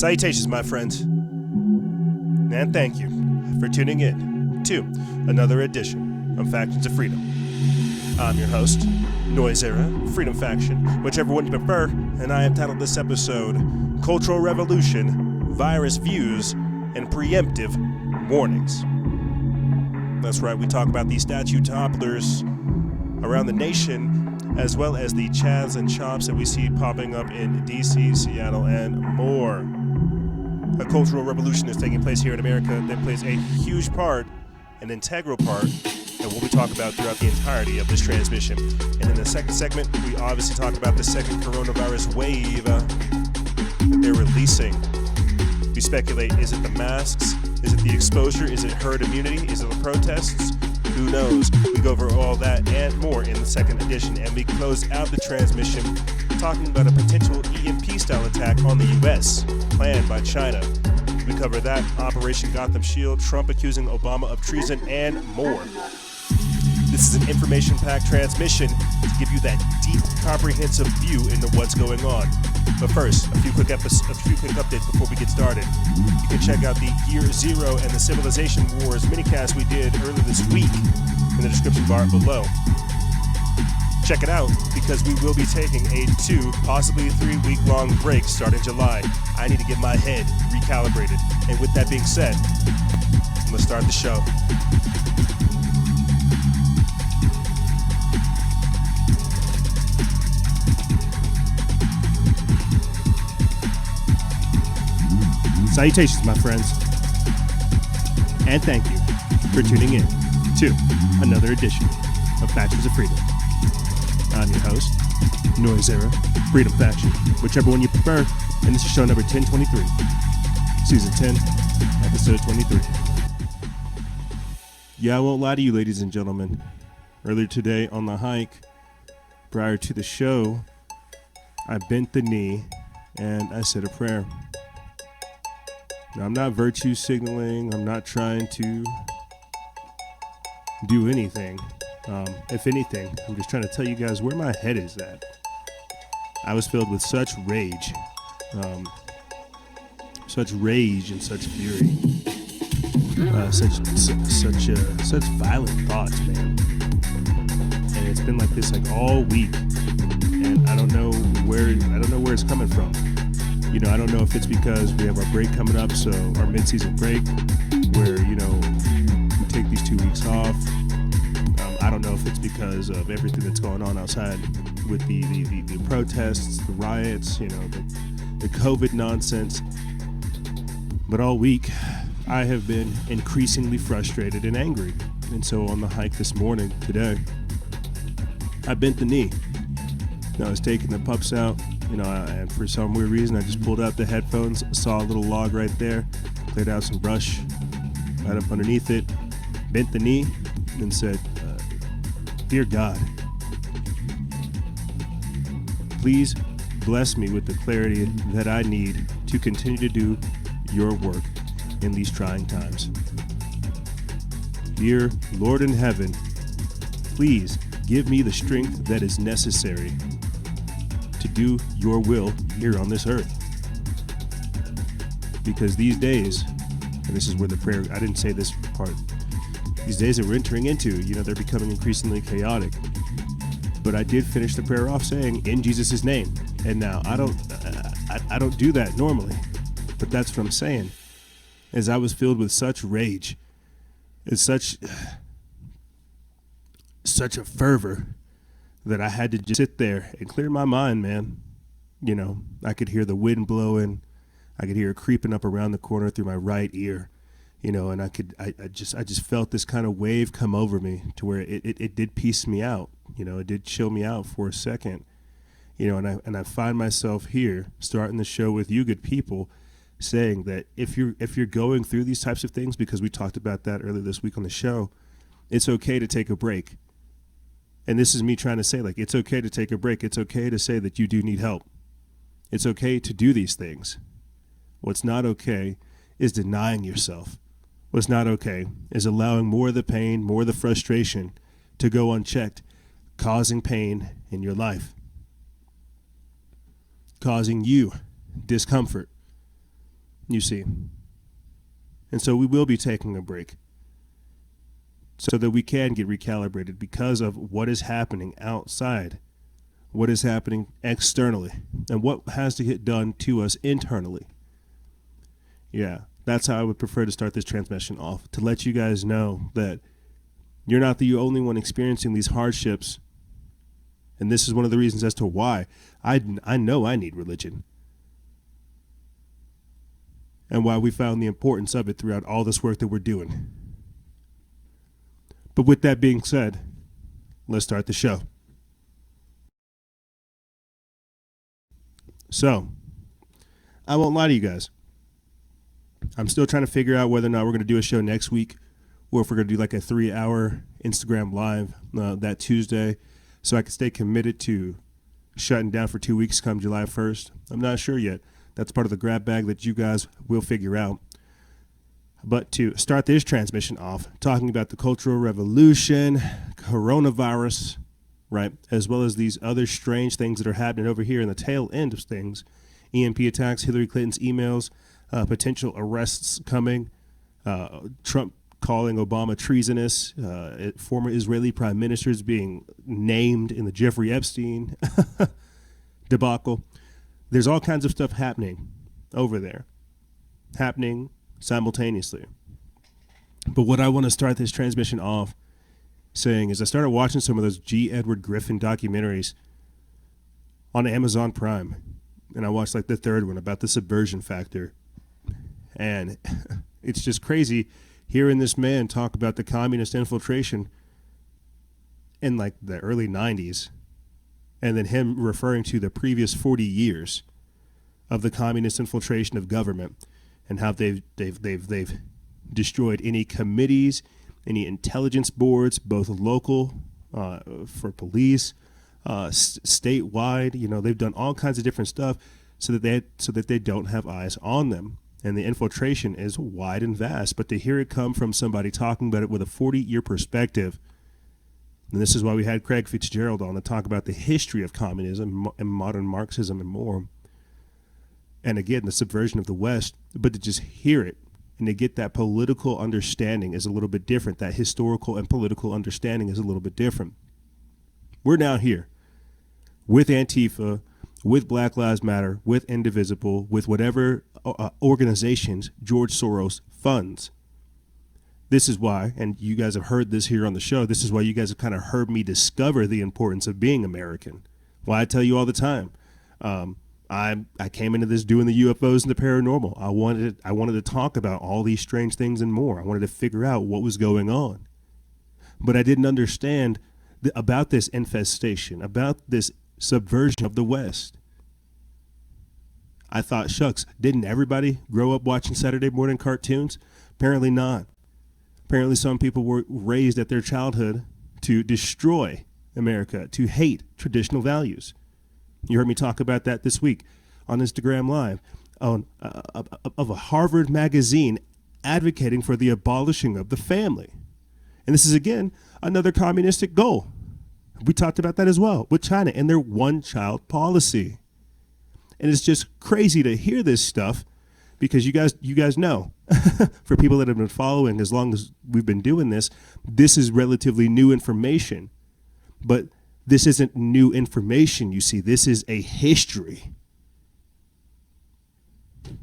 Salutations, my friends, and thank you for tuning in to another edition of Factions of Freedom. I'm your host, Noise Era, Freedom Faction, whichever one you prefer, and I have titled this episode, Cultural Revolution, Virus Views, and Preemptive Warnings. That's right, we talk about these statue topplers around the nation, as well as the chads and chops that we see popping up in DC, Seattle, and more. A cultural revolution is taking place here in America that plays a huge part, an integral part, in what we talk about throughout the entirety of this transmission. And in the second segment, we obviously talk about the second coronavirus wave that they're releasing. We speculate, is it the masks? Is it the exposure? Is it herd immunity? Is it the protests? Who knows? We go over all that and more in the second edition, and we close out the transmission talking about a potential EMP-style attack on the U.S. planned by China. We cover that, Operation Gotham Shield, Trump accusing Obama of treason, and more. This is an information-packed transmission to give you that deep, comprehensive view into what's going on. But first, a few quick updates before we get started. You can check out the Year Zero and the Civilization Wars minicast we did earlier this week in the description bar below. Check it out, because we will be taking a 2, possibly 3-week-long break starting July. I need to get my head recalibrated. And with that being said, let's start the show. Salutations, my friends, and thank you for tuning in to another edition of Factions of Freedom. I'm your host, Noise Era, Freedom Faction, whichever one you prefer, and this is show number 1023, season 10, episode 23. Yeah, I won't lie to you, ladies and gentlemen. Earlier today on the hike, prior to the show, I bent the knee and I said a prayer. Now, I'm not virtue signaling. I'm not trying to do anything. If anything, I'm just trying to tell you guys where my head is at. I was filled with such rage, and such fury, such violent thoughts, man. And it's been like this like all week, and I don't know where it's coming from. You know, I don't know if it's because we have our break coming up, so our mid-season break, where, you know, we take these 2 weeks off. I don't know if it's because of everything that's going on outside with the protests, the riots, you know, the COVID nonsense. But all week, I have been increasingly frustrated and angry. And so on the hike this morning, today, I bent the knee. I was taking the pups out. You know, and for some weird reason, I just pulled out the headphones, saw a little log right there, cleared out some brush right up underneath it, bent the knee, and said, Dear God, please bless me with the clarity that I need to continue to do your work in these trying times. Dear Lord in heaven, please give me the strength that is necessary to do your will here on this earth. Because these days, and this is where the prayer, I didn't say this part, these days that we're entering into, you know, they're becoming increasingly chaotic. But I did finish the prayer off saying, in Jesus' name. And now, I don't do that normally, but that's what I'm saying. As I was filled with such rage, and such a fervor, that I had to just sit there and clear my mind, man. You know, I could hear the wind blowing. I could hear it creeping up around the corner through my right ear, you know, and I just felt this kind of wave come over me to where it did piece me out. You know, it did chill me out for a second, you know, and I find myself here starting the show with you good people saying that if you're going through these types of things, because we talked about that earlier this week on the show, it's okay to take a break. And this is me trying to say, like, it's okay to take a break. It's okay to say that you do need help. It's okay to do these things. What's not okay is denying yourself. What's not okay is allowing more of the pain, more of the frustration to go unchecked, causing pain in your life, causing you discomfort. you see. And so we will be taking a break so that we can get recalibrated because of what is happening outside, what is happening externally, and what has to get done to us internally. Yeah, that's how I would prefer to start this transmission off, to let you guys know that you're not the only one experiencing these hardships. And this is one of the reasons as to why I know I need religion. And why we found the importance of it throughout all this work that we're doing. But with that being said, let's start the show. So, I won't lie to you guys. I'm still trying to figure out whether or not we're going to do a show next week, or if we're going to do like a 3-hour Instagram live that Tuesday, so I can stay committed to shutting down for 2 weeks come July 1st. I'm not sure yet. That's part of the grab bag that you guys will figure out. But to start this transmission off, talking about the Cultural Revolution, coronavirus, right, as well as these other strange things that are happening over here in the tail end of things, EMP attacks, Hillary Clinton's emails, potential arrests coming, Trump calling Obama treasonous, former Israeli prime ministers being named in the Jeffrey Epstein debacle. There's all kinds of stuff happening over there, happening simultaneously. But what I want to start this transmission off saying is I started watching some of those G. Edward Griffin documentaries on Amazon Prime. And I watched like the third one about the subversion factor. And it's just crazy hearing this man talk about the communist infiltration in like the early 90s. And then him referring to the previous 40 years of the communist infiltration of government and how they've destroyed any committees, any intelligence boards, both local for police, statewide. You know, they've done all kinds of different stuff so that they don't have eyes on them. And the infiltration is wide and vast. But to hear it come from somebody talking about it with a 40-year perspective, and this is why we had Craig Fitzgerald on to talk about the history of communism and modern Marxism and more. And again, the subversion of the West, but to just hear it and to get that political understanding is a little bit different. That historical and political understanding is a little bit different. We're now here with Antifa, with Black Lives Matter, with Indivisible, with whatever organizations George Soros funds. This is why, and you guys have heard this here on the show, this is why you guys have kind of heard me discover the importance of being American. Why I tell you all the time, I came into this doing the UFOs and the paranormal. I wanted to talk about all these strange things and more. I wanted to figure out what was going on. But I didn't understand about this infestation, about this subversion of the West. I thought, shucks, didn't everybody grow up watching Saturday morning cartoons? Apparently not. Apparently some people were raised at their childhood to destroy America, to hate traditional values. You heard me talk about that this week on Instagram Live of a Harvard magazine advocating for the abolishing of the family. And this is, again, another communistic goal. We talked about that as well with China and their one-child policy. And it's just crazy to hear this stuff because you guys know, for people that have been following as long as we've been doing this, this is relatively new information. But this isn't new information, you see. This is a history.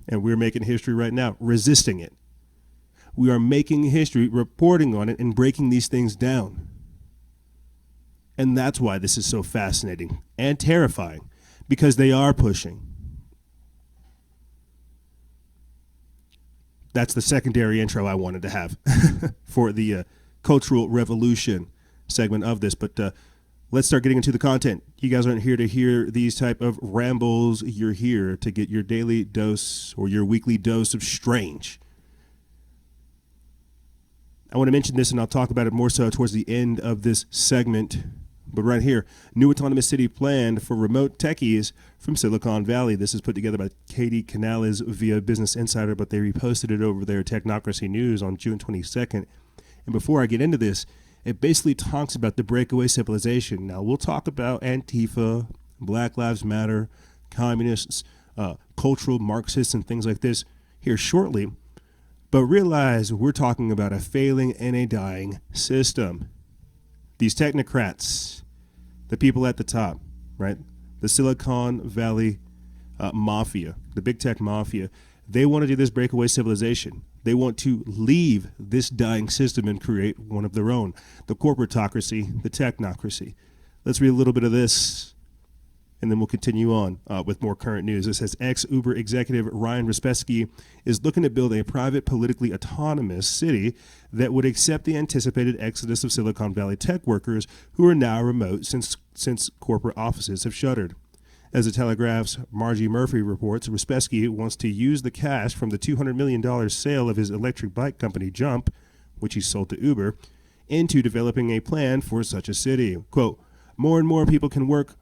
And we're making history right now, resisting it. We are making history, reporting on it, and breaking these things down. And that's why this is so fascinating and terrifying, because they are pushing. That's the secondary intro I wanted to have for the Cultural Revolution segment of this. But let's start getting into the content. You guys aren't here to hear these type of rambles. You're here to get your daily dose or your weekly dose of strange. I want to mention this, and I'll talk about it more so towards the end of this segment. But right here, new autonomous city planned for remote techies from Silicon Valley. This is put together by Katie Canales via Business Insider, but they reposted it over their Technocracy News on June 22nd. And before I get into this, it basically talks about the breakaway civilization. Now, we'll talk about Antifa, Black Lives Matter, communists, cultural Marxists, and things like this here shortly. But realize we're talking about a failing and a dying system. These technocrats, the people at the top, right? The Silicon Valley mafia, the big tech mafia, they want to do this breakaway civilization. They want to leave this dying system and create one of their own. The corporatocracy, the technocracy. Let's read a little bit of this, and then we'll continue on with more current news. It says ex-Uber executive Ryan Respesky is looking to build a private, politically autonomous city that would accept the anticipated exodus of Silicon Valley tech workers who are now remote since corporate offices have shuttered. As the Telegraph's Margie Murphy reports, Respesky wants to use the cash from the $200 million sale of his electric bike company Jump, which he sold to Uber, into developing a plan for such a city. Quote, more and more people can work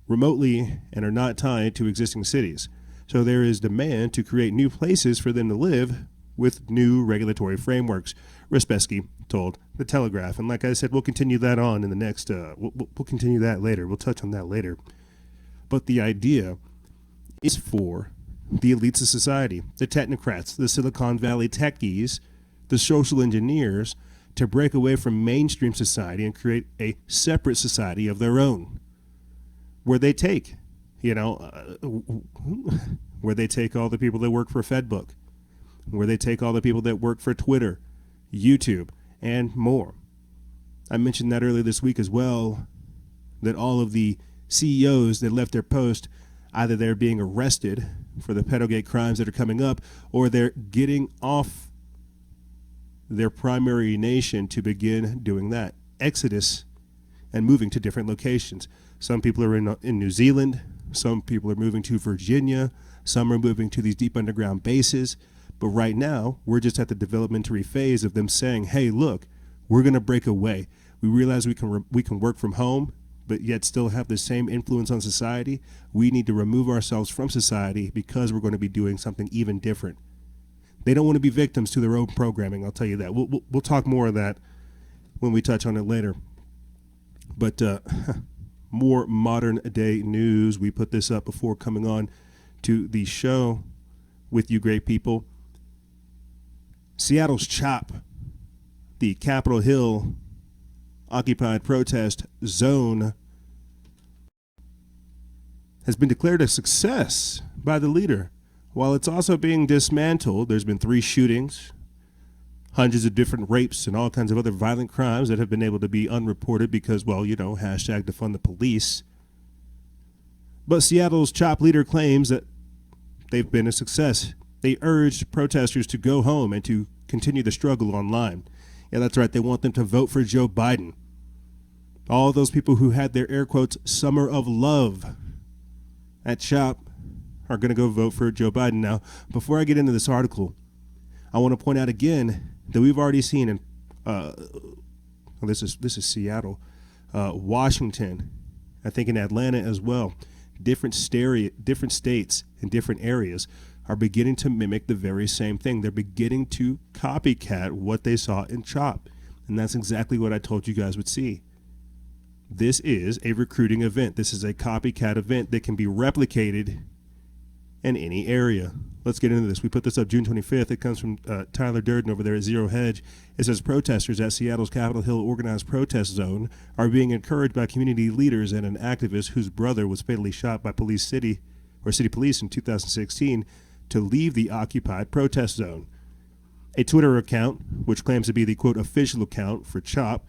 remotely and are not tied to existing cities. So there is demand to create new places for them to live with new regulatory frameworks, Respesky told the Telegraph. And like I said, we'll continue that on in the next, we'll continue that later. We'll touch on that later. But the idea is for the elites of society, the technocrats, the Silicon Valley techies, the social engineers, to break away from mainstream society and create a separate society of their own, where they take, where they take all the people that work for Fedbook, where they take all the people that work for Twitter, YouTube, and more. I mentioned that earlier this week as well, that all of the CEOs that left their post, either they're being arrested for the pedogate crimes that are coming up, or they're getting off their primary nation to begin doing that exodus and moving to different locations. Some people are in New Zealand, some people are moving to Virginia, some are moving to these deep underground bases. But right now, we're just at the developmentary phase of them saying, hey, look, we're going to break away. We realize we can work from home, but yet still have the same influence on society. We need to remove ourselves from society because we're going to be doing something even different. They don't want to be victims to their own programming, I'll tell you that. We'll talk more of that when we touch on it later. But more modern day news. We put this up before coming on to the show with you great people. Seattle's CHOP, the Capitol Hill occupied protest zone, has been declared a success by the leader. While it's also being dismantled, there's been 3 shootings, hundreds of different rapes, and all kinds of other violent crimes that have been able to be unreported because, well, hashtag defund the police. But Seattle's CHOP leader claims that they've been a success. They urged protesters to go home and to continue the struggle online. Yeah, that's right. They want them to vote for Joe Biden. All those people who had their air quotes summer of love at CHOP are going to go vote for Joe Biden. Now, before I get into this article, I want to point out again that we've already seen in this is Seattle, Washington, I think in Atlanta as well, different states and different areas are beginning to mimic the very same thing. They're beginning to copycat what they saw in CHOP, and that's exactly what I told you guys would see. This is a recruiting event. This is a copycat event that can be replicated in any area. Let's get into this. We put this up June 25th. It comes from Tyler Durden over there at Zero Hedge. It says protesters at Seattle's Capitol Hill organized protest zone are being encouraged by community leaders and an activist whose brother was fatally shot by city police in 2016 to leave the occupied protest zone. A Twitter account, which claims to be the, quote, official account for CHOP,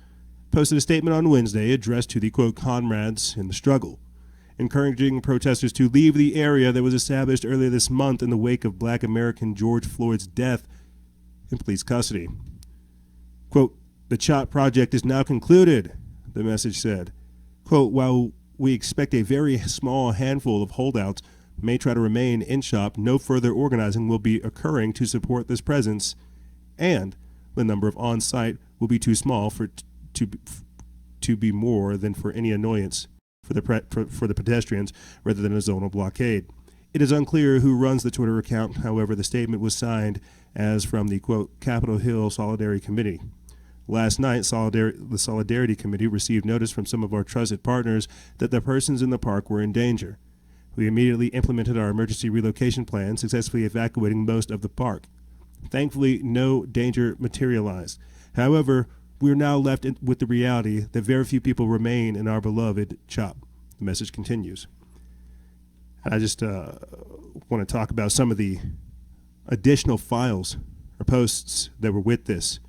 posted a statement on Wednesday addressed to the, quote, comrades in the struggle, encouraging protesters to leave the area that was established earlier this month in the wake of Black American George Floyd's death in police custody. Quote, the CHOP project is now concluded, the message said. Quote, while we expect a very small handful of holdouts may try to remain in CHOP, no further organizing will be occurring to support this presence, and the number of on-site will be too small to be more than for any annoyance for the pedestrians rather than a zonal blockade. It is unclear who runs the Twitter account. However, the statement was signed as from the, quote, Capitol Hill Solidarity Committee. Last night, the Solidarity Committee received notice from some of our trusted partners that the persons in the park were in danger. We immediately implemented our emergency relocation plan, successfully evacuating most of the park. Thankfully, no danger materialized. However, we are now left with the reality that very few people remain in our beloved CHOP. The message continues. I just want to talk about some of the additional files or posts that were with this.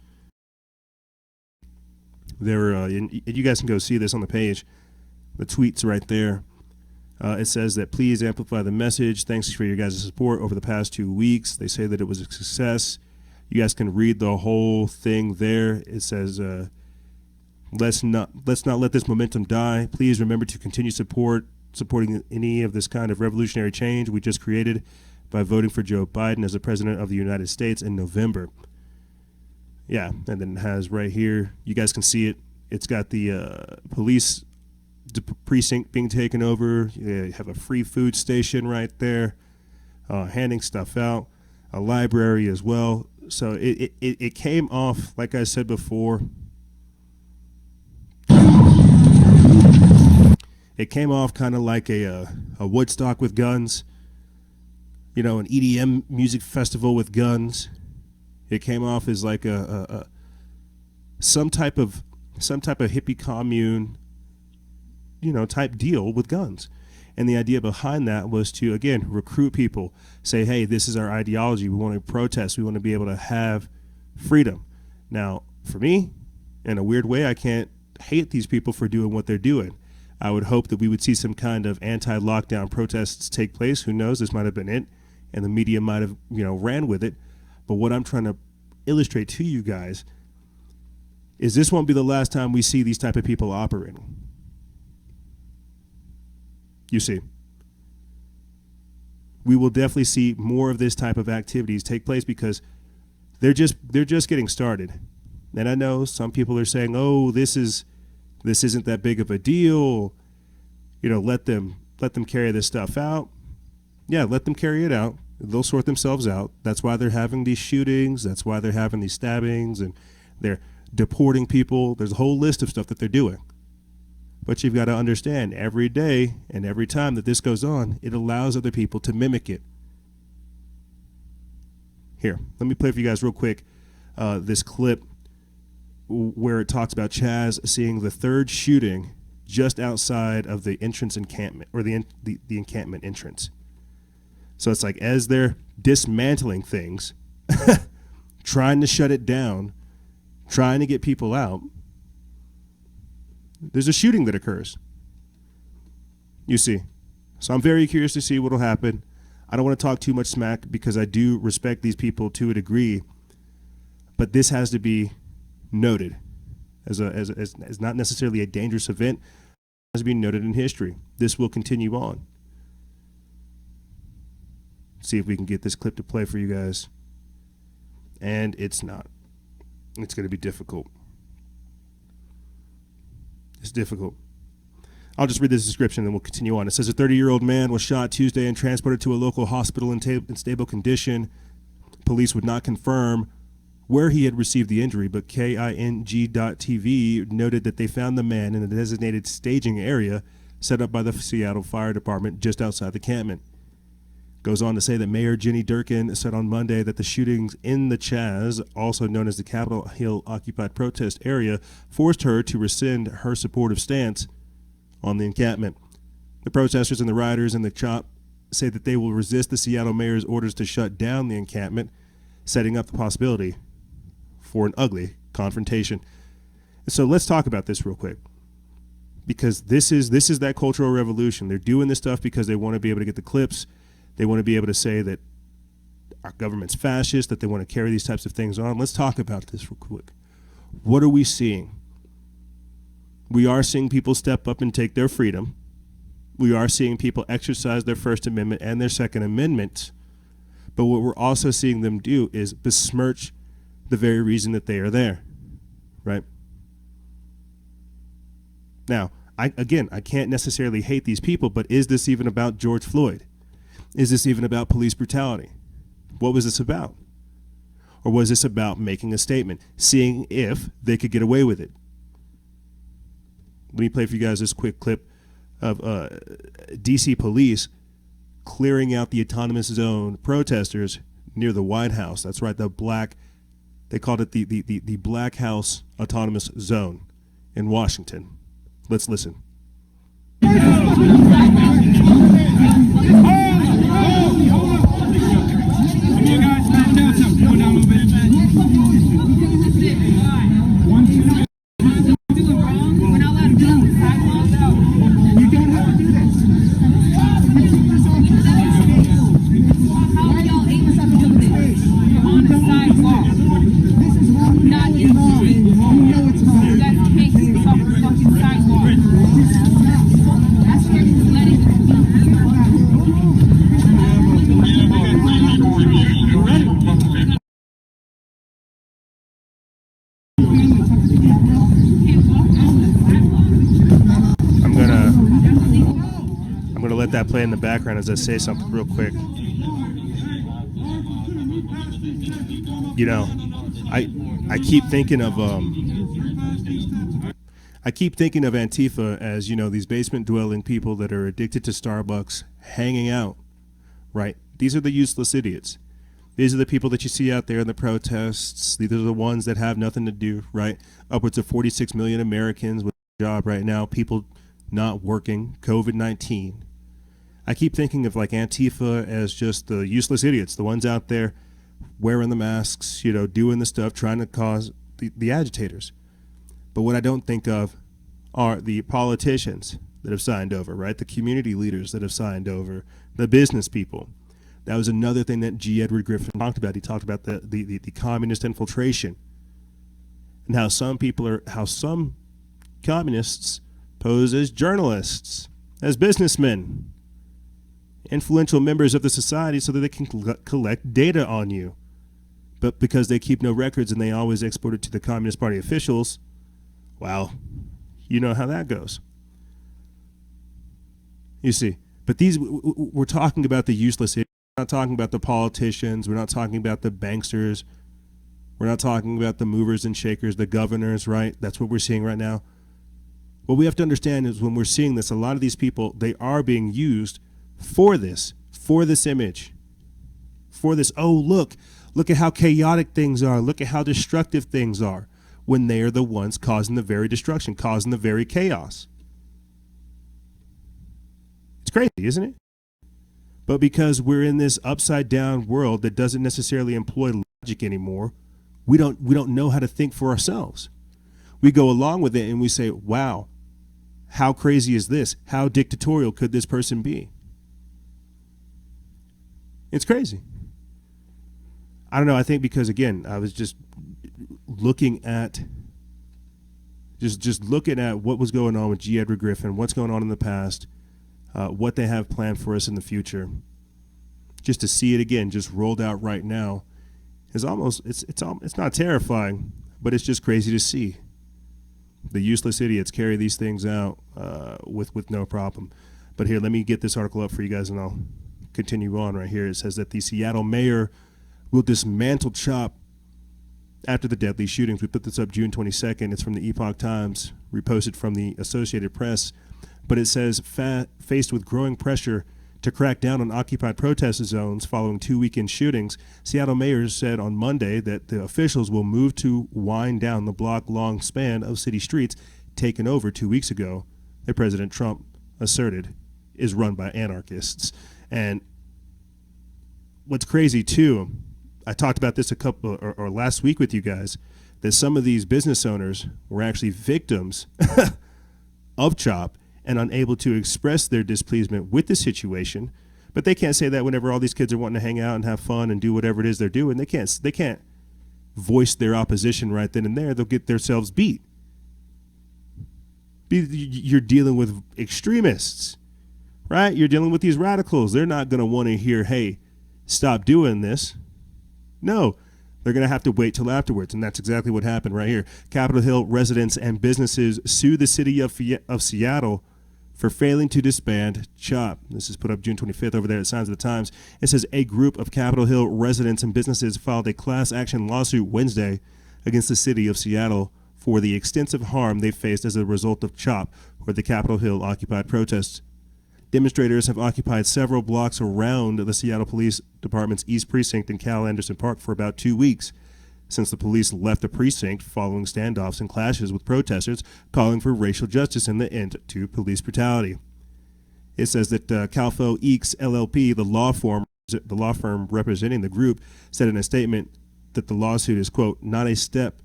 There were, and you guys can go see this on the page. The tweets right there. It says that please amplify the message. Thanks for your guys' support over the past 2 weeks. They say that it was a success. You guys can read the whole thing there. It says, let's not let this momentum die. Please remember to continue supporting any of this kind of revolutionary change we just created by voting for Joe Biden as the president of the United States in November. Yeah, and then it has right here, you guys can see it. It's got the police precinct being taken over. You have a free food station right there, handing stuff out, a library as well. So it came off, like I said before, it came off kind of like a Woodstock with guns, you know, an EDM music festival with guns. It came off as like some type of hippie commune, you know, type deal with guns. And the idea behind that was to, again, recruit people, say, hey, this is our ideology. We want to protest. We want to be able to have freedom. Now, for me, in a weird way, I can't hate these people for doing what they're doing. I would hope that we would see some kind of anti-lockdown protests take place. Who knows? This might have been it, and the media might have, you know, ran with it. But what I'm trying to illustrate to you guys is this won't be the last time we see these type of people operating. You see, we will definitely see more of this type of activities take place because they're just getting started. And I know some people are saying, "Oh, this isn't that big of a deal. You know, let them carry this stuff out." Yeah, let them carry it out. They'll sort themselves out. That's why they're having these shootings. That's why they're having these stabbings, and they're deporting people. There's a whole list of stuff that they're doing. But you've got to understand, every day and every time that this goes on, it allows other people to mimic it. Here, let me play for you guys real quick this clip where it talks about Chaz seeing the third shooting just outside of the entrance encampment, or the encampment entrance. So it's like as they're dismantling things, trying to shut it down, trying to get people out, there's a shooting that occurs. You see. So I'm very curious to see what will happen. I don't want to talk too much smack because I do respect these people to a degree, but this has to be noted as not necessarily a dangerous event. It has to be noted in history. This will continue on. See if we can get this clip to play for you guys. And it's not. It's going to be difficult. It's difficult. I'll just read this description and then we'll continue on. It says a 30-year-old man was shot Tuesday and transported to a local hospital in stable condition. Police would not confirm where he had received the injury, but KING.TV noted that they found the man in a designated staging area set up by the Seattle Fire Department just outside the encampment. Goes on to say that Mayor Jenny Durkin said on Monday that the shootings in the Chaz, also known as the Capitol Hill occupied protest area, forced her to rescind her supportive stance on the encampment. The protesters and the rioters in the CHOP say that they will resist the Seattle mayor's orders to shut down the encampment, setting up the possibility for an ugly confrontation. So let's talk about this real quick, because this is that cultural revolution. They're doing this stuff because they want to be able to get the clips. They want to be able to say that our government's fascist, that they want to carry these types of things on. Let's talk about this real quick. What are we seeing? We are seeing people step up and take their freedom. We are seeing people exercise their First Amendment and their Second Amendment. But what we're also seeing them do is besmirch the very reason that they are there, right? Now, I can't necessarily hate these people, but is this even about George Floyd? Is this even about police brutality? What was this about? Or was this about making a statement, seeing if they could get away with it? Let me play for you guys this quick clip of DC police clearing out the autonomous zone protesters near the White House. That's right, they called it the Black House Autonomous Zone in Washington. Let's listen. I'm gonna let that play in the background as I say something real quick. You know, I keep thinking of Antifa as, you know, these basement dwelling people that are addicted to Starbucks hanging out, right? These are the useless idiots. These are the people that you see out there in the protests. These are the ones that have nothing to do, right? Upwards of 46 million Americans with a job right now, people not working, COVID-19. I keep thinking of like Antifa as just the useless idiots, the ones out there wearing the masks, you know, doing the stuff, trying to cause the agitators. But what I don't think of are the politicians that have signed over, right? The community leaders that have signed over, the business people. That was another thing that G. Edward Griffin talked about. He talked about the communist infiltration and how some communists pose as journalists, as businessmen, influential members of the society so that they can collect data on you. But because they keep no records and they always export it to the Communist Party officials, well, you know how that goes. You see, but we're talking about the useless idiots. We're not talking about the politicians. We're not talking about the banksters. We're not talking about the movers and shakers, the governors, right? That's what we're seeing right now. What we have to understand is when we're seeing this, a lot of these people, they are being used for this image, for this, oh, look at how chaotic things are. Look at how destructive things are, when they are the ones causing the very destruction, causing the very chaos. It's crazy, isn't it? But because we're in this upside down world that doesn't necessarily employ logic anymore, we don't know how to think for ourselves. We go along with it and we say, wow, how crazy is this? How dictatorial could this person be? It's crazy. I don't know. I think because, again, I was just looking at what was going on with G. Edward Griffin, what's going on in the past, what they have planned for us in the future. Just to see it again, just rolled out right now, is almost it's not terrifying, but it's just crazy to see. The useless idiots carry these things out with no problem. But here, let me get this article up for you guys, and I'll continue on right here. It says that the Seattle mayor will dismantle CHOP after the deadly shootings. We put this up June 22nd. It's from the Epoch Times, reposted from the Associated Press. But it says, faced with growing pressure to crack down on occupied protest zones following 2 weekend shootings, Seattle mayor said on Monday that the officials will move to wind down the block-long span of city streets taken over 2 weeks ago that President Trump asserted is run by anarchists. And what's crazy, too, I talked about this a couple or last week with you guys, that some of these business owners were actually victims of CHOP and unable to express their displeasure with the situation. But they can't say that whenever all these kids are wanting to hang out and have fun and do whatever it is they're doing. They can't voice their opposition right then and there. They'll get themselves beat. You're dealing with extremists, right? You're dealing with these radicals. They're not going to want to hear, hey, stop doing this. No, they're going to have to wait till afterwards, and that's exactly what happened right here. Capitol Hill residents and businesses sue the city of Seattle for failing to disband CHOP. This is put up June 25th over there at Signs of the Times. It says a group of Capitol Hill residents and businesses filed a class action lawsuit Wednesday against the city of Seattle for the extensive harm they faced as a result of CHOP, or the Capitol Hill occupied protests. Demonstrators have occupied several blocks around the Seattle Police Department's East Precinct in Cal Anderson Park for about 2 weeks, since the police left the precinct following standoffs and clashes with protesters calling for racial justice and the end to police brutality. It says that Calfo Eeks LLP, the law firm representing the group, said in a statement that the lawsuit is, quote, not a step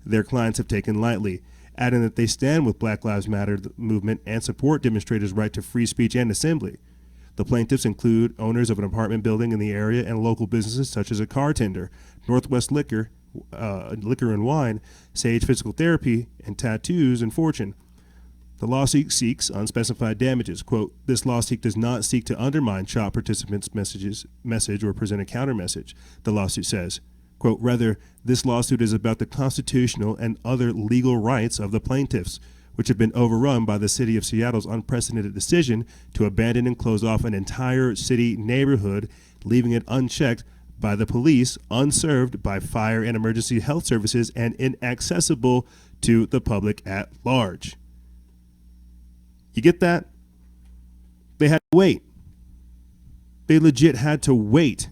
their clients have taken lightly, adding that they stand with Black Lives Matter movement and support demonstrators' right to free speech and assembly. The plaintiffs include owners of an apartment building in the area and local businesses such as a car tender, Northwest Liquor and Wine, Sage Physical Therapy, and Tattoos and Fortune. The lawsuit seeks unspecified damages. Quote, this lawsuit does not seek to undermine shop participants' message or present a counter message, the lawsuit says. Quote, rather, this lawsuit is about the constitutional and other legal rights of the plaintiffs, which have been overrun by the city of Seattle's unprecedented decision to abandon and close off an entire city neighborhood, leaving it unchecked by the police, unserved by fire and emergency health services, and inaccessible to the public at large. You get that? They had to wait. They legit had to wait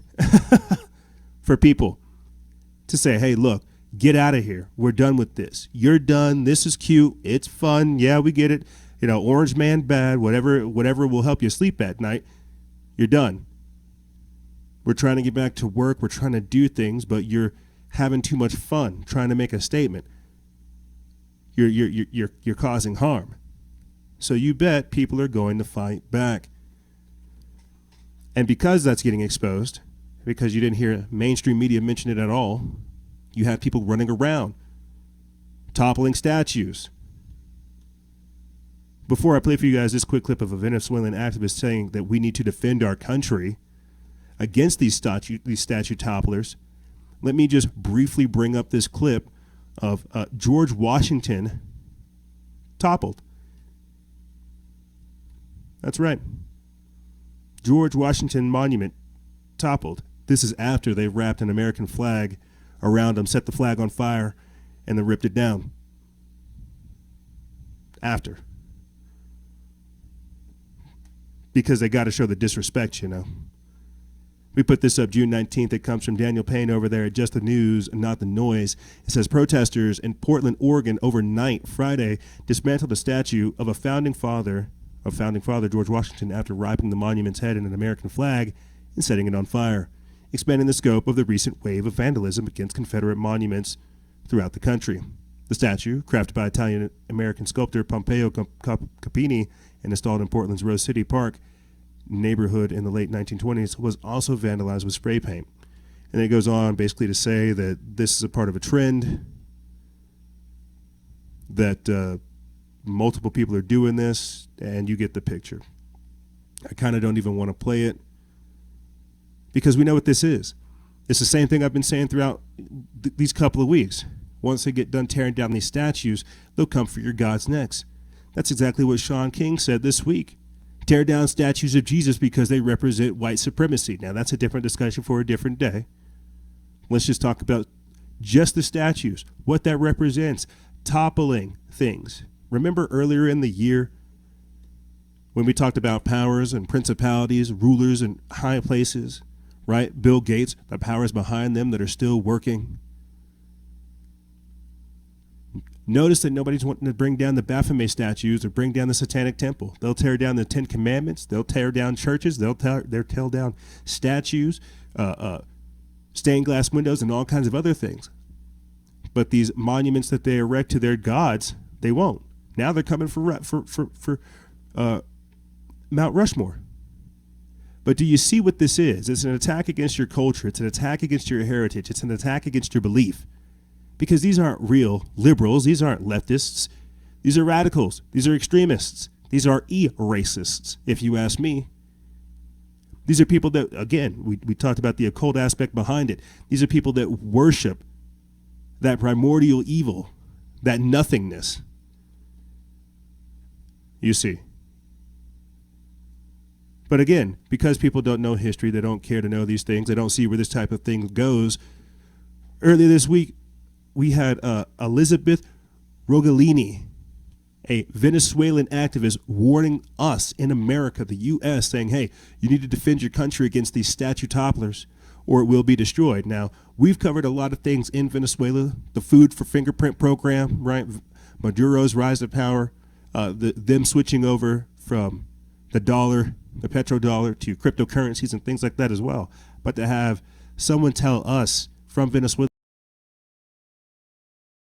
for people to say, hey, look, get out of here. We're done with this. You're done. This is cute. It's fun. Yeah, we get it. You know, orange man bad, whatever will help you sleep at night. You're done. We're trying to get back to work. We're trying to do things, but you're having too much fun trying to make a statement. You're causing harm. So you bet people are going to fight back. And because that's getting exposed, because you didn't hear mainstream media mention it at all, you have people running around, toppling statues. Before I play for you guys this quick clip of a Venezuelan activist saying that we need to defend our country against these statue topplers, let me just briefly bring up this clip of George Washington toppled. That's right. George Washington Monument toppled. This is after they wrapped an American flag around him, set the flag on fire, and then ripped it down. After. Because they got to show the disrespect, you know. We put this up June 19th. It comes from Daniel Payne over there at Just the News, Not the Noise. It says protesters in Portland, Oregon, overnight Friday dismantled a statue of a founding father George Washington after wrapping the monument's head in an American flag and setting it on fire, expanding the scope of the recent wave of vandalism against Confederate monuments throughout the country. The statue, crafted by Italian-American sculptor Pompeo Capini and installed in Portland's Rose City Park neighborhood in the late 1920s, was also vandalized with spray paint. And it goes on basically to say that this is a part of a trend, that multiple people are doing this, and you get the picture. I kind of don't even want to play it because we know what this is. It's the same thing I've been saying throughout these couple of weeks. Once they get done tearing down these statues, they'll come for your gods next. That's exactly what Sean King said this week. Tear down statues of Jesus because they represent white supremacy. Now, that's a different discussion for a different day. Let's just talk about just the statues, what that represents, toppling things. Remember earlier in the year when we talked about powers and principalities, rulers in high places, right? Bill Gates, the powers behind them that are still working. Notice that nobody's wanting to bring down the Baphomet statues or bring down the Satanic Temple. They'll tear down the Ten Commandments. They'll tear down churches. They'll tear down statues, stained glass windows, and all kinds of other things. But these monuments that they erect to their gods, they won't. Now they're coming for Mount Rushmore. But do you see what this is? It's an attack against your culture. It's an attack against your heritage. It's an attack against your belief. Because these aren't real liberals. These aren't leftists. These are radicals. These are extremists. These are e-racists, if you ask me. These are people that, again, we talked about the occult aspect behind it. These are people that worship that primordial evil, that nothingness. You see. But again, because people don't know history, they don't care to know these things, they don't see where this type of thing goes. Earlier this week, we had Elizabeth Rogalini a Venezuelan activist warning us in America, the U.S., saying, hey, you need to defend your country against these statue topplers or it will be destroyed. Now, we've covered a lot of things in Venezuela, the Food for Fingerprint program, right? Maduro's rise to power, them switching over from the dollar, the petrodollar, to cryptocurrencies and things like that as well. But to have someone tell us from Venezuela,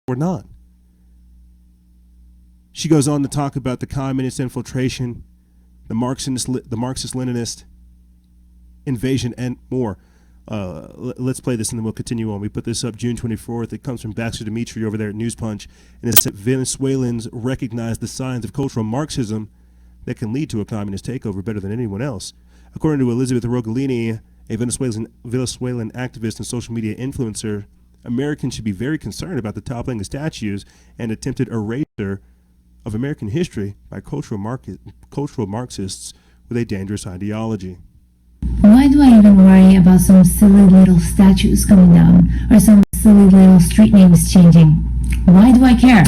we're not. She goes on to talk about the communist infiltration, the Marxist-Leninist invasion, and more. Let's play this and then we'll continue on. We put this up June 24th. It comes from Baxter Dimitri over there at News Punch. And it said Venezuelans recognize the signs of cultural Marxism that can lead to a communist takeover better than anyone else. According to Elizabeth Rogolini, a Venezuelan activist and social media influencer, Americans should be very concerned about the toppling of statues and attempted erasure of American history by cultural Marxists with a dangerous ideology. Why do I even worry about some silly little statues coming down or some silly little street names changing? Why do I care?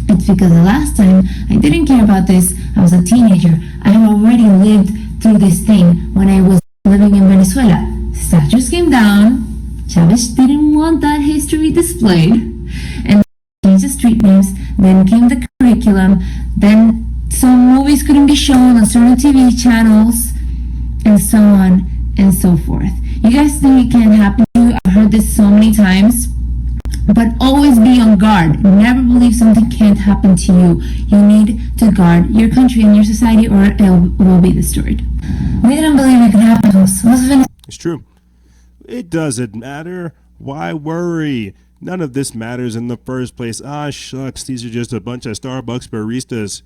It's because the last time I didn't care about this, I was a teenager. I had already lived through this thing when I was living in Venezuela. Statues came down. Chavez didn't want that history displayed, and changed the street names. Then came the curriculum. Then some movies couldn't be shown on certain TV channels, and so on and so forth. You guys think it can't happen to you? I've heard this so many times, but always be on guard. Never believe something can't happen to you. You need to guard your country and your society, or it will be destroyed. We didn't believe it could happen to us. It's true. It doesn't matter. Why worry? None of this matters in the first place. Ah, shucks, these are just a bunch of Starbucks baristas.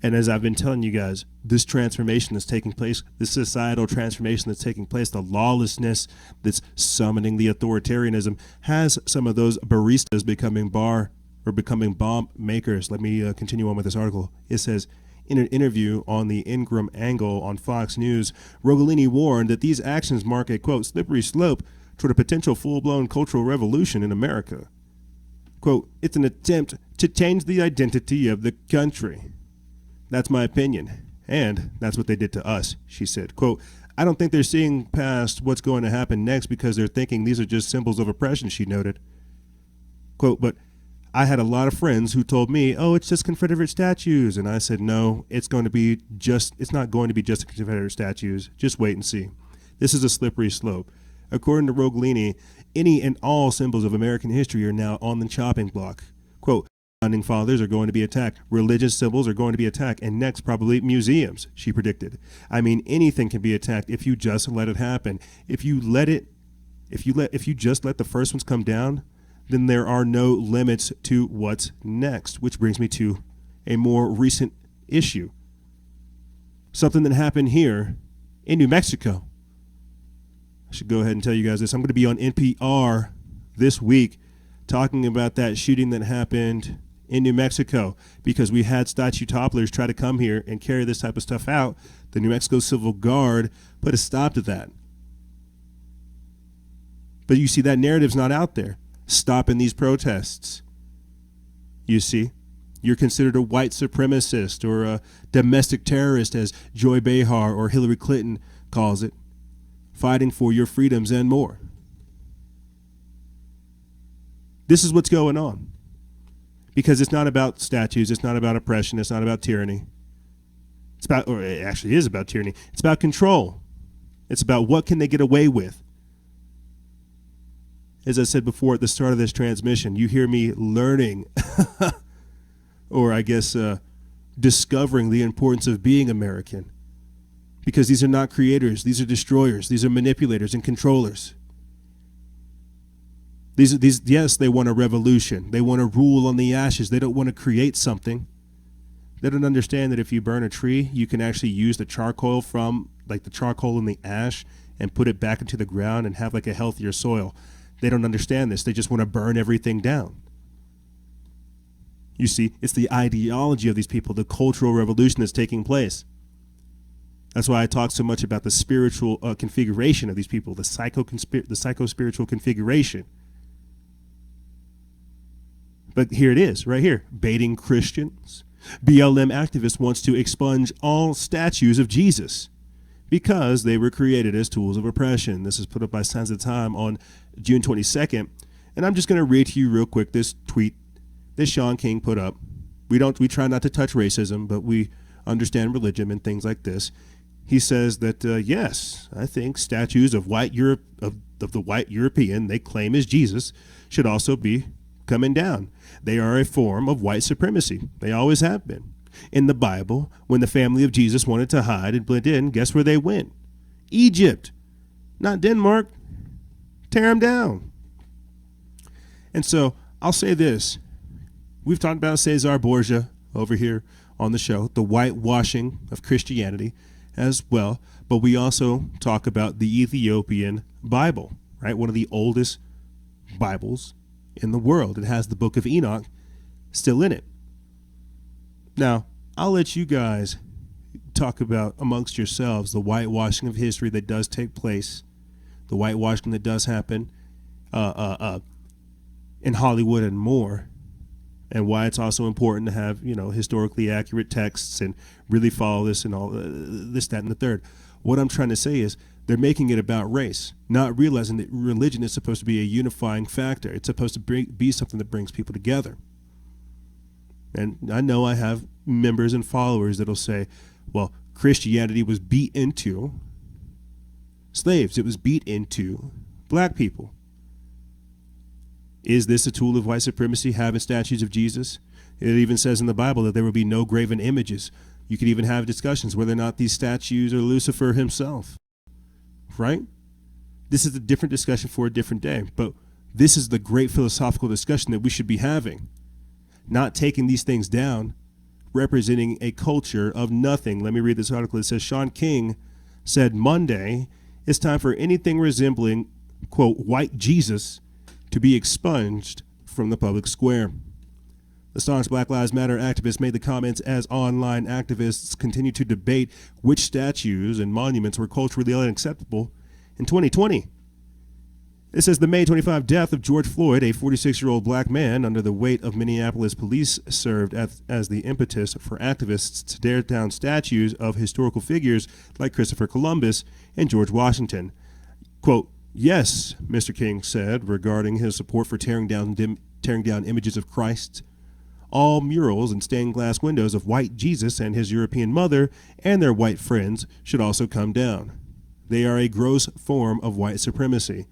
And as I've been telling you guys, this transformation that's taking place, this societal transformation that's taking place, the lawlessness that's summoning the authoritarianism, has some of those baristas becoming bomb makers. Let me continue on with this article. It says, in an interview on the Ingram Angle on Fox News, Rogolini warned that these actions mark a, quote, slippery slope toward a potential full-blown cultural revolution in America. Quote, it's an attempt to change the identity of the country. That's my opinion. And that's what they did to us, she said. Quote, I don't think they're seeing past what's going to happen next because they're thinking these are just symbols of oppression, she noted. Quote, but I had a lot of friends who told me, oh, it's just Confederate statues. And I said, no, it's not going to be just Confederate statues. Just wait and see. This is a slippery slope. According to Rogolini, any and all symbols of American history are now on the chopping block. Quote, founding fathers are going to be attacked. Religious symbols are going to be attacked. And next, probably museums, she predicted. I mean, anything can be attacked if you just let it happen. If you just let the first ones come down, then there are no limits to what's next, which brings me to a more recent issue. Something that happened here in New Mexico. I should go ahead and tell you guys this. I'm going to be on NPR this week talking about that shooting that happened in New Mexico because we had statue topplers try to come here and carry this type of stuff out. The New Mexico Civil Guard put a stop to that. But you see, that narrative's not out there. Stopping these protests. You see, you're considered a white supremacist or a domestic terrorist, as Joy Behar or Hillary Clinton calls it, fighting for your freedoms and more. This is what's going on. Because it's not about statues, it's not about oppression, it's not about tyranny. It actually is about tyranny. It's about control. It's about what can they get away with. As I said before at the start of this transmission, you hear me learning, or I guess discovering the importance of being American. Because these are not creators, these are destroyers, these are manipulators and controllers. Yes, they want a revolution. They want to rule on the ashes. They don't want to create something. They don't understand that if you burn a tree, you can actually use the charcoal from, like the charcoal in the ash, and put it back into the ground and have like a healthier soil. They don't understand this. They just want to burn everything down. You see, it's the ideology of these people, the cultural revolution that's taking place. That's why I talk so much about the spiritual configuration of these people, the psycho-spiritual configuration. But here it is, right here. Baiting Christians. BLM activist wants to expunge all statues of Jesus because they were created as tools of oppression. This is put up by Signs of the Time on June 22nd. And I'm just going to read to you real quick this tweet that Sean King put up. We try not to touch racism, but we understand religion and things like this. He says that, yes, I think statues of the white European they claim is Jesus should also be coming down. They are a form of white supremacy. They always have been. In the Bible, when the family of Jesus wanted to hide and blend in, guess where they went? Egypt, not Denmark. Tear them down. And so I'll say this. We've talked about Cesar Borgia over here on the show, the whitewashing of Christianity as well. But we also talk about the Ethiopian Bible, right? One of the oldest Bibles in the world. It has the Book of Enoch still in it. Now, I'll let you guys talk about amongst yourselves the whitewashing of history that does take place, the whitewashing that does happen in Hollywood and more, and why it's also important to have, historically accurate texts and really follow this and all this, that, and the third. What I'm trying to say is they're making it about race, not realizing that religion is supposed to be a unifying factor. It's supposed to be something that brings people together. And I know I have members and followers that'll say, well, Christianity was beat into slaves. It was beat into black people. Is this a tool of white supremacy, having statues of Jesus? It even says in the Bible that there will be no graven images. You could even have discussions whether or not these statues are Lucifer himself, right? This is a different discussion for a different day, but this is the great philosophical discussion that we should be having, not taking these things down, representing a culture of nothing. Let me read this article. It says, Sean King said Monday, it's time for anything resembling, quote, white Jesus to be expunged from the public square. The staunch Black Lives Matter activist made the comments as online activists continue to debate which statues and monuments were culturally unacceptable in 2020. It says the May 25 death of George Floyd, a 46-year-old black man under the weight of Minneapolis police, served as the impetus for activists to tear down statues of historical figures like Christopher Columbus and George Washington. Quote, yes, Mr. King said regarding his support for tearing down images of Christ. All murals and stained glass windows of white Jesus and his European mother and their white friends should also come down. They are a gross form of white supremacy,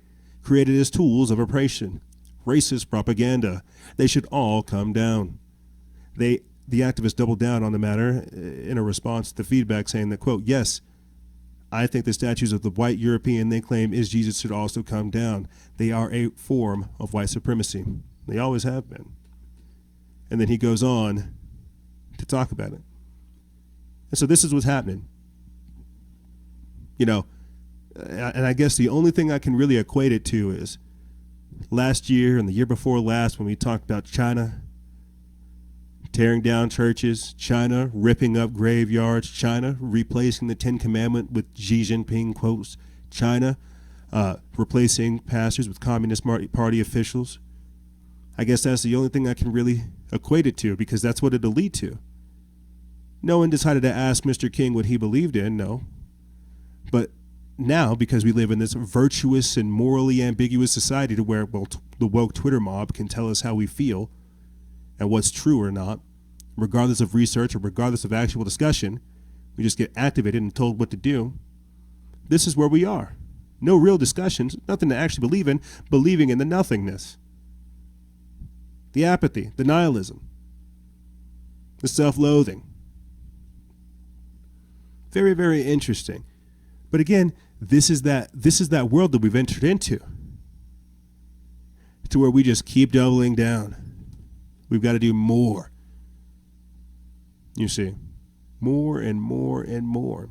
created as tools of oppression, racist propaganda. They should all come down. The activists doubled down on the matter in a response to the feedback, saying that, quote, yes, I think the statues of the white European they claim is Jesus should also come down. They are a form of white supremacy. They always have been. And then he goes on to talk about it. And so this is what's happening. And I guess the only thing I can really equate it to is last year and the year before last when we talked about China tearing down churches, China ripping up graveyards, China replacing the Ten Commandments with Xi Jinping quotes, China replacing pastors with Communist Party officials. I guess that's the only thing I can really equate it to, because that's what it'll lead to. No one decided to ask Mr. King what he believed in, no. But now, because we live in this virtuous and morally ambiguous society to where, the woke Twitter mob can tell us how we feel and what's true or not, regardless of research or regardless of actual discussion, we just get activated and told what to do. This is where we are. No real discussions, nothing to actually believe in, believing in the nothingness. The apathy, the nihilism, the self-loathing. Very, very interesting. But again, this is that world that we've entered into, to where we just keep doubling down. We've got to do more. You see, more and more and more.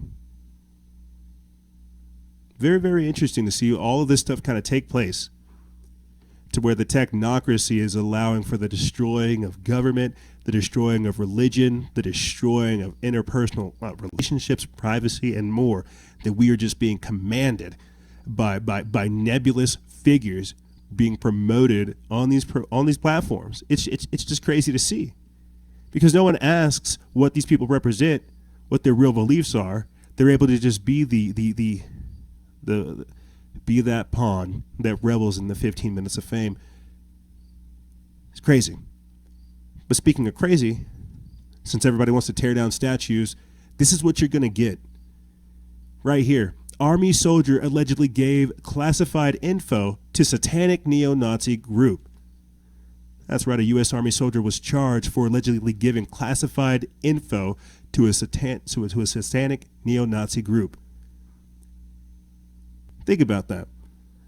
Very, very interesting to see all of this stuff kind of take place, to where the technocracy is allowing for the destroying of government, the destroying of religion, the destroying of interpersonal relationships, privacy, and more, that we are just being commanded by nebulous figures being promoted on these platforms. It's just crazy to see, because no one asks what these people represent, what their real beliefs are. They're able to just be be that pawn that revels in the 15 minutes of fame. It's crazy. But speaking of crazy, since everybody wants to tear down statues, this is what you're going to get right here. Army soldier allegedly gave classified info to satanic neo-Nazi group. That's right, a U.S. Army soldier was charged for allegedly giving classified info to a satanic neo-Nazi group. Think about that.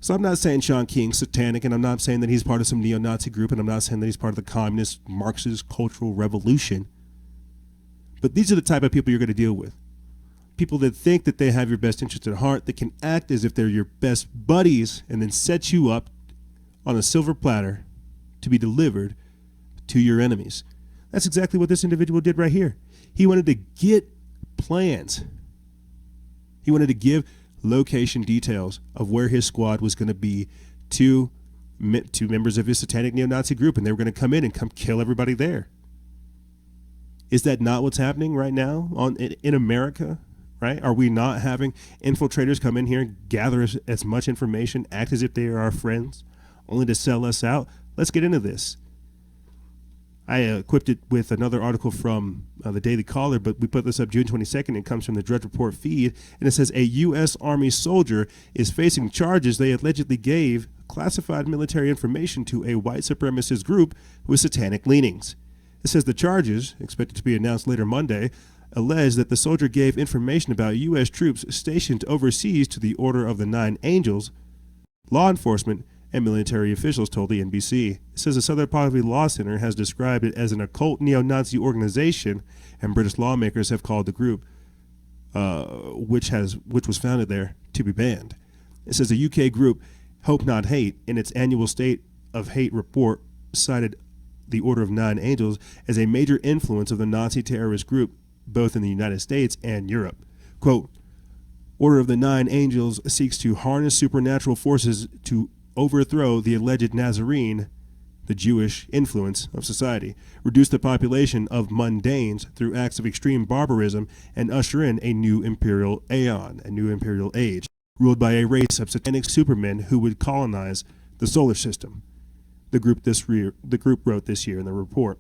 So I'm not saying Sean King's satanic, and I'm not saying that he's part of some neo-Nazi group, and I'm not saying that he's part of the communist, Marxist, cultural revolution. But these are the type of people you're going to deal with. People that think that they have your best interest at heart, that can act as if they're your best buddies and then set you up on a silver platter to be delivered to your enemies. That's exactly what this individual did right here. He wanted to get plans. He wanted to give location details of where his squad was going to be to members of his satanic neo-Nazi group, and they were going to come in and come kill everybody there. Is that not what's happening right now in America? Right? Are we not having infiltrators come in here and gather as much information, act as if they are our friends, only to sell us out? Let's get into this. I equipped it with another article from the Daily Caller, but we put this up June 22nd. It comes from the Drudge Report feed, and it says a U.S. Army soldier is facing charges they allegedly gave classified military information to a white supremacist group with satanic leanings. It says the charges, expected to be announced later Monday, allege that the soldier gave information about U.S. troops stationed overseas to the Order of the Nine Angels. Law enforcement and military officials told the NBC. It says the Southern Poverty Law Center has described it as an occult neo-Nazi organization, and British lawmakers have called the group, which was founded there, to be banned. It says the UK group Hope Not Hate, in its annual State of Hate report, cited the Order of Nine Angels as a major influence of the Nazi terrorist group, both in the United States and Europe. Quote, Order of the Nine Angels seeks to harness supernatural forces to overthrow the alleged Nazarene, the Jewish influence of society, reduce the population of mundanes through acts of extreme barbarism, and usher in a new imperial aeon, a new imperial age, ruled by a race of satanic supermen who would colonize the solar system. The group wrote this year in the report.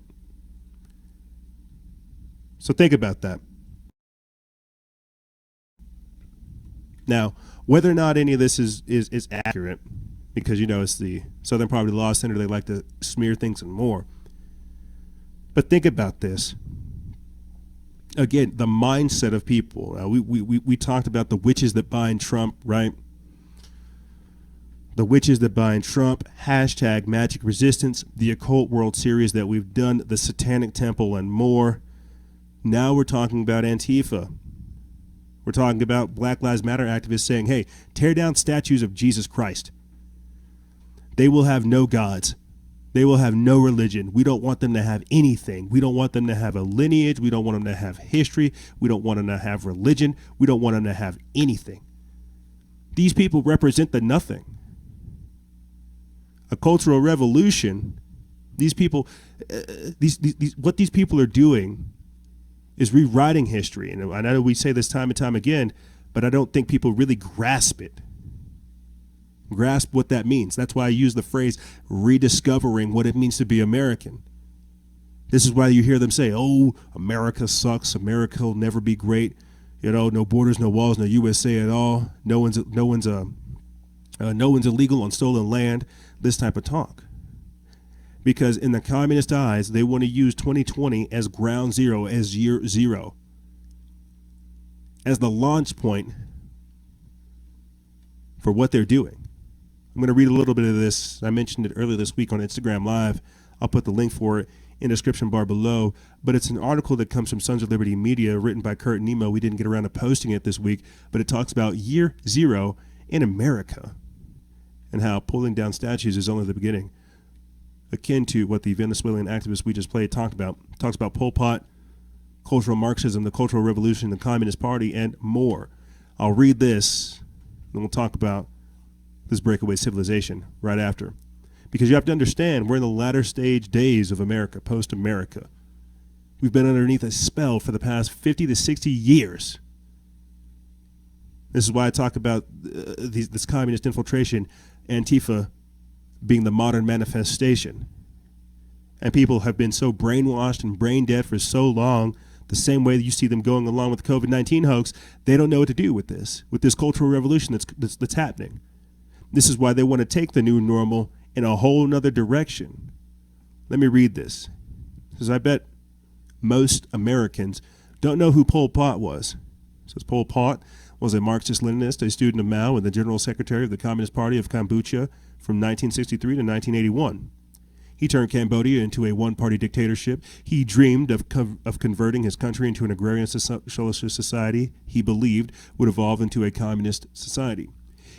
So think about that. Now, whether or not any of this is accurate, because, you know, it's the Southern Poverty Law Center, they like to smear things and more. But think about this. Again, the mindset of people. We talked about the witches that bind Trump, right? The witches that bind Trump, hashtag Magic Resistance, the Occult World Series that we've done, the Satanic Temple, and more. Now we're talking about Antifa. We're talking about Black Lives Matter activists saying, hey, tear down statues of Jesus Christ. They will have no gods. They will have no religion. We don't want them to have anything. We don't want them to have a lineage. We don't want them to have history. We don't want them to have religion. We don't want them to have anything. These people represent the nothing. A cultural revolution. These people, what these people are doing is rewriting history. And I know we say this time and time again, but I don't think people really grasp it. Grasp what that means. That's why I use the phrase rediscovering what it means to be American. This is why you hear them say, oh, America sucks. America will never be great. You know, no borders, no walls, no USA at all. No one's illegal on stolen land. This type of talk. Because in the communist eyes, they want to use 2020 as ground zero, as year zero, as the launch point for what they're doing. I'm going to read a little bit of this. I mentioned it earlier this week on Instagram Live. I'll put the link for it in the description bar below. But it's an article that comes from Sons of Liberty Media, written by Kurt Nemo. We didn't get around to posting it this week, but it talks about year zero in America and how pulling down statues is only the beginning. Akin to what the Venezuelan activist we just played talked about. It talks about Pol Pot, cultural Marxism, the Cultural Revolution, the Communist Party, and more. I'll read this, then we'll talk about this breakaway civilization right after. Because you have to understand, we're in the latter stage days of America, post-America. We've been underneath a spell for the past 50 to 60 years. This is why I talk about this communist infiltration, Antifa being the modern manifestation. And people have been so brainwashed and brain dead for so long, the same way that you see them going along with the COVID-19 hoax, they don't know what to do with this cultural revolution that's happening. This is why they want to take the new normal in a whole nother direction. Let me read this, because I bet most Americans don't know who Pol Pot was. It says Pol Pot was a Marxist-Leninist, a student of Mao, and the General Secretary of the Communist Party of Kampuchea from 1963 to 1981. He turned Cambodia into a one-party dictatorship. He dreamed of converting his country into an agrarian socialist society he believed would evolve into a communist society.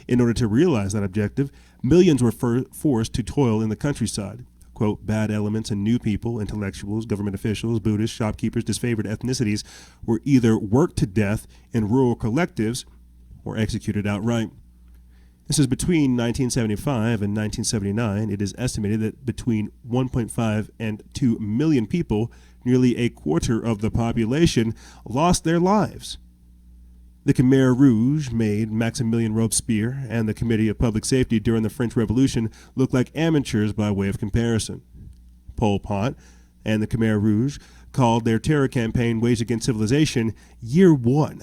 In order to realize that objective, millions were forced to toil in the countryside. Quote, bad elements and new people, intellectuals, government officials, Buddhists, shopkeepers, disfavored ethnicities were either worked to death in rural collectives or executed outright. This is between 1975 and 1979. It is estimated that between 1.5 and 2 million people, nearly a quarter of the population, lost their lives. The Khmer Rouge made Maximilien Robespierre and the Committee of Public Safety during the French Revolution look like amateurs by way of comparison. Pol Pot and the Khmer Rouge called their terror campaign waged against civilization Year One.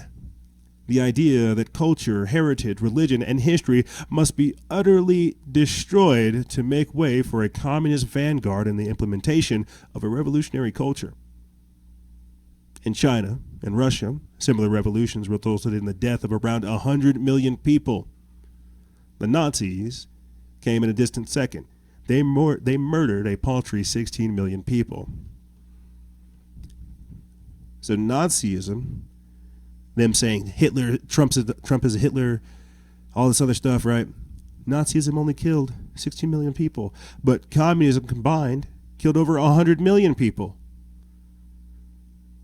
The idea that culture, heritage, religion, and history must be utterly destroyed to make way for a communist vanguard in the implementation of a revolutionary culture. In China and Russia, similar revolutions resulted in the death of around 100 million people. The Nazis came in a distant second. They murdered a paltry 16 million people. So Nazism, them saying Hitler, Trump is a Hitler, all this other stuff, right? Nazism only killed 16 million people, but communism combined killed over 100 million people.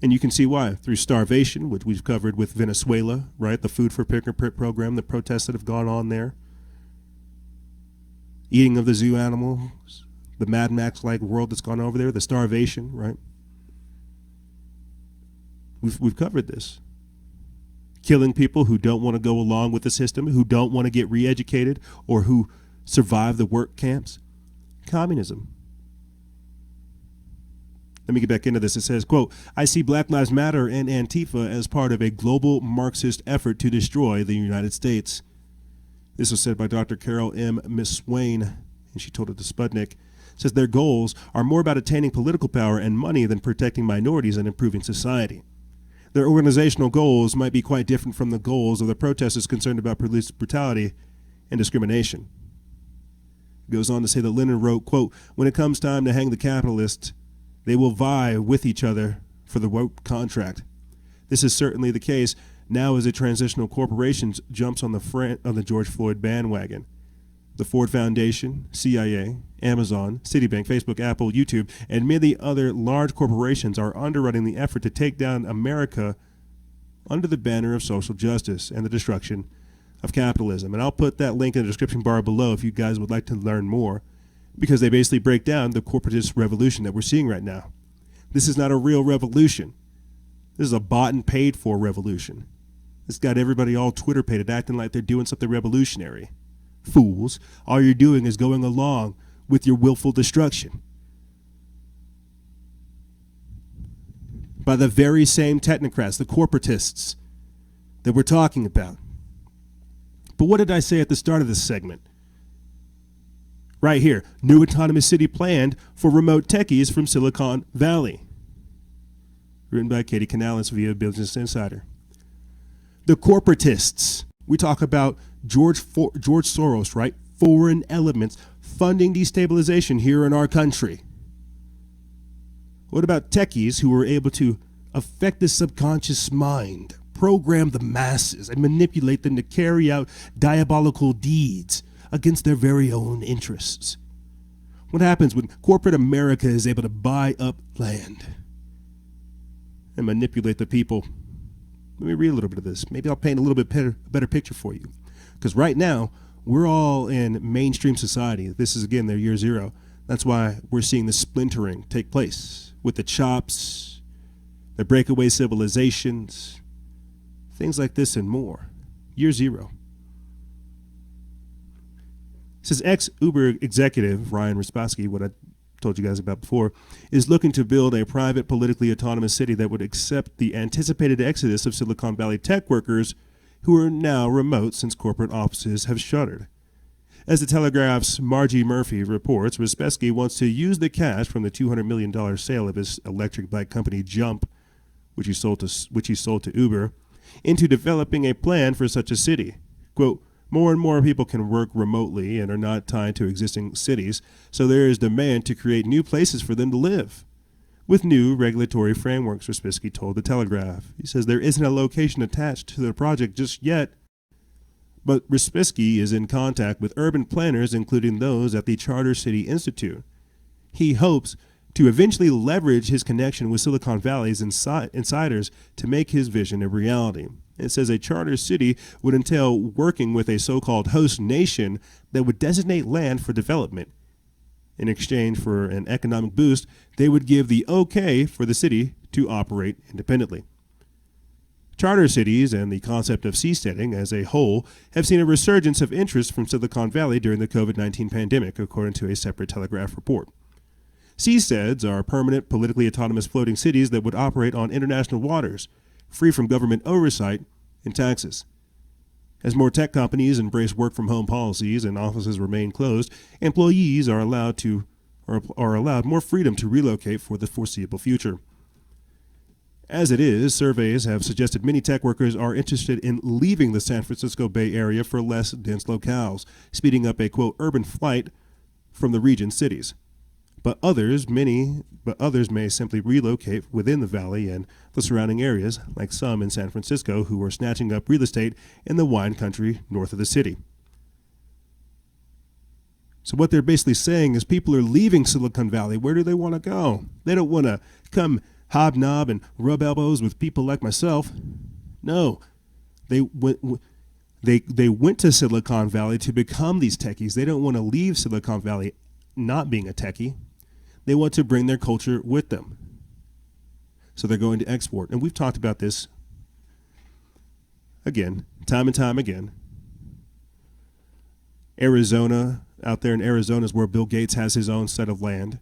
And you can see why, through starvation, which we've covered with Venezuela, right? The Food for Pick and Print program, the protests that have gone on there. Eating of the zoo animals, the Mad Max-like world that's gone over there, the starvation, right? We've covered this. Killing people who don't want to go along with the system, who don't want to get re-educated, or who survive the work camps. Communism. Let me get back into this. It says, quote, I see Black Lives Matter and Antifa as part of a global Marxist effort to destroy the United States. This was said by Dr. Carol M. Miss Swain, and she told it to Sputnik. It says their goals are more about attaining political power and money than protecting minorities and improving society. Their organizational goals might be quite different from the goals of the protesters concerned about police brutality and discrimination. It goes on to say that Lenin wrote, quote, when it comes time to hang the capitalists, they will vie with each other for the woke contract. This is certainly the case now as the transitional corporations jumps on the George Floyd bandwagon. The Ford Foundation, CIA, Amazon, Citibank, Facebook, Apple, YouTube, and many other large corporations are underwriting the effort to take down America under the banner of social justice and the destruction of capitalism. And I'll put that link in the description bar below if you guys would like to learn more, because they basically break down the corporatist revolution that we're seeing right now. This is not a real revolution. This is a bought and paid for revolution. It's got everybody all Twitter-pated acting like they're doing something revolutionary. Fools, all you're doing is going along with your willful destruction. By the very same technocrats, the corporatists that we're talking about. But what did I say at the start of this segment? Right here, new autonomous city planned for remote techies from Silicon Valley. Written by Katie Canales via Business Insider. The corporatists. We talk about George Soros, right? Foreign elements funding destabilization here in our country. What about techies who were able to affect the subconscious mind, program the masses, and manipulate them to carry out diabolical deeds against their very own interests? What happens when corporate America is able to buy up land and manipulate the people? Let me read a little bit of this. Maybe I'll paint a little bit better picture for you. Because right now, We're all in mainstream society. This is, again, their year zero. That's why we're seeing the splintering take place with the chops, the breakaway civilizations, things like this and more. Year zero. It says ex-Uber executive Ryan Rispaski, what I told you guys about before, is looking to build a private, politically autonomous city that would accept the anticipated exodus of Silicon Valley tech workers who are now remote since corporate offices have shuttered. As the Telegraph's Margie Murphy reports, Rispaski wants to use the cash from the $200 million sale of his electric bike company Jump, which he sold to Uber, into developing a plan for such a city. Quote, more and more people can work remotely and are not tied to existing cities, so there is demand to create new places for them to live. With new regulatory frameworks, Rispaski told the Telegraph. He says there isn't a location attached to the project just yet, but Rispaski is in contact with urban planners, including those at the Charter City Institute. He hopes to eventually leverage his connection with Silicon Valley's insiders to make his vision a reality. It says a charter city would entail working with a so-called host nation that would designate land for development. In exchange for an economic boost, they would give the okay for the city to operate independently. Charter cities and the concept of seasteading as a whole have seen a resurgence of interest from Silicon Valley during the COVID-19 pandemic, according to a separate Telegraph report. Seasteads are permanent, politically autonomous floating cities that would operate on international waters, free from government oversight and taxes. As more tech companies embrace work-from-home policies and offices remain closed, employees are allowed more freedom to relocate for the foreseeable future. As it is, surveys have suggested many tech workers are interested in leaving the San Francisco Bay Area for less dense locales, speeding up a, quote, urban flight from the region's cities. But others may simply relocate within the valley and the surrounding areas, like some in San Francisco who are snatching up real estate in the wine country north of the city. So what they're basically saying is people are leaving Silicon Valley. Where do they want to go? They don't want to come hobnob and rub elbows with people like myself. No, they went to Silicon Valley to become these techies. They don't want to leave Silicon Valley not being a techie. They want to bring their culture with them. So they're going to export. And we've talked about this, again, time and time again. Arizona, out there in Arizona is where Bill Gates has his own set of land.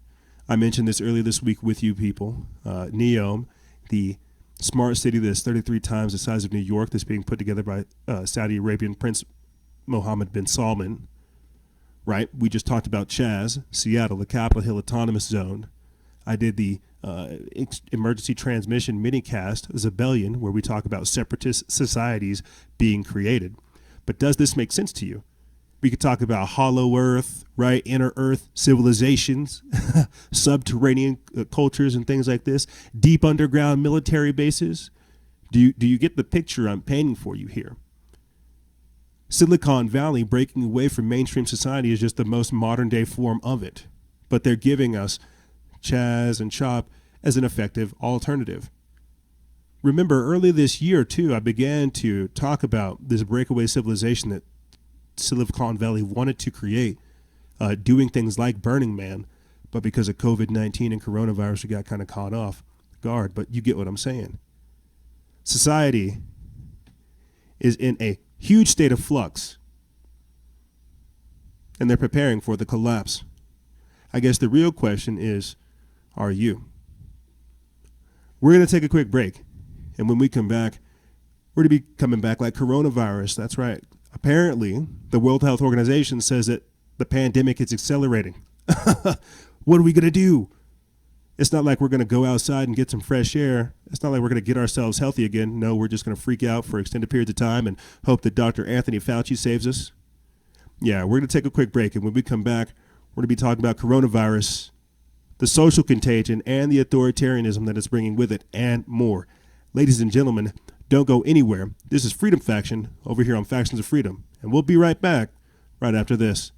I mentioned this earlier this week with you people. Neom, the smart city that's 33 times the size of New York, that's being put together by Saudi Arabian Prince Mohammed bin Salman. Right, we just talked about Chaz, Seattle, the Capitol Hill Autonomous Zone. I did the emergency transmission minicast, Zebellion, where we talk about separatist societies being created. But does this make sense to you? We could talk about hollow earth, right, inner earth civilizations, subterranean cultures and things like this, deep underground military bases. Do you get the picture I'm painting for you here? Silicon Valley breaking away from mainstream society is just the most modern day form of it. But they're giving us Chaz and Chop as an effective alternative. Remember, early this year, too, I began to talk about this breakaway civilization that Silicon Valley wanted to create, doing things like Burning Man, but because of COVID-19 and coronavirus, we got kind of caught off guard. But you get what I'm saying. Society is in a huge state of flux, and they're preparing for the collapse. I guess the real question is, are you? We're going to take a quick break, and when we come back, we're going to be coming back like coronavirus. That's right. Apparently, the World Health Organization says that the pandemic is accelerating. What are we going to do? It's not like we're going to go outside and get some fresh air. It's not like we're going to get ourselves healthy again. No, we're just going to freak out for extended periods of time and hope that Dr. Anthony Fauci saves us. Yeah, we're going to take a quick break. And when we come back, we're going to be talking about coronavirus, the social contagion, and the authoritarianism that it's bringing with it, and more. Ladies and gentlemen, don't go anywhere. This is Freedom Faction over here on Factions of Freedom. And we'll be right back right after this.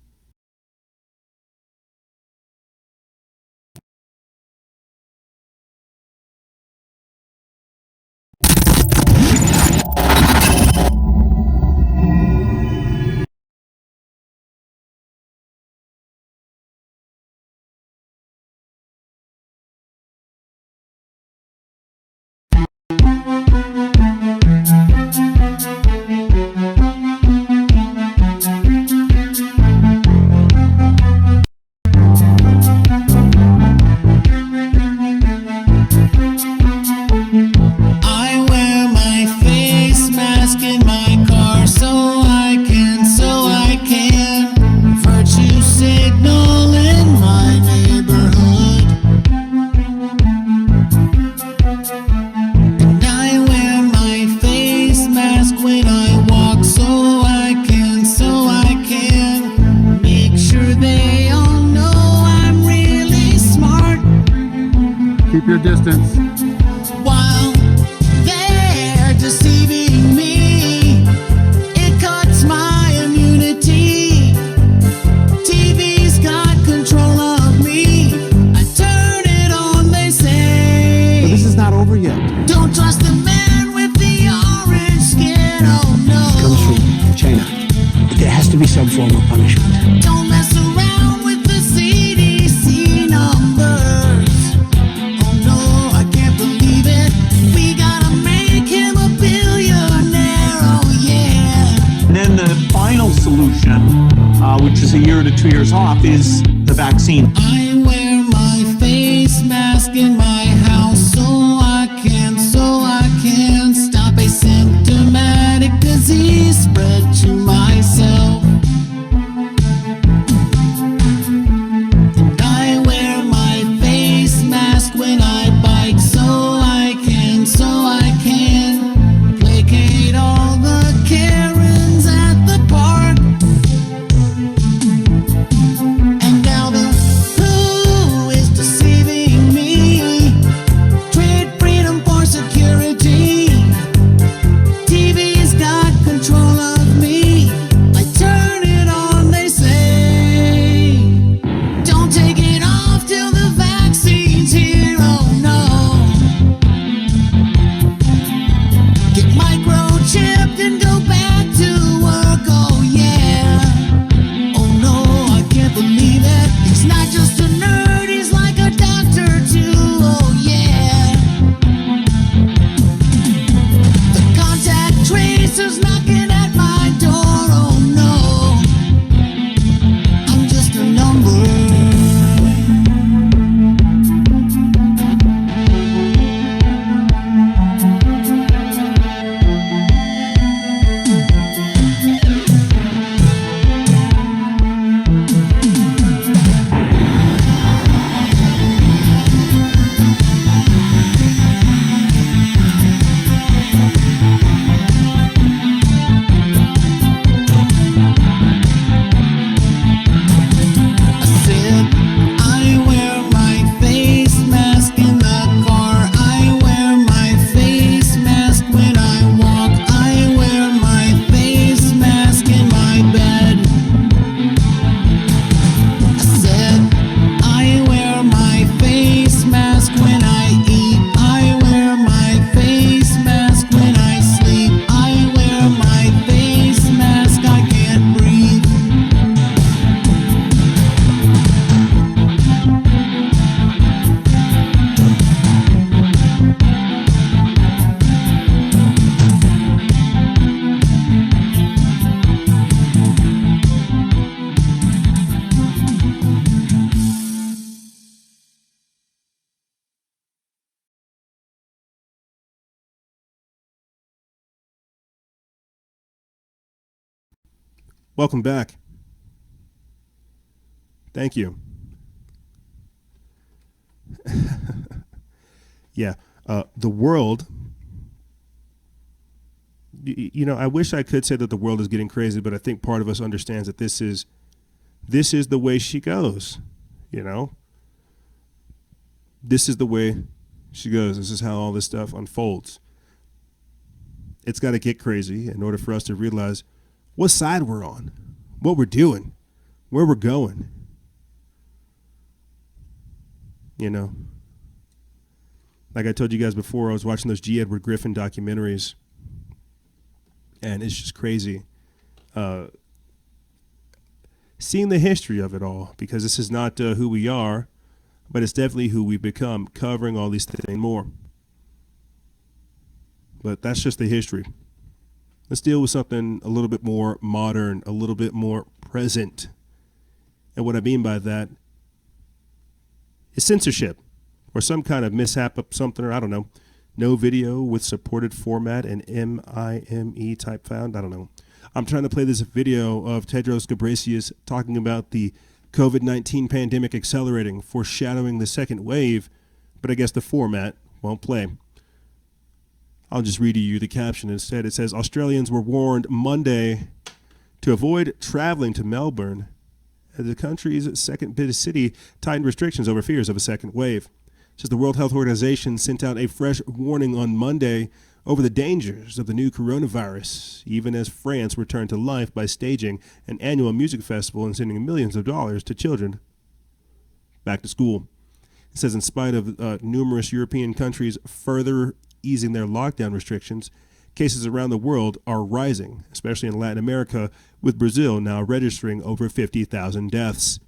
some form of punishment. Don't mess around with the CDC numbers. Oh no, I can't believe it. We gotta make him a billionaire, oh yeah. And then the final solution, which is a year to 2 years off, is the vaccine. I wear my face mask in my house so I can stop a symptomatic disease spread to myself. And I wear my face mask when I bike so I can placate all the Karens at the park. And now the who is deceiving me? Trade freedom for security. TV's got control of me. I turn it on, they say. Don't take it off till the vaccine's here, oh no. Get microchipped and go back to work, oh yeah. Oh no, I can't believe it. He's not just a nerd, he's like a doctor too, oh yeah. The contact tracer's knocking at my door, oh no. I'm just a number. I said, I wear my face mask in the car. I wear my face mask when I walk. I wear my face mask in my bed. I said, I wear my face mask when I eat. I wear my face mask when I sleep. I wear my face mask, I can't breathe. Welcome back. Thank you. Yeah, the world, you know, I wish I could say that the world is getting crazy, but I think part of us understands that this is the way she goes, you know? This is the way she goes. This is how all this stuff unfolds. It's got to get crazy in order for us to realize what side we're on, what we're doing, where we're going. You know, like I told you guys before, I was watching those G. Edward Griffin documentaries, and it's just crazy seeing the history of it all, because this is not who we are, but it's definitely who we've become, covering all these things and more. But that's just the history. Let's deal with something a little bit more modern, a little bit more present. And what I mean by that is censorship, or some kind of mishap of something, or I don't know, no video with supported format and MIME type found. I don't know. I'm trying to play this video of Tedros Ghebreyesus talking about the COVID-19 pandemic accelerating, foreshadowing the second wave, but I guess the format won't play. I'll just read to you the caption instead. It says, Australians were warned Monday to avoid traveling to Melbourne as the country's second biggest city tightened restrictions over fears of a second wave. It says the World Health Organization sent out a fresh warning on Monday over the dangers of the new coronavirus, even as France returned to life by staging an annual music festival and sending millions of dollars to children back to school. It says in spite of numerous European countries further easing their lockdown restrictions, Cases around the world are rising, especially in Latin America, with Brazil now registering over 50,000 deaths.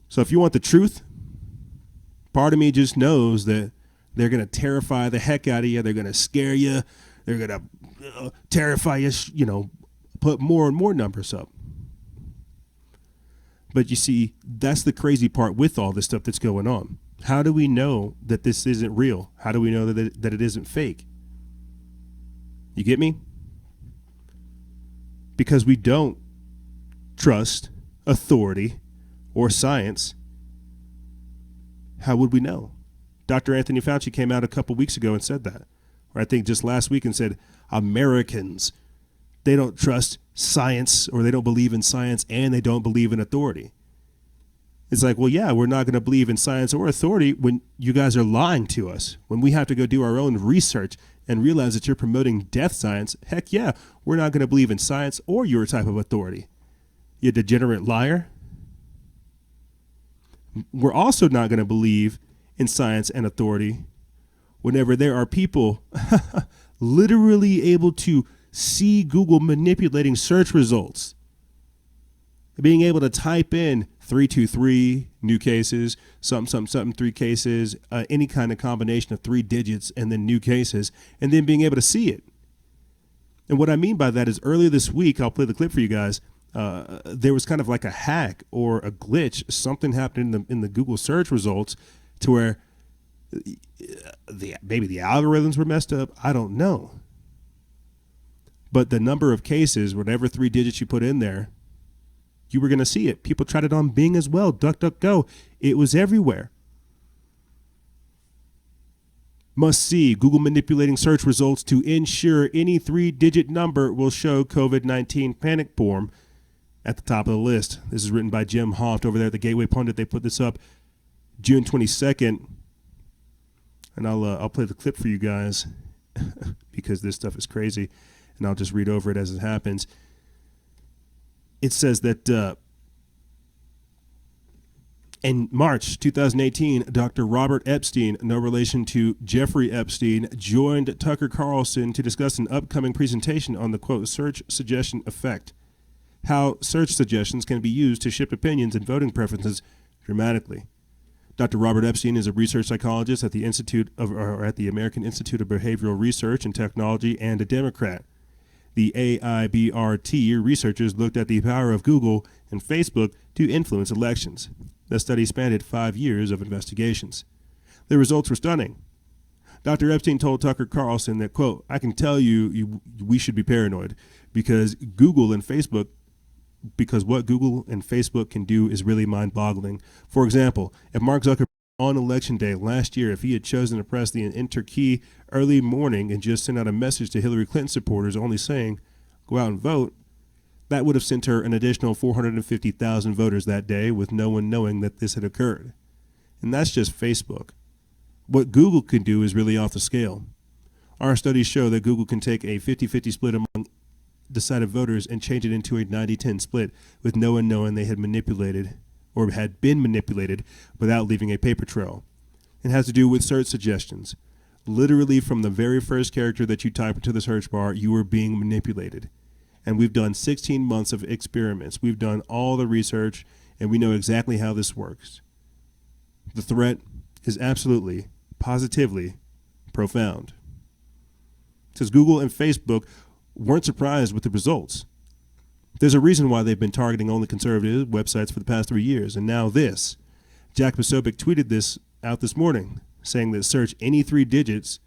So if you want the truth, part of me just knows that they're going to terrify the heck out of you. They're going to scare you. They're going to terrify you, put more and more numbers up. But you see, that's the crazy part with all this stuff that's going on. How do we know that this isn't real? How do we know that it isn't fake? You get me? Because we don't trust authority or science. How would we know? Dr. Anthony Fauci came out a couple weeks ago and said that. Or I think just last week, and said, Americans, they don't trust science, or they don't believe in science, and they don't believe in authority. It's like, well, yeah, we're not going to believe in science or authority when you guys are lying to us. When we have to go do our own research and realize that you're promoting death science, heck yeah, we're not going to believe in science or your type of authority. You degenerate liar. We're also not going to believe in science and authority whenever there are people literally able to see Google manipulating search results. Being able to type in 323 new cases, something, 3 cases, any kind of combination of 3 digits and then new cases, and then being able to see it. And what I mean by that is earlier this week, I'll play the clip for you guys, there was kind of like a hack or a glitch. Something happened in the Google search results to where maybe the algorithms were messed up. I don't know. But the number of cases, whatever 3 digits you put in there, you were going to see it. People tried it on Bing as well. DuckDuckGo. It was everywhere. Must see Google manipulating search results to ensure any 3-digit number will show COVID-19 panic porn at the top of the list. This is written by Jim Hoft over there at the Gateway Pundit. They put this up June 22nd. And I'll play the clip for you guys because this stuff is crazy. And I'll just read over it as it happens. It says that in March 2018, Dr. Robert Epstein, no relation to Jeffrey Epstein, joined Tucker Carlson to discuss an upcoming presentation on the, quote, search suggestion effect, how search suggestions can be used to shift opinions and voting preferences dramatically. Dr. Robert Epstein is a research psychologist at the American Institute of Behavioral Research and Technology and a Democrat. The AIBRT researchers looked at the power of Google and Facebook to influence elections. The study spanned 5 years of investigations. The results were stunning. Dr. Epstein told Tucker Carlson that, quote, I can tell you we should be paranoid because what Google and Facebook can do is really mind-boggling. For example, if Mark Zuckerberg on election day last year, if he had chosen to press the enter key early morning and just sent out a message to Hillary Clinton supporters only saying, go out and vote, that would have sent her an additional 450,000 voters that day with no one knowing that this had occurred. And that's just Facebook. What Google can do is really off the scale. Our studies show that Google can take a 50-50 split among decided voters and change it into a 90-10 split with no one knowing they had manipulated or had been manipulated without leaving a paper trail. It has to do with search suggestions. Literally from the very first character that you type into the search bar, you are being manipulated. And we've done 16 months of experiments. We've done all the research, and we know exactly how this works. The threat is absolutely, positively profound. It says Google and Facebook weren't surprised with the results. There's a reason why they've been targeting only conservative websites for the past 3 years. And now this. Jack Posobiec tweeted this out this morning, saying that search any 3 digits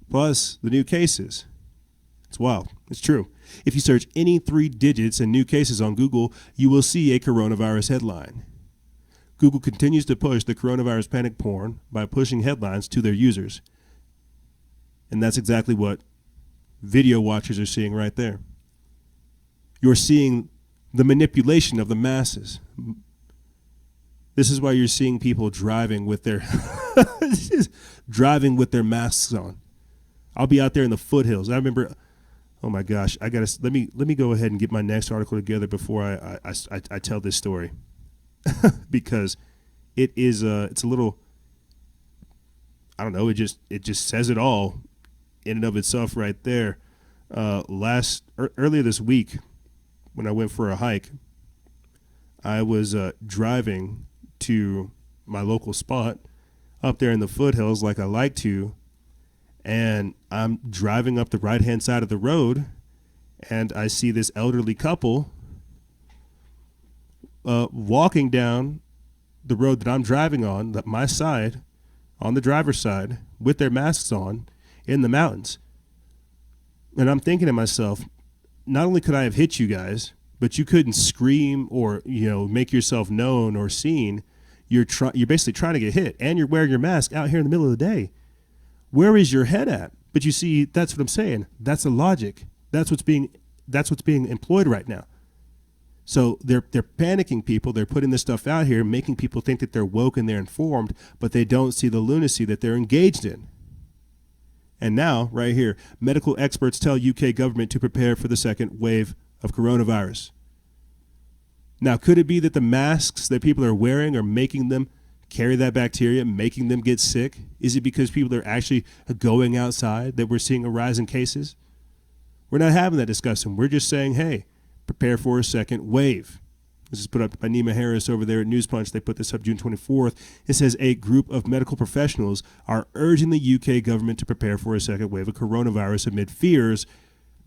plus the new cases. It's wild. It's true. If you search any 3 digits and new cases on Google, you will see a coronavirus headline. Google continues to push the coronavirus panic porn by pushing headlines to their users. And that's exactly what video watchers are seeing right there. You're seeing the manipulation of the masses. This is why you're seeing people driving with their masks on. I'll be out there in the foothills. I remember, oh my gosh, let me go ahead and get my next article together before I tell this story. Because it's a little, I don't know, it just says it all in and of itself right there. Earlier this week, when I went for a hike, I was driving to my local spot up there in the foothills like I like to, and I'm driving up the right-hand side of the road, and I see this elderly couple walking down the road that I'm driving on, my side, on the driver's side, with their masks on, in the mountains. And I'm thinking to myself, not only could I have hit you guys, but you couldn't scream or, make yourself known or seen. You're basically trying to get hit, and you're wearing your mask out here in the middle of the day. Where is your head at? But you see, that's what I'm saying. That's the logic. That's what's being employed right now. So they're panicking people. They're putting this stuff out here, making people think that they're woke and they're informed, but they don't see the lunacy that they're engaged in. And now, right here, medical experts tell UK government to prepare for the second wave of coronavirus. Now, could it be that the masks that people are wearing are making them carry that bacteria, making them get sick? Is it because people are actually going outside that we're seeing a rise in cases? We're not having that discussion. We're just saying, hey, prepare for a second wave. This is put up by Nima Harris over there at News Punch. They put this up June 24th. It says a group of medical professionals are urging the UK government to prepare for a second wave of coronavirus amid fears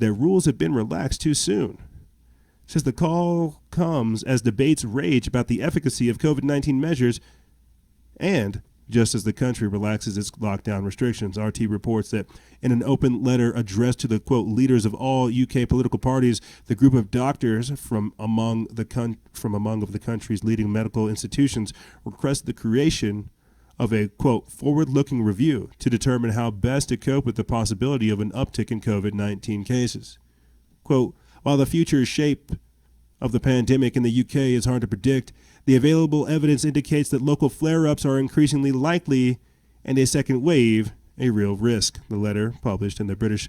that rules have been relaxed too soon. It says the call comes as debates rage about the efficacy of COVID-19 measures, and just as the country relaxes its lockdown restrictions. RT reports that in an open letter addressed to the, quote, leaders of all UK political parties, the group of doctors from among the country's leading medical institutions requested the creation of a, quote, forward-looking review to determine how best to cope with the possibility of an uptick in COVID-19 cases. Quote, while the future shape of the pandemic in the UK is hard to predict, the available evidence indicates that local flare-ups are increasingly likely and a second wave a real risk, the letter published in the British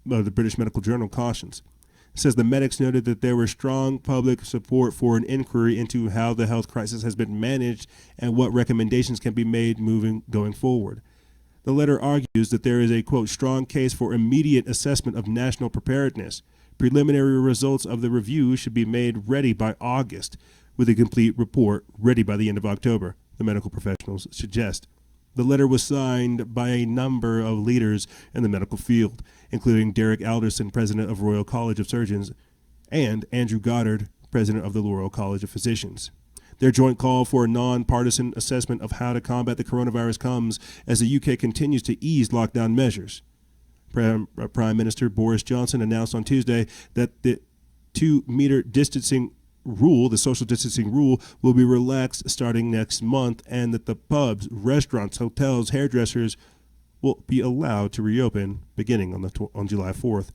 Medical Journal cautions. It says the medics noted that there was strong public support for an inquiry into how the health crisis has been managed and what recommendations can be made going forward. The letter argues that there is a, quote, strong case for immediate assessment of national preparedness. Preliminary results of the review should be made ready by August, with a complete report ready by the end of October, the medical professionals suggest. The letter was signed by a number of leaders in the medical field, including Derek Alderson, president of Royal College of Surgeons, and Andrew Goddard, president of the Royal College of Physicians. Their joint call for a non-partisan assessment of how to combat the coronavirus comes as the UK continues to ease lockdown measures. Prime Minister Boris Johnson announced on Tuesday that the 2-meter distancing rule, the social distancing rule, will be relaxed starting next month, and that the pubs, restaurants, hotels, hairdressers will be allowed to reopen beginning on July 4th.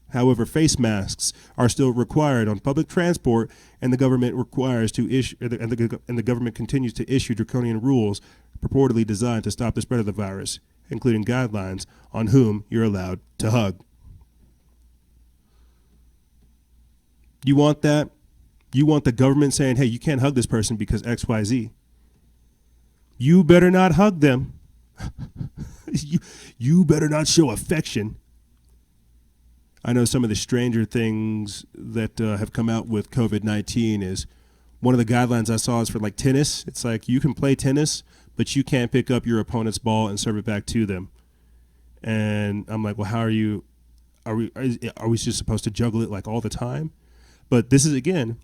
However, face masks are still required on public transport, and the government the government continues to issue draconian rules purportedly designed to stop the spread of the virus, including guidelines on whom you're allowed to hug. You want that? You want the government saying, hey, you can't hug this person because XYZ. You better not hug them. You better not show affection. I know some of the stranger things that have come out with COVID-19 is one of the guidelines I saw is for like tennis. It's like you can play tennis, but you can't pick up your opponent's ball and serve it back to them. And I'm like, well, how are we just supposed to juggle it like all the time? But this is, again,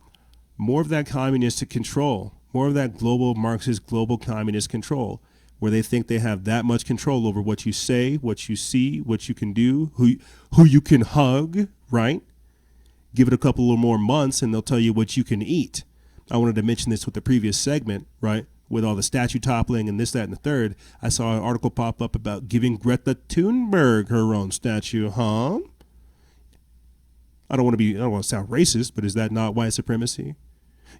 more of that communistic control, more of that global Marxist, global communist control, where they think they have that much control over what you say, what you see, what you can do, who you can hug, right? Give it a couple of more months and they'll tell you what you can eat. I wanted to mention this with the previous segment, right? With all the statue toppling and this, that, and the third. I saw an article pop up about giving Greta Thunberg her own statue, huh? I don't want to sound racist, but is that not white supremacy?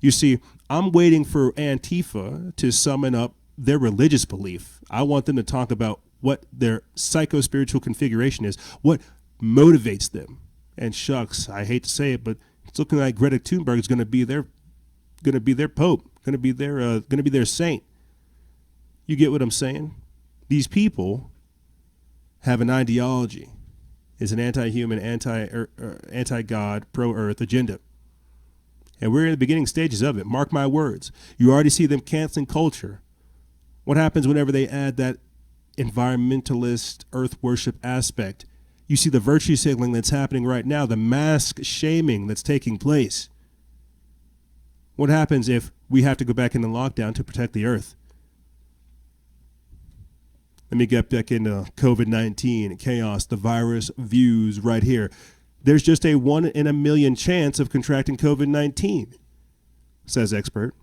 You see, I'm waiting for Antifa to summon up their religious belief. I want them to talk about what their psycho-spiritual configuration is, what motivates them. And shucks, I hate to say it, but it's looking like Greta Thunberg is going to be their pope, going to be their saint. You get what I'm saying? These people have an ideology, is an anti-human, anti-God, pro-earth agenda. And we're in the beginning stages of it. Mark my words. You already see them canceling culture. What happens whenever they add that environmentalist, earth worship aspect? You see the virtue signaling that's happening right now, the mask shaming that's taking place. What happens if we have to go back into lockdown to protect the earth? Let me get back into COVID-19, chaos, the virus views right here. There's just a 1 in a million chance of contracting COVID-19, says expert.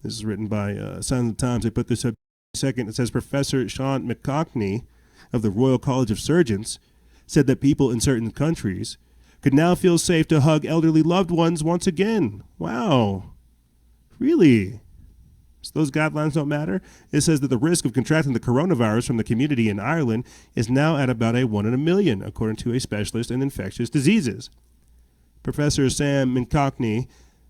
This is written by Signs of the Times. They put this up second. It says Professor Sean McCockney of the Royal College of Surgeons said that people in certain countries could now feel safe to hug elderly loved ones once again. Wow. Really? So those guidelines don't matter? It says that the risk of contracting the coronavirus from the community in Ireland is now at about a 1 in a million, according to a specialist in infectious diseases. Professor Sam McCockney,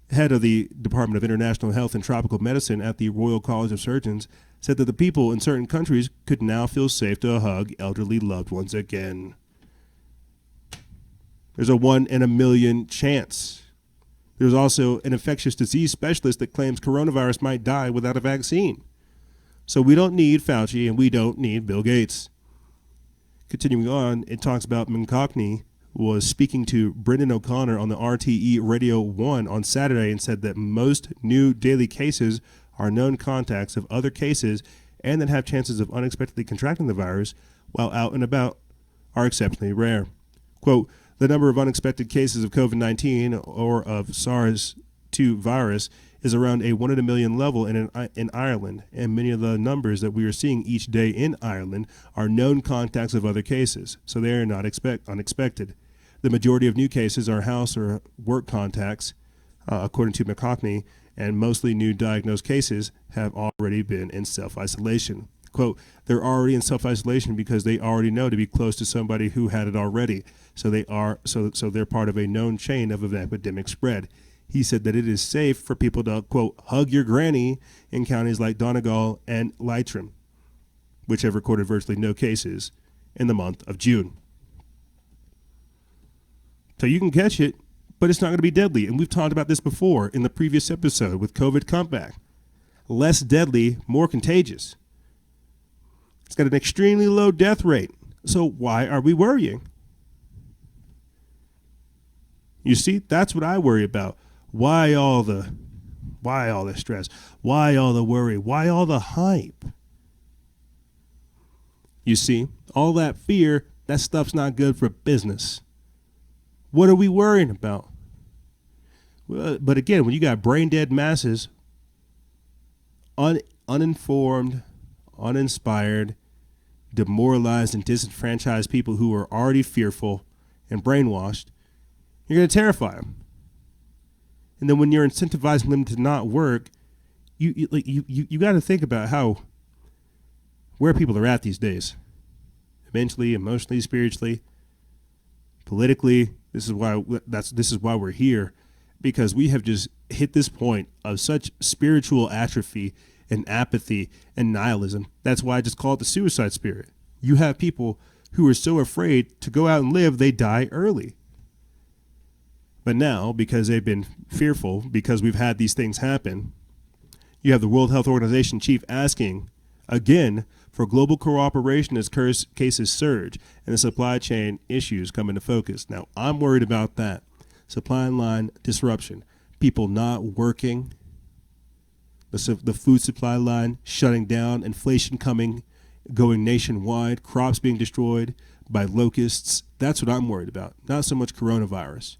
head of the Department of International Health and Tropical Medicine at the Royal College of Surgeons, said that the people in certain countries could now feel safe to hug elderly loved ones again. There's a 1 in a million chance. There's also an infectious disease specialist that claims coronavirus might die without a vaccine. So we don't need Fauci and we don't need Bill Gates. Continuing on, it talks about McCockney was speaking to Brendan O'Connor on the RTE Radio 1 on Saturday and said that most new daily cases are known contacts of other cases and that have chances of unexpectedly contracting the virus while out and about are exceptionally rare. Quote, the number of unexpected cases of COVID-19 or of SARS-2 virus is around a 1 in a million level in Ireland, and many of the numbers that we are seeing each day in Ireland are known contacts of other cases, so they are not unexpected. The majority of new cases are house or work contacts, according to McCockney, and mostly new diagnosed cases have already been in self-isolation. Quote, they're already in self-isolation because they already know to be close to somebody who had it already. So they're part of a known chain of an epidemic spread. He said that it is safe for people to, quote, hug your granny in counties like Donegal and Leitrim, which have recorded virtually no cases in the month of June. So you can catch it, but it's not going to be deadly. And we've talked about this before in the previous episode with COVID comeback. Less deadly, more contagious. It's got an extremely low death rate. So why are we worrying? You see, that's what I worry about. Why all the stress? Why all the worry? Why all the hype? You see, all that fear, that stuff's not good for business. What are we worrying about? Well, but again, when you got brain dead masses, uninformed, uninspired, demoralized, and disenfranchised people who are already fearful and brainwashed, you're going to terrify them. And then when you're incentivizing them to not work, you got to think about where people are at these days, mentally, emotionally, spiritually, politically. This is why we're here, because we have just hit this point of such spiritual atrophy and apathy and nihilism. That's why I just call it the suicide spirit. You have people who are so afraid to go out and live, they die early. But now, because they've been fearful, because we've had these things happen, you have the World Health Organization chief asking, again, for global cooperation as cases surge and the supply chain issues come into focus. Now, I'm worried about that. Supply line disruption, people not working, the food supply line shutting down, inflation going nationwide, crops being destroyed by locusts. That's what I'm worried about, not so much coronavirus.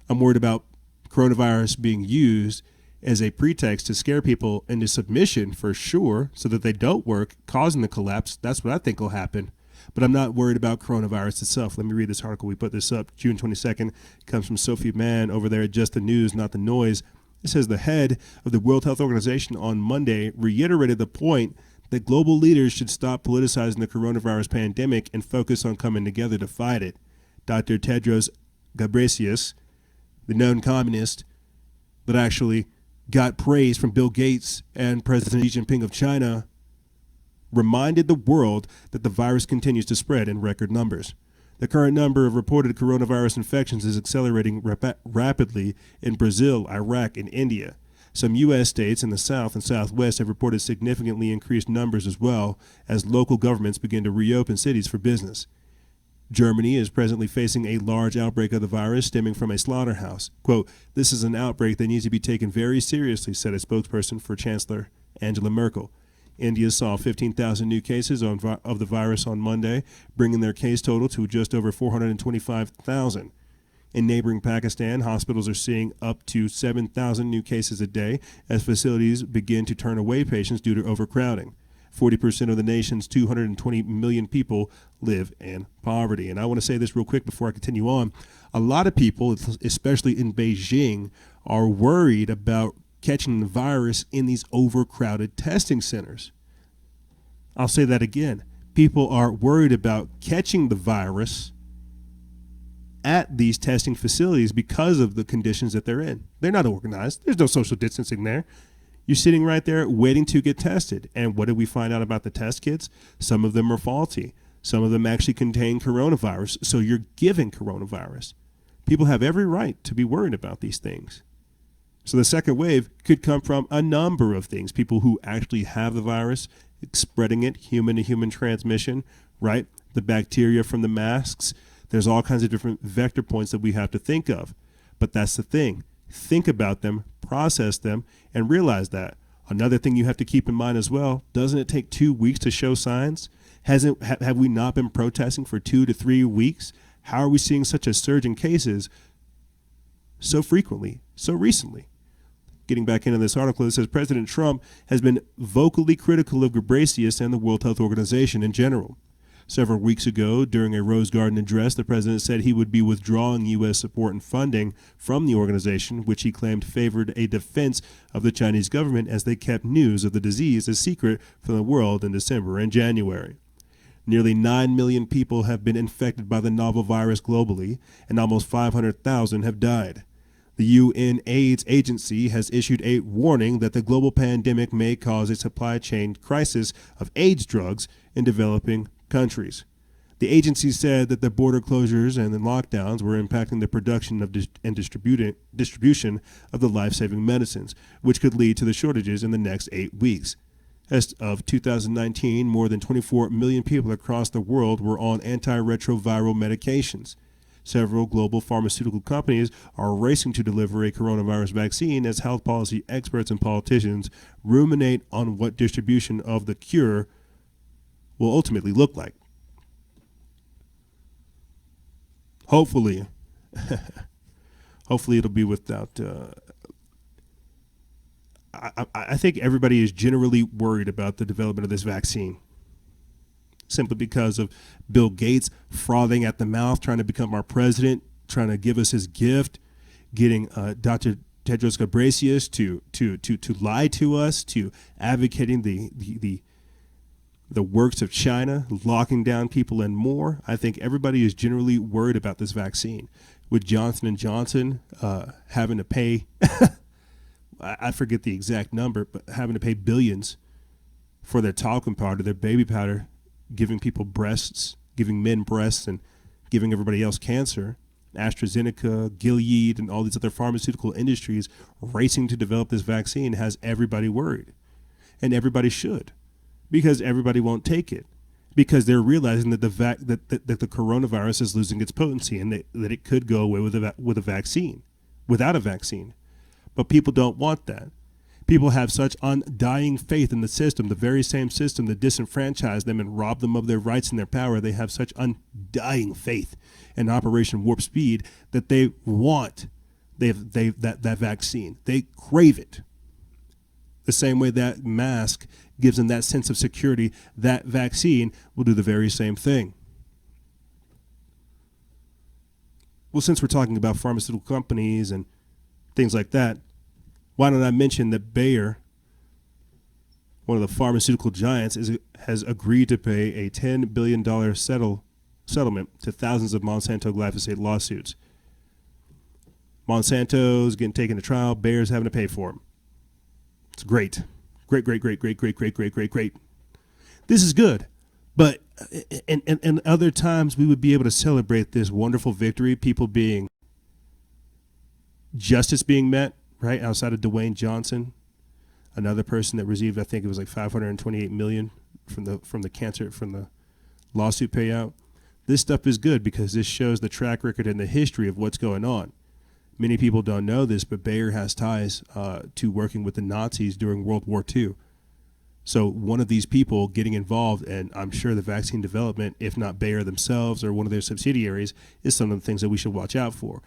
I'm worried about coronavirus being used as a pretext to scare people into submission for sure, so that they don't work, causing the collapse. That's what I think will happen. But I'm not worried about coronavirus itself. Let me read this article. We put this up June 22nd. It comes from Sophie Mann over there at Just the News, Not the Noise. It says the head of the World Health Organization on Monday reiterated the point that global leaders should stop politicizing the coronavirus pandemic and focus on coming together to fight it. Dr. Tedros Ghebreyesus, the known communist that actually got praise from Bill Gates and President Xi Jinping of China, reminded the world that the virus continues to spread in record numbers. The current number of reported coronavirus infections is accelerating rapidly in Brazil, Iraq, and India. Some U.S. states in the South and Southwest have reported significantly increased numbers as well as local governments begin to reopen cities for business. Germany is presently facing a large outbreak of the virus stemming from a slaughterhouse. Quote, "This is an outbreak that needs to be taken very seriously," said a spokesperson for Chancellor Angela Merkel. India saw 15,000 new cases of the virus on Monday, bringing their case total to just over 425,000. In neighboring Pakistan, hospitals are seeing up to 7,000 new cases a day as facilities begin to turn away patients due to overcrowding. 40% of the nation's 220 million people live in poverty. And I want to say this real quick before I continue on. A lot of people, especially in Beijing, are worried about catching the virus in these overcrowded testing centers. I'll say that again. People are worried about catching the virus at these testing facilities because of the conditions that they're in. They're not organized. There's no social distancing there. You're sitting right there waiting to get tested. And what did we find out about the test kits? Some of them are faulty. Some of them actually contain coronavirus. So you're giving coronavirus. People have every right to be worried about these things. So the second wave could come from a number of things. People who actually have the virus, spreading it, human-to-human transmission, right? The bacteria from the masks. There's all kinds of different vector points that we have to think of. But that's the thing. Think about them, process them, and realize that. Another thing you have to keep in mind as well, doesn't it take 2 weeks to show signs? Have we not been protesting for 2 to 3 weeks? How are we seeing such a surge in cases so frequently, so recently? Getting back into this article, it says President Trump has been vocally critical of Ghebreyesus and the World Health Organization in general. Several weeks ago, during a Rose Garden address, the president said he would be withdrawing U.S. support and funding from the organization, which he claimed favored a defense of the Chinese government as they kept news of the disease a secret from the world in December and January. Nearly 9 million people have been infected by the novel virus globally, and almost 500,000 have died. The UN AIDS Agency has issued a warning that the global pandemic may cause a supply chain crisis of AIDS drugs in developing countries. The agency said that the border closures and the lockdowns were impacting the production of and distribution of the life-saving medicines, which could lead to the shortages in the next 8 weeks. As of 2019, more than 24 million people across the world were on antiretroviral medications. Several global pharmaceutical companies are racing to deliver a coronavirus vaccine as health policy experts and politicians ruminate on what distribution of the cure will ultimately look like. Hopefully it'll be without. I think everybody is generally worried about the development of this vaccine, simply because of Bill Gates frothing at the mouth, trying to become our president, trying to give us his gift, getting Dr. Tedros Ghebreyesus to lie to us, to advocating the works of China, locking down people and more. I think everybody is generally worried about this vaccine. With Johnson & Johnson having to pay, I forget the exact number, but having to pay billions for their talcum powder, their baby powder, giving people breasts, giving men breasts, and giving everybody else cancer. AstraZeneca, Gilead, and all these other pharmaceutical industries racing to develop this vaccine has everybody worried. And everybody should, because everybody won't take it, because they're realizing that the coronavirus is losing its potency and that it could go away with a vaccine, without a vaccine. But people don't want that. People have such undying faith in the system, the very same system that disenfranchised them and robbed them of their rights and their power. They have such undying faith in Operation Warp Speed that they want that vaccine. They crave it. The same way that mask gives them that sense of security, that vaccine will do the very same thing. Well, since we're talking about pharmaceutical companies and things like that, why don't I mention that Bayer, one of the pharmaceutical giants, has agreed to pay a $10 billion settlement to thousands of Monsanto glyphosate lawsuits. Monsanto's getting taken to trial. Bayer's having to pay for them. It's great. Great. This is good. But and other times we would be able to celebrate this wonderful victory, people being justice being met, right? Outside of Dwayne Johnson, another person that received, I think it was like $528 million from the lawsuit payout. This stuff is good because this shows the track record and the history of what's going on. Many people don't know this, but Bayer has ties to working with the Nazis during World War II. So one of these people getting involved, and I'm sure the vaccine development, if not Bayer themselves or one of their subsidiaries, is some of the things that we should watch out for.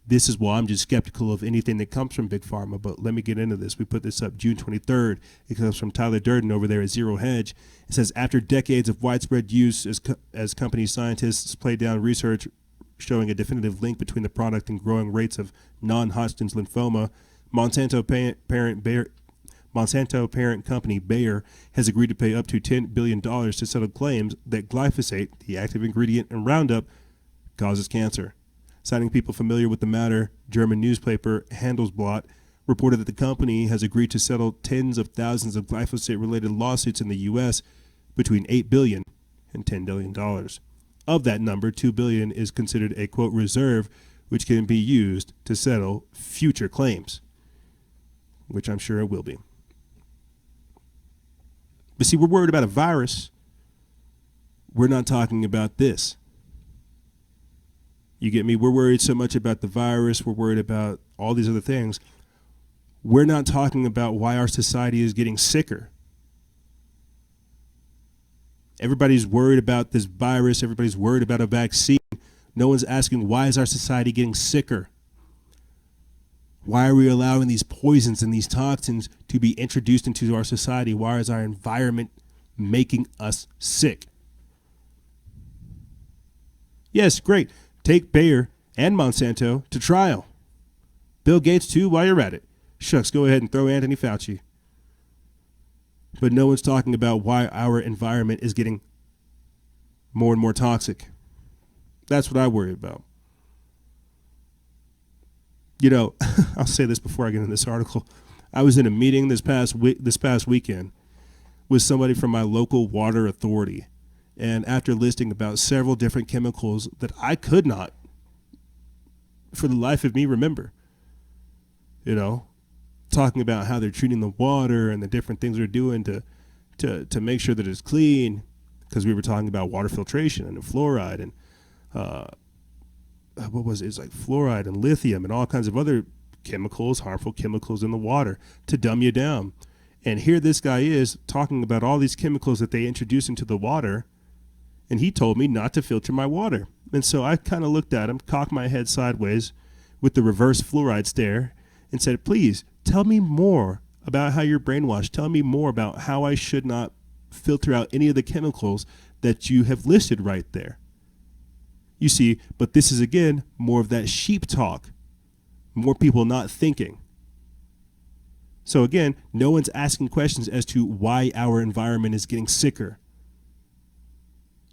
This is why I'm just skeptical of anything that comes from Big Pharma, but let me get into this. We put this up June 23rd. It comes from Tyler Durden over there at Zero Hedge. It says, after decades of widespread use as company scientists played down research showing a definitive link between the product and growing rates of non-Hodgkin's lymphoma, Monsanto parent company Bayer has agreed to pay up to $10 billion to settle claims that glyphosate, the active ingredient in Roundup, causes cancer. Citing people familiar with the matter, German newspaper Handelsblatt reported that the company has agreed to settle tens of thousands of glyphosate-related lawsuits in the U.S. between $8 billion and $10 billion. Of that number, $2 billion is considered a, quote, reserve, which can be used to settle future claims, which I'm sure it will be. But see, we're worried about a virus. We're not talking about this. You get me? We're worried so much about the virus. We're worried about all these other things. We're not talking about why our society is getting sicker. Everybody's worried about this virus. Everybody's worried about a vaccine. No one's asking, why is our society getting sicker? Why are we allowing these poisons and these toxins to be introduced into our society? Why is our environment making us sick? Yes, great. Take Bayer and Monsanto to trial. Bill Gates, too, while you're at it. Shucks, go ahead and throw Anthony Fauci. But no one's talking about why our environment is getting more and more toxic. That's what I worry about. You know, I'll say this before I get into this article. I was in a meeting this past weekend with somebody from my local water authority. And after listing about several different chemicals that I could not, for the life of me, remember, you know, talking about how they're treating the water and the different things they're doing to make sure that it's clean, because we were talking about water filtration and fluoride and what was it? It's like fluoride and lithium and all kinds of other chemicals, harmful chemicals in the water to dumb you down. And here this guy is talking about all these chemicals that they introduce into the water. And he told me not to filter my water. And so I kind of looked at him, cocked my head sideways with the reverse fluoride stare and said, please tell me more about how you're brainwashed. Tell me more about how I should not filter out any of the chemicals that you have listed right there. You see, but this is, again, more of that sheep talk, more people not thinking. So again, no one's asking questions as to why our environment is getting sicker.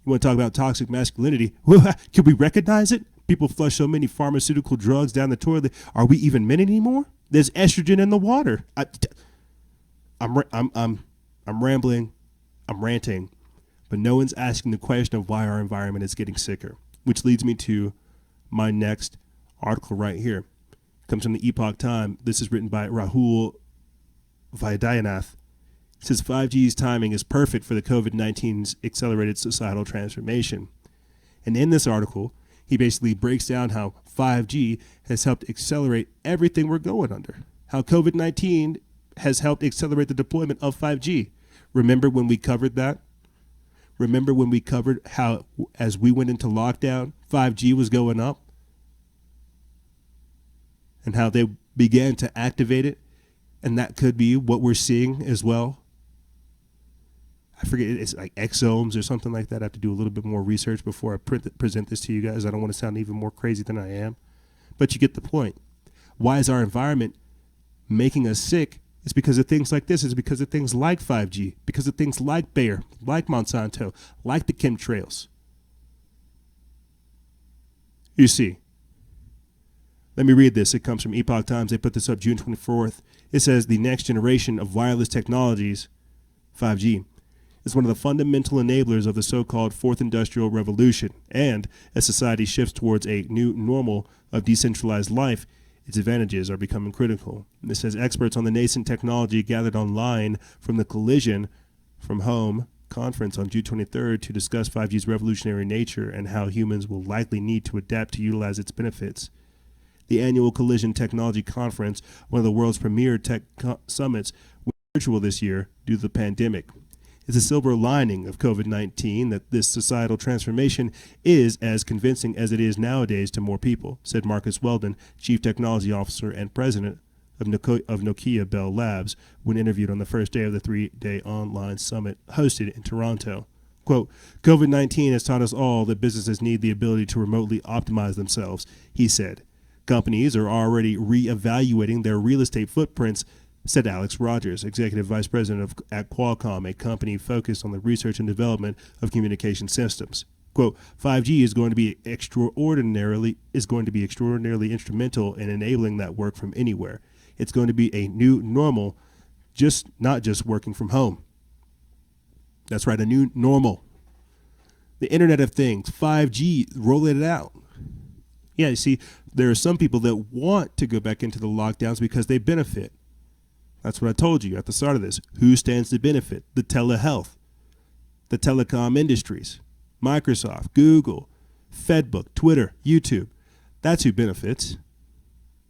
You want to talk about toxic masculinity? Well, can we recognize it? People flush so many pharmaceutical drugs down the toilet. Are we even men anymore? There's estrogen in the water. I'm rambling. I'm ranting. But no one's asking the question of why our environment is getting sicker, which leads me to my next article right here. It comes from the Epoch Time. This is written by Rahul Vaidyanathan. It says 5G's timing is perfect for the COVID-19's accelerated societal transformation. And in this article, he basically breaks down how 5G has helped accelerate everything we're going under. How COVID-19 has helped accelerate the deployment of 5G. Remember when we covered that? Remember when we covered how, as we went into lockdown, 5G was going up? And how they began to activate it? And that could be what we're seeing as well. I forget, it's like exomes or something like that. I have to do a little bit more research before I present this to you guys. I don't want to sound even more crazy than I am. But you get the point. Why is our environment making us sick? It's because of things like this. It's because of things like 5G, because of things like Bayer, like Monsanto, like the chemtrails. You see. Let me read this. It comes from Epoch Times. They put this up June 24th. It says the next generation of wireless technologies, 5G, is one of the fundamental enablers of the so-called Fourth Industrial Revolution. And as society shifts towards a new normal of decentralized life, its advantages are becoming critical. This says experts on the nascent technology gathered online from the Collision from Home conference on June 23rd to discuss 5G's revolutionary nature and how humans will likely need to adapt to utilize its benefits. The annual Collision Technology Conference, one of the world's premier tech summits, was virtual this year due to the pandemic. It's a silver lining of COVID-19 that this societal transformation is as convincing as it is nowadays to more people, said Marcus Weldon, Chief Technology Officer and President of Nokia Bell Labs, when interviewed on the first day of the 3-day online summit hosted in Toronto. Quote, COVID-19 has taught us all that businesses need the ability to remotely optimize themselves, he said. Companies are already reevaluating their real estate footprints, said Alex Rogers, Executive Vice President at Qualcomm, a company focused on the research and development of communication systems. Quote, 5G is going to be extraordinarily instrumental in enabling that work from anywhere. It's going to be a new normal, not just working from home. That's right, a new normal. The Internet of Things, 5G, roll it out. Yeah, you see, there are some people that want to go back into the lockdowns because they benefit. That's what I told you at the start of this. Who stands to benefit? The telehealth, the telecom industries, Microsoft, Google, Fedbook, Twitter, YouTube. That's who benefits.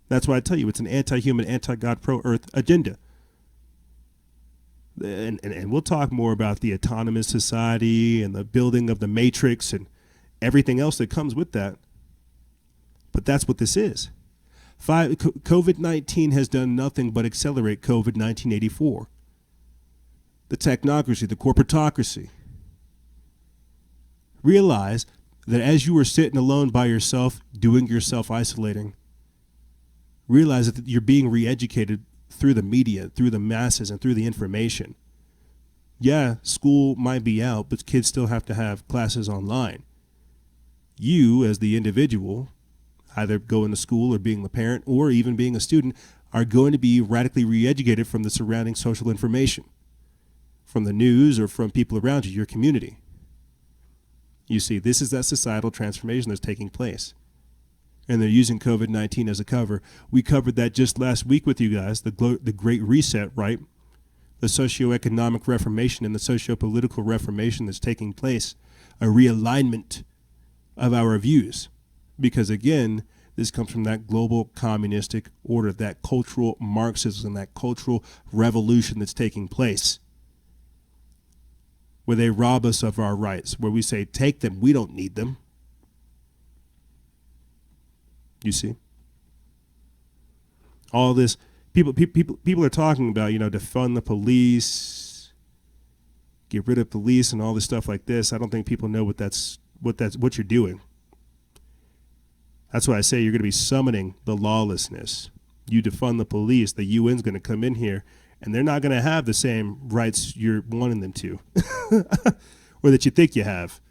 That's why I tell you it's an anti-human, anti-God, pro-earth agenda. And we'll talk more about the autonomous society and the building of the matrix and everything else that comes with that. But that's what this is. COVID-19 has done nothing but accelerate COVID-1984. The technocracy, the corporatocracy. Realize that as you are sitting alone by yourself, doing your self-isolating, realize that you're being re-educated through the media, through the masses, and through the information. Yeah, school might be out, but kids still have to have classes online. You, as the individual, either going to school or being the parent or even being a student, are going to be radically re-educated from the surrounding social information, from the news or from people around you, your community. You see, this is that societal transformation that's taking place. And they're using COVID-19 as a cover. We covered that just last week with you guys, the Great Reset, right? The socioeconomic reformation and the socio-political reformation that's taking place, a realignment of our views. Because again, this comes from that global communistic order, that cultural Marxism, that cultural revolution that's taking place, where they rob us of our rights, where we say, take them, we don't need them. You see? All this, people are talking about, defund the police, get rid of police and all this stuff like this. I don't think people know what you're doing. That's why I say you're going to be summoning the lawlessness. You defund the police, the UN's going to come in here, and they're not going to have the same rights you're wanting them to, or that you think you have.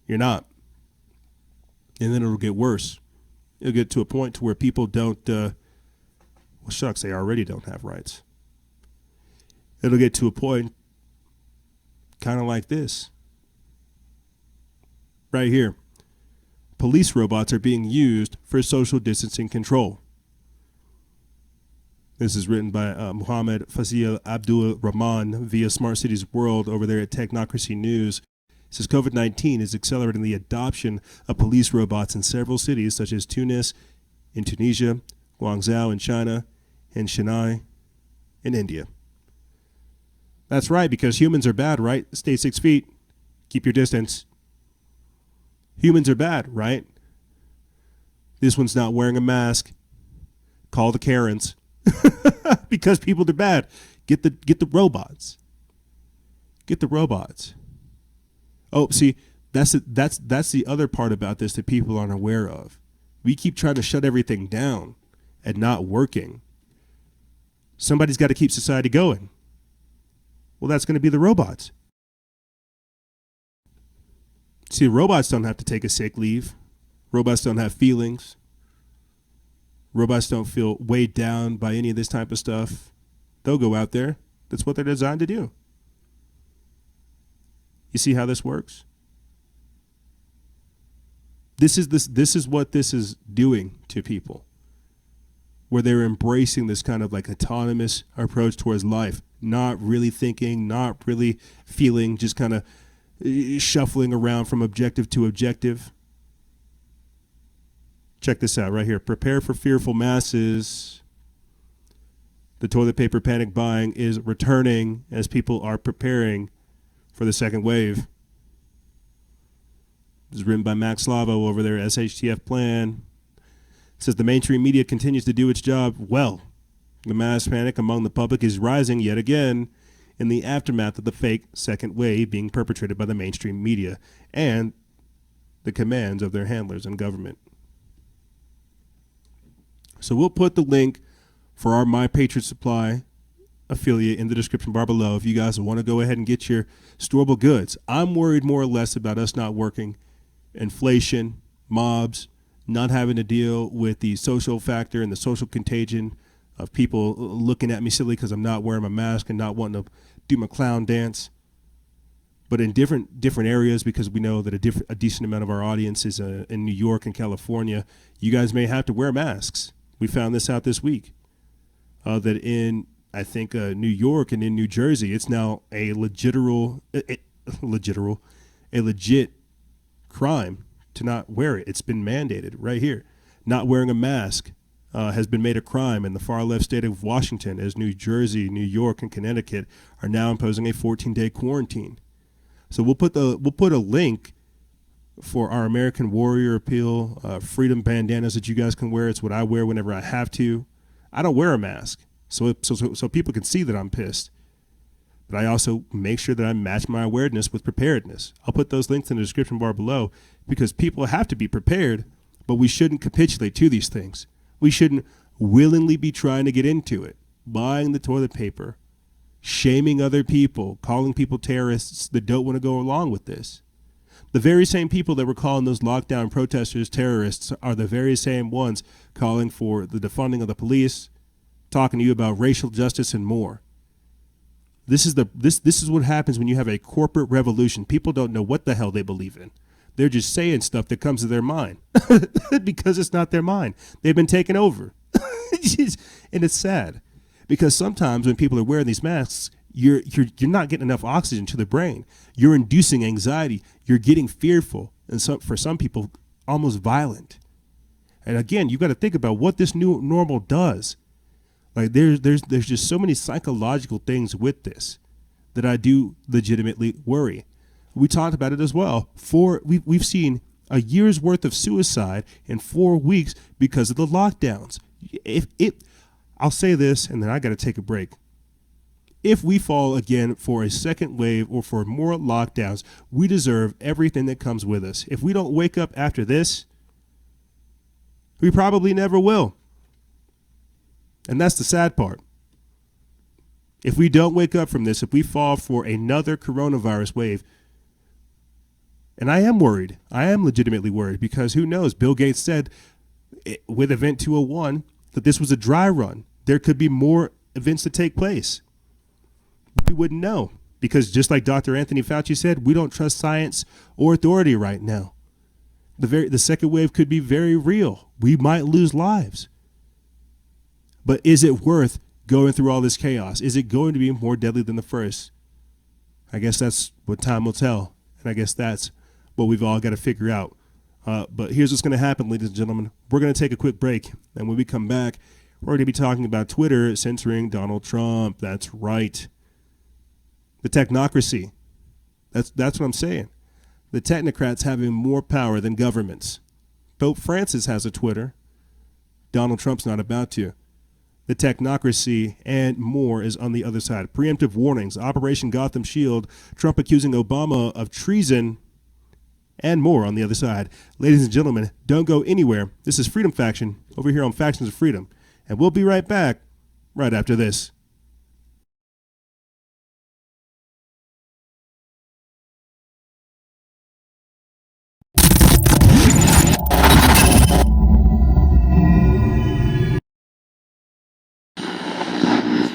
You're not. And then it'll get worse. It'll get to a point to where people don't, well, shucks, they already don't have rights. It'll get to a point kind of like this. Right here. Police robots are being used for social distancing control. This is written by Muhammad Fazil Abdul Rahman via Smart Cities World over there at Technocracy News. It says COVID-19 is accelerating the adoption of police robots in several cities such as Tunis in Tunisia, Guangzhou in China, and Chennai in India. That's right, because humans are bad, right? Stay 6 feet. Keep your distance. Humans are bad, right? This one's not wearing a mask. Call the Karens. Because people are bad. Get the robots. Get the robots. Oh, see, that's the other part about this that people aren't aware of. We keep trying to shut everything down and not working. Somebody's got to keep society going. Well, that's going to be the robots. See, robots don't have to take a sick leave. Robots don't have feelings. Robots don't feel weighed down by any of this type of stuff. They'll go out there. That's what they're designed to do. You see how this works? This is what this is doing to people, where they're embracing this kind of like autonomous approach towards life, not really thinking, not really feeling, just kind of shuffling around from objective to objective. Check this out right here. Prepare for fearful masses. The toilet paper panic buying is returning as people are preparing for the second wave. This is written by Max Slavo over their SHTF plan. It says the mainstream media continues to do its job well. The mass panic among the public is rising yet again in the aftermath of the fake second wave being perpetrated by the mainstream media and the commands of their handlers in government. So we'll put the link for our My Patriot Supply affiliate in the description bar below if you guys want to go ahead and get your storable goods. I'm worried more or less about us not working, inflation, mobs, not having to deal with the social factor and the social contagion of people looking at me silly because I'm not wearing my mask and not wanting to do my clown dance. But in different areas, because we know that a decent amount of our audience is in New York and California, you guys may have to wear masks. We found this out this week, that in, I think, New York and in New Jersey, it's now a legit crime to not wear it. It's been mandated right here. Not wearing a mask has been made a crime in the far left state of Washington, as New Jersey, New York, and Connecticut are now imposing a 14-day quarantine. So we'll put a link for our American Warrior Appeal freedom bandanas that you guys can wear. It's what I wear whenever I have to. I don't wear a mask, so people can see that I'm pissed. But I also make sure that I match my awareness with preparedness. I'll put those links in the description bar below because people have to be prepared, but we shouldn't capitulate to these things. We shouldn't willingly be trying to get into it, buying the toilet paper, shaming other people, calling people terrorists that don't want to go along with this. The very same people that were calling those lockdown protesters terrorists are the very same ones calling for the defunding of the police, talking to you about racial justice and more. This is what happens when you have a corporate revolution. People don't know what the hell they believe in. They're just saying stuff that comes to their mind because it's not their mind. They've been taken over. And it's sad because sometimes when people are wearing these masks, you're not getting enough oxygen to the brain. You're inducing anxiety. You're getting fearful, and for some people, almost violent. And again, you got to think about what this new normal does. Like there's just so many psychological things with this that I do legitimately worry. We talked about it as well. We've seen a year's worth of suicide in 4 weeks because of the lockdowns. I'll say this, and then I got to take a break. If we fall again for a second wave or for more lockdowns, we deserve everything that comes with us. If we don't wake up after this, we probably never will. And that's the sad part. If we don't wake up from this, if we fall for another coronavirus wave, and I am worried, I am legitimately worried, because who knows? Bill Gates said with Event 201 that this was a dry run. There could be more events to take place. We wouldn't know, because just like Dr. Anthony Fauci said, we don't trust science or authority right now. The second wave could be very real. We might lose lives. But is it worth going through all this chaos? Is it going to be more deadly than the first? I guess that's what time will tell. And I guess that's what we've all got to figure out. But here's what's going to happen, ladies and gentlemen. We're going to take a quick break. And when we come back, we're going to be talking about Twitter censoring Donald Trump. That's right. The technocracy. That's what I'm saying. The technocrats having more power than governments. Pope Francis has a Twitter. Donald Trump's not about to. The technocracy and more is on the other side. Preemptive warnings, Operation Gotham Shield, Trump accusing Obama of treason, and more on the other side. Ladies and gentlemen, don't go anywhere. This is Freedom Faction over here on Factions of Freedom. And we'll be right back right after this.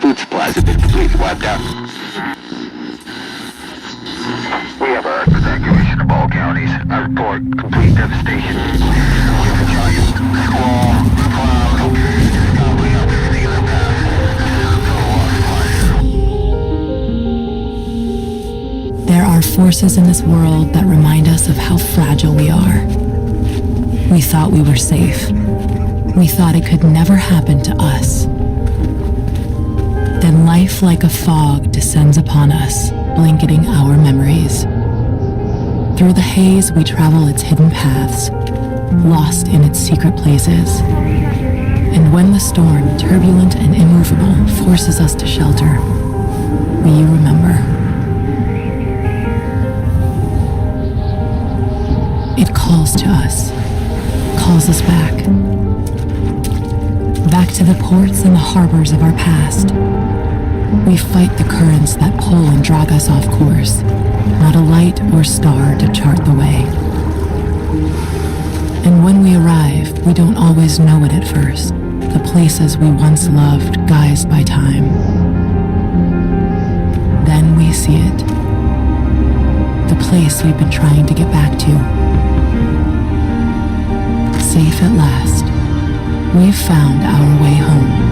Food supplies have been completely wiped out. We have our I report complete devastation. With a giant squall cloud gobbling up everything in their path. There are forces in this world that remind us of how fragile we are. We thought we were safe. We thought it could never happen to us. Then life like a fog descends upon us, blanketing our memories. Through the haze, we travel its hidden paths, lost in its secret places. And when the storm, turbulent and immovable, forces us to shelter, we remember. It calls to us, calls us back. Back to the ports and the harbors of our past. We fight the currents that pull and drag us off course, not a light or star to chart the way. And when we arrive, we don't always know it at first, the places we once loved guised by time. Then we see it, the place we've been trying to get back to. Safe at last, we've found our way home.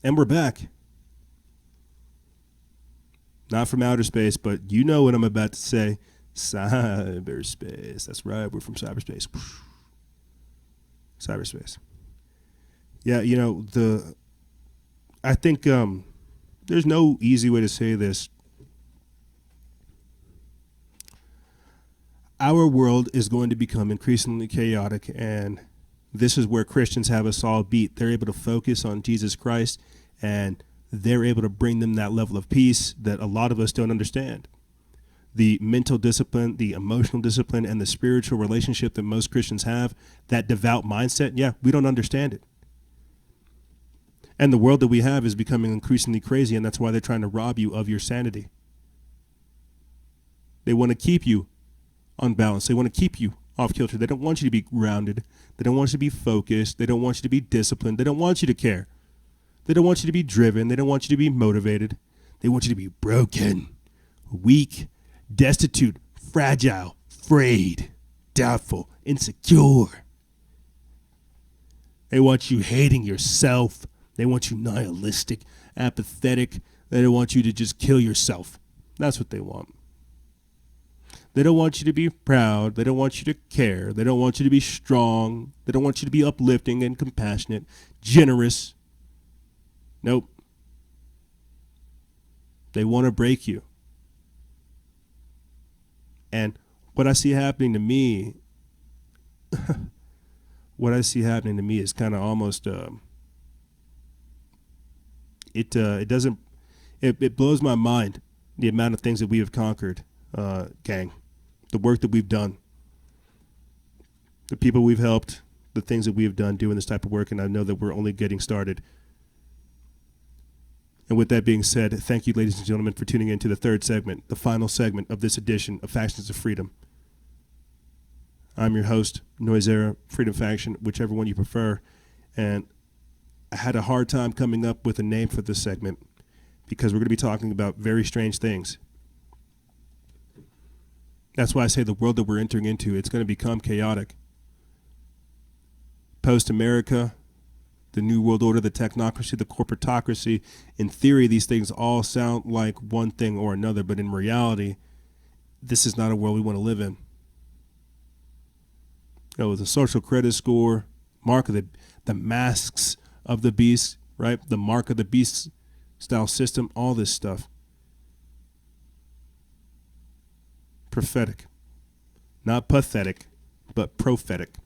And we're back. Not from outer space, but you know what I'm about to say. Cyberspace. That's right. We're from cyberspace. Cyberspace. Yeah, you know, I think there's no easy way to say this. Our world is going to become increasingly chaotic, and this is where Christians have us all beat. They're able to focus on Jesus Christ, and they're able to bring them that level of peace that a lot of us don't understand. The mental discipline, the emotional discipline, and the spiritual relationship that most Christians have, that devout mindset, yeah, we don't understand it. And the world that we have is becoming increasingly crazy, and that's why they're trying to rob you of your sanity. They want to keep you unbalanced. They want to keep you off kilter. They don't want you to be grounded. They don't want you to be focused. They don't want you to be disciplined. They don't want you to care. They don't want you to be driven. They don't want you to be motivated. They want you to be broken, weak, destitute, fragile, frayed, doubtful, insecure. They want you hating yourself. They want you nihilistic, apathetic. They don't want you to just kill yourself. That's what they want. They don't want you to be proud. They don't want you to care. They don't want you to be strong. They don't want you to be uplifting and compassionate, generous. Nope. They want to break you. And what I see happening to me, what I see happening to me is kind of almost it blows my mind, the amount of things that we have conquered, gang, the work that we've done, the people we've helped, the things that we have done doing this type of work, and I know that we're only getting started. And with that being said, thank you, ladies and gentlemen, for tuning in to the third segment, the final segment of this edition of Factions of Freedom. I'm your host, Noisera, Freedom Faction, whichever one you prefer. And I had a hard time coming up with a name for this segment because we're going to be talking about very strange things. That's why I say the world that we're entering into, it's going to become chaotic. Post-America, the New World Order, the technocracy, the corporatocracy. In theory, these things all sound like one thing or another, but in reality, this is not a world we want to live in. You know, the social credit score, mark of the masks of the beast, right? The mark of the beast style system, all this stuff. Prophetic. Not pathetic, but prophetic.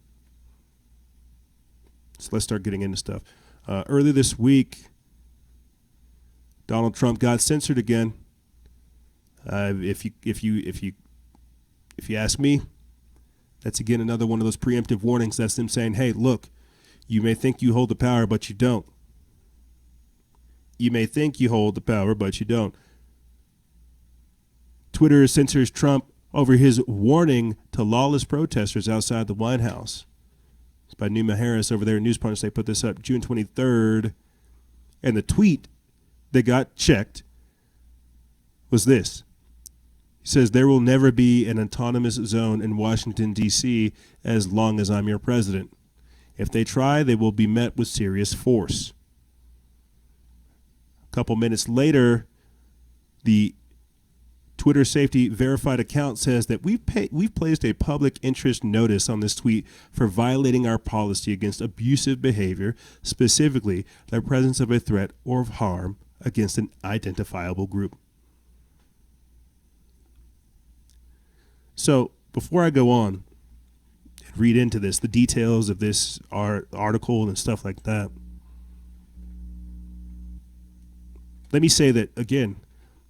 So let's start getting into stuff. Early this week, Donald Trump got censored again. If you ask me, that's again another one of those preemptive warnings. That's them saying, "Hey, look, you may think you hold the power, but you don't. You may think you hold the power, but you don't." Twitter censors Trump over his warning to lawless protesters outside the White House. It's by Numa Harris over there at News Punch. They put this up June 23rd. And the tweet that got checked was this. He says, "There will never be an autonomous zone in Washington, D.C. as long as I'm your president. If they try, they will be met with serious force." A couple minutes later, the Twitter safety verified account says that we've placed a public interest notice on this tweet for violating our policy against abusive behavior, specifically the presence of a threat or of harm against an identifiable group. So before I go on and read into this, the details of this article and stuff like that, let me say that, again,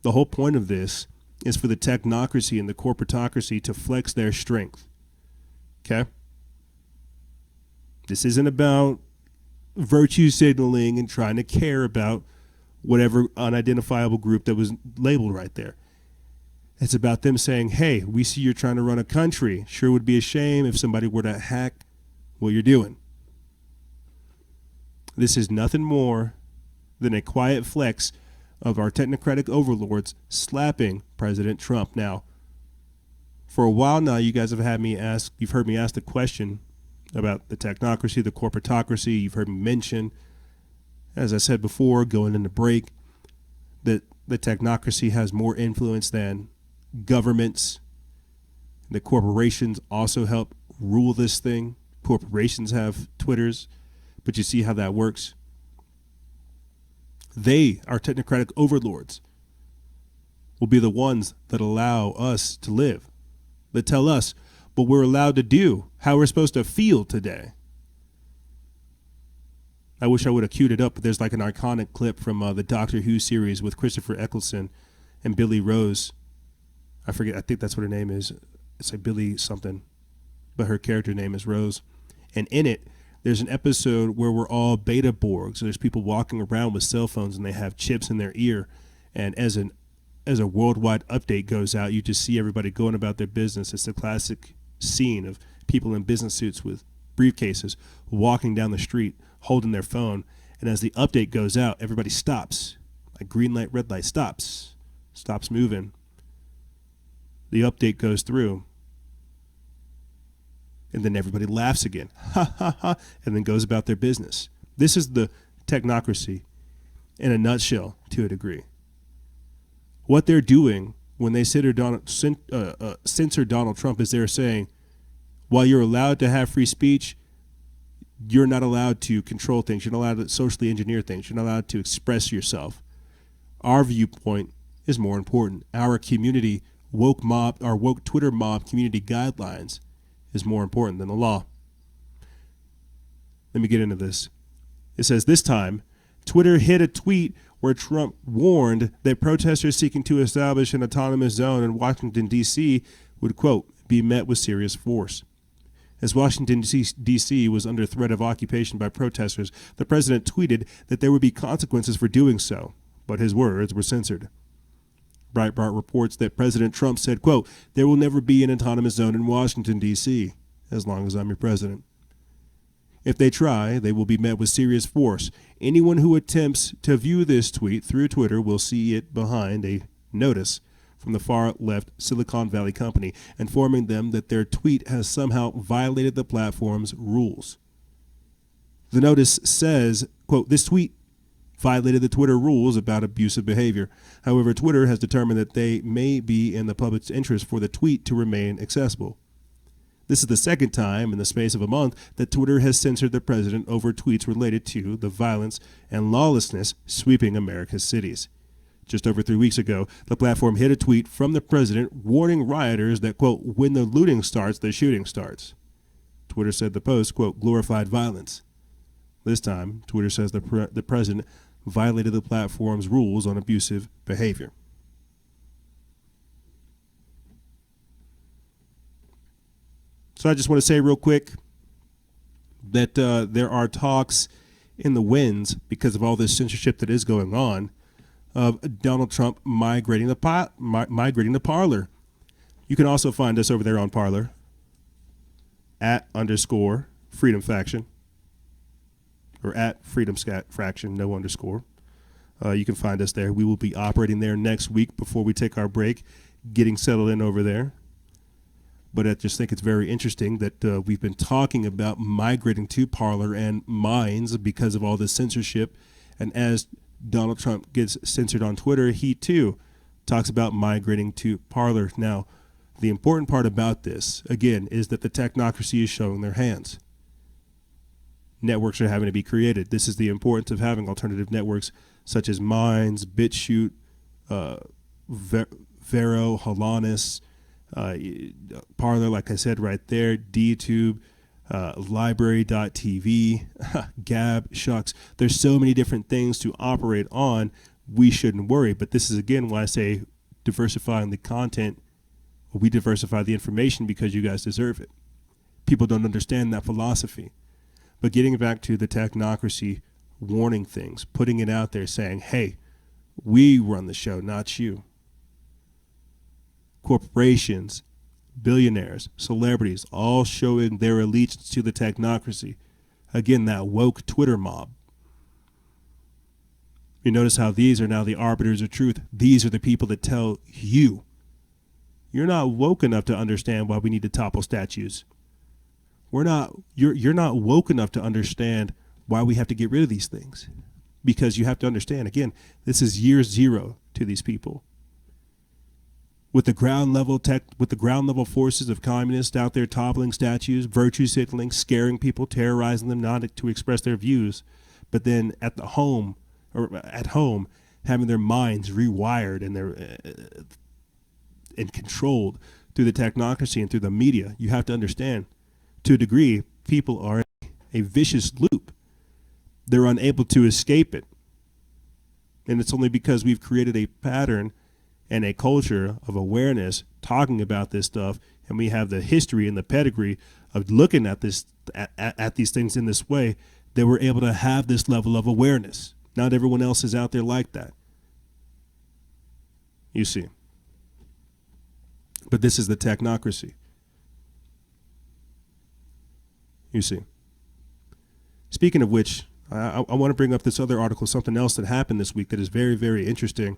the whole point of this is for the technocracy and the corporatocracy to flex their strength. Okay? This isn't about virtue signaling and trying to care about whatever unidentifiable group that was labeled right there. It's about them saying, "Hey, we see you're trying to run a country. Sure would be a shame if somebody were to hack what you're doing." This is nothing more than a quiet flex of our technocratic overlords slapping President Trump. Now, for a while now, you guys have heard me ask the question about the technocracy, the corporatocracy. You've heard me mention, as I said before, going into break, that the technocracy has more influence than governments. The corporations also help rule this thing. Corporations have Twitters, but you see how that works. They, our technocratic overlords, will be the ones that allow us to live, that tell us what we're allowed to do, how we're supposed to feel today. I wish I would have queued it up, but there's like an iconic clip from the Doctor Who series with Christopher Eccleston and Billy Rose. I forget, I think that's what her name is. It's like Billy something, but her character name is Rose. And in it, there's an episode where we're all beta Borgs. So there's people walking around with cell phones and they have chips in their ear. And as a worldwide update goes out, you just see everybody going about their business. It's the classic scene of people in business suits with briefcases walking down the street, holding their phone. And as the update goes out, everybody stops. Like green light, red light, stops moving. The update goes through. And then everybody laughs again, ha, ha, ha, and then goes about their business. This is the technocracy in a nutshell to a degree. What they're doing when they censor Donald Trump is they're saying, while you're allowed to have free speech, you're not allowed to control things. You're not allowed to socially engineer things. You're not allowed to express yourself. Our viewpoint is more important. Our community woke Twitter mob community guidelines is more important than the law. Let me get into this. It says, this time, Twitter hid a tweet where Trump warned that protesters seeking to establish an autonomous zone in Washington, D.C. would, quote, be met with serious force. As Washington, D.C. was under threat of occupation by protesters, the president tweeted that there would be consequences for doing so, but his words were censored. Breitbart reports that President Trump said, quote, there will never be an autonomous zone in Washington, D.C., as long as I'm your president. If they try, they will be met with serious force. Anyone who attempts to view this tweet through Twitter will see it behind a notice from the far-left Silicon Valley company informing them that their tweet has somehow violated the platform's rules. The notice says, quote, this tweet violated the Twitter rules about abusive behavior. However, Twitter has determined that they may be in the public's interest for the tweet to remain accessible. This is the second time in the space of a month that Twitter has censored the president over tweets related to the violence and lawlessness sweeping America's cities. Just over 3 weeks ago, the platform hid a tweet from the president warning rioters that, quote, when the looting starts, the shooting starts. Twitter said the post, quote, glorified violence. This time, Twitter says the president violated the platform's rules on abusive behavior. So I just want to say real quick that there are talks in the winds because of all this censorship that is going on of Donald Trump migrating the Parler. You can also find us over there on Parler @_Freedom Faction or @Freedom Fraction, no underscore. You can find us there. We will be operating there next week before we take our break, getting settled in over there. But I just think it's very interesting that we've been talking about migrating to Parler and Minds because of all this censorship. And as Donald Trump gets censored on Twitter, he too talks about migrating to Parler. Now, the important part about this, again, is that the technocracy is showing their hands. Networks are having to be created. This is the importance of having alternative networks such as Minds, BitChute, Vero, Holonis, Parler, like I said right there, DTube, library.tv, Gab, Shucks. There's so many different things to operate on. We shouldn't worry. But this is, again, why I say diversifying the content. We diversify the information because you guys deserve it. People don't understand that philosophy. But getting back to the technocracy, warning things, putting it out there saying, hey, we run the show, not you. Corporations, billionaires, celebrities, all showing their allegiance to the technocracy. Again, that woke Twitter mob. You notice how these are now the arbiters of truth. These are the people that tell you. You're not woke enough to understand why we need to topple statues. You're not woke enough to understand why we have to get rid of these things. Because you have to understand, again, this is year zero to these people. With the ground level forces of communists out there toppling statues, virtue signaling, scaring people, terrorizing them not to express their views, but then at home having their minds rewired and controlled through the technocracy and through the media. You have to understand, to a degree, people are in a vicious loop. They're unable to escape it. And it's only because we've created a pattern and a culture of awareness talking about this stuff, and we have the history and the pedigree of looking at this at these things in this way, that we're able to have this level of awareness. Not everyone else is out there like that. You see. But this is the technocracy. You see. Speaking of which, I want to bring up this other article, something else that happened this week that is very, very interesting.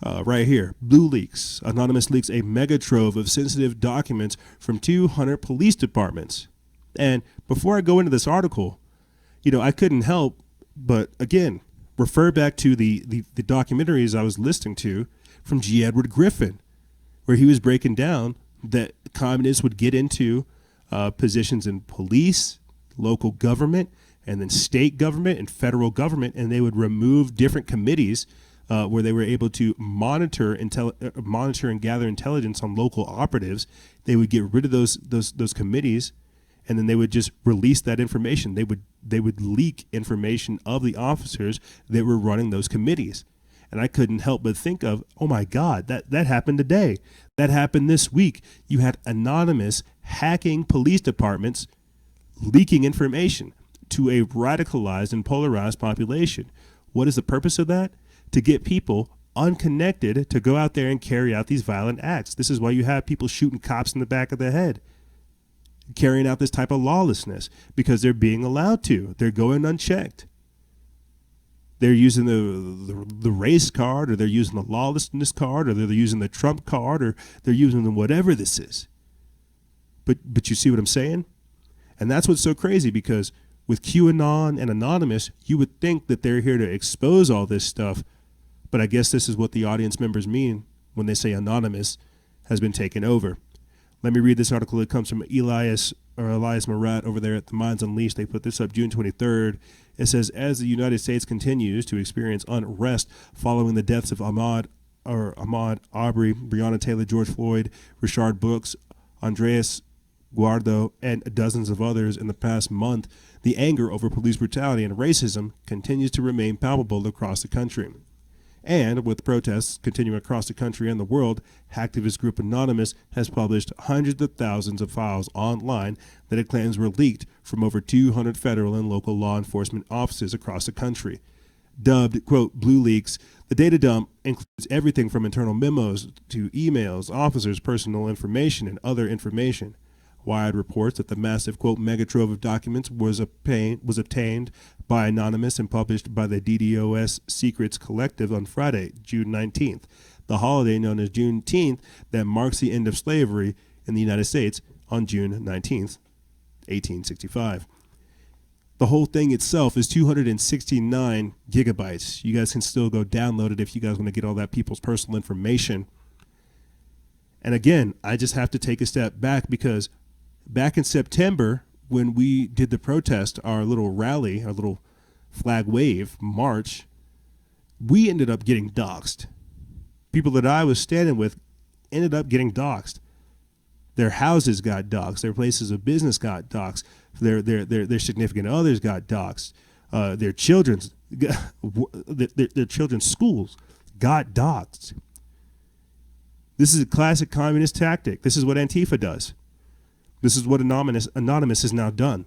Right here, Blue Leaks. Anonymous leaks a mega trove of sensitive documents from 200 police departments. And before I go into this article, I couldn't help but, again, refer back to the documentaries I was listening to from G. Edward Griffin, where he was breaking down that communists would get into positions in police, local government, and then state government and federal government, and they would remove different committees where they were able to monitor and gather intelligence on local operatives. They would get rid of those committees and then they would just release that information. They would leak information of the officers that were running those committees. And I couldn't help but think of, oh my God, that happened today. That happened this week. You had anonymous hacking police departments leaking information to a radicalized and polarized population. What is the purpose of that? To get people unconnected to go out there and carry out these violent acts. This is why you have people shooting cops in the back of the head, carrying out this type of lawlessness, because they're being allowed to. They're going unchecked. They're using the race card, or they're using the lawlessness card, or they're using the Trump card, or they're using the whatever this is. But you see what I'm saying? And that's what's so crazy, because with QAnon and Anonymous, you would think that they're here to expose all this stuff. But I guess this is what the audience members mean when they say Anonymous has been taken over. Let me read this article. It comes from Elias Murat over there at the Minds Unleashed. They put this up June 23rd. It says, as the United States continues to experience unrest following the deaths of Ahmaud Arbery, Breonna Taylor, George Floyd, Rashard Brooks, Andreas Guardo, and dozens of others in the past month, the anger over police brutality and racism continues to remain palpable across the country. And with protests continuing across the country and the world, hacktivist group Anonymous has published hundreds of thousands of files online that it claims were leaked from over 200 federal and local law enforcement offices across the country. Dubbed, quote, Blue Leaks, the data dump includes everything from internal memos to emails, officers' personal information, and other information. Wired reports that the massive, quote, megatrove of documents was obtained by Anonymous and published by the DDoS Secrets Collective on Friday, June 19th, the holiday known as Juneteenth that marks the end of slavery in the United States on June 19th, 1865. The whole thing itself is 269 gigabytes. You guys can still go download it if you guys want to get all that people's personal information. And again, I just have to take a step back, because back in September, when we did the protest, our little rally, our little flag wave march, we ended up getting doxxed. People that I was standing with ended up getting doxxed. Their houses got doxxed. Their places of business got doxxed. Their significant others got doxxed. Their children's schools got doxxed. This is a classic communist tactic. This is what Antifa does. This is what Anonymous has now done.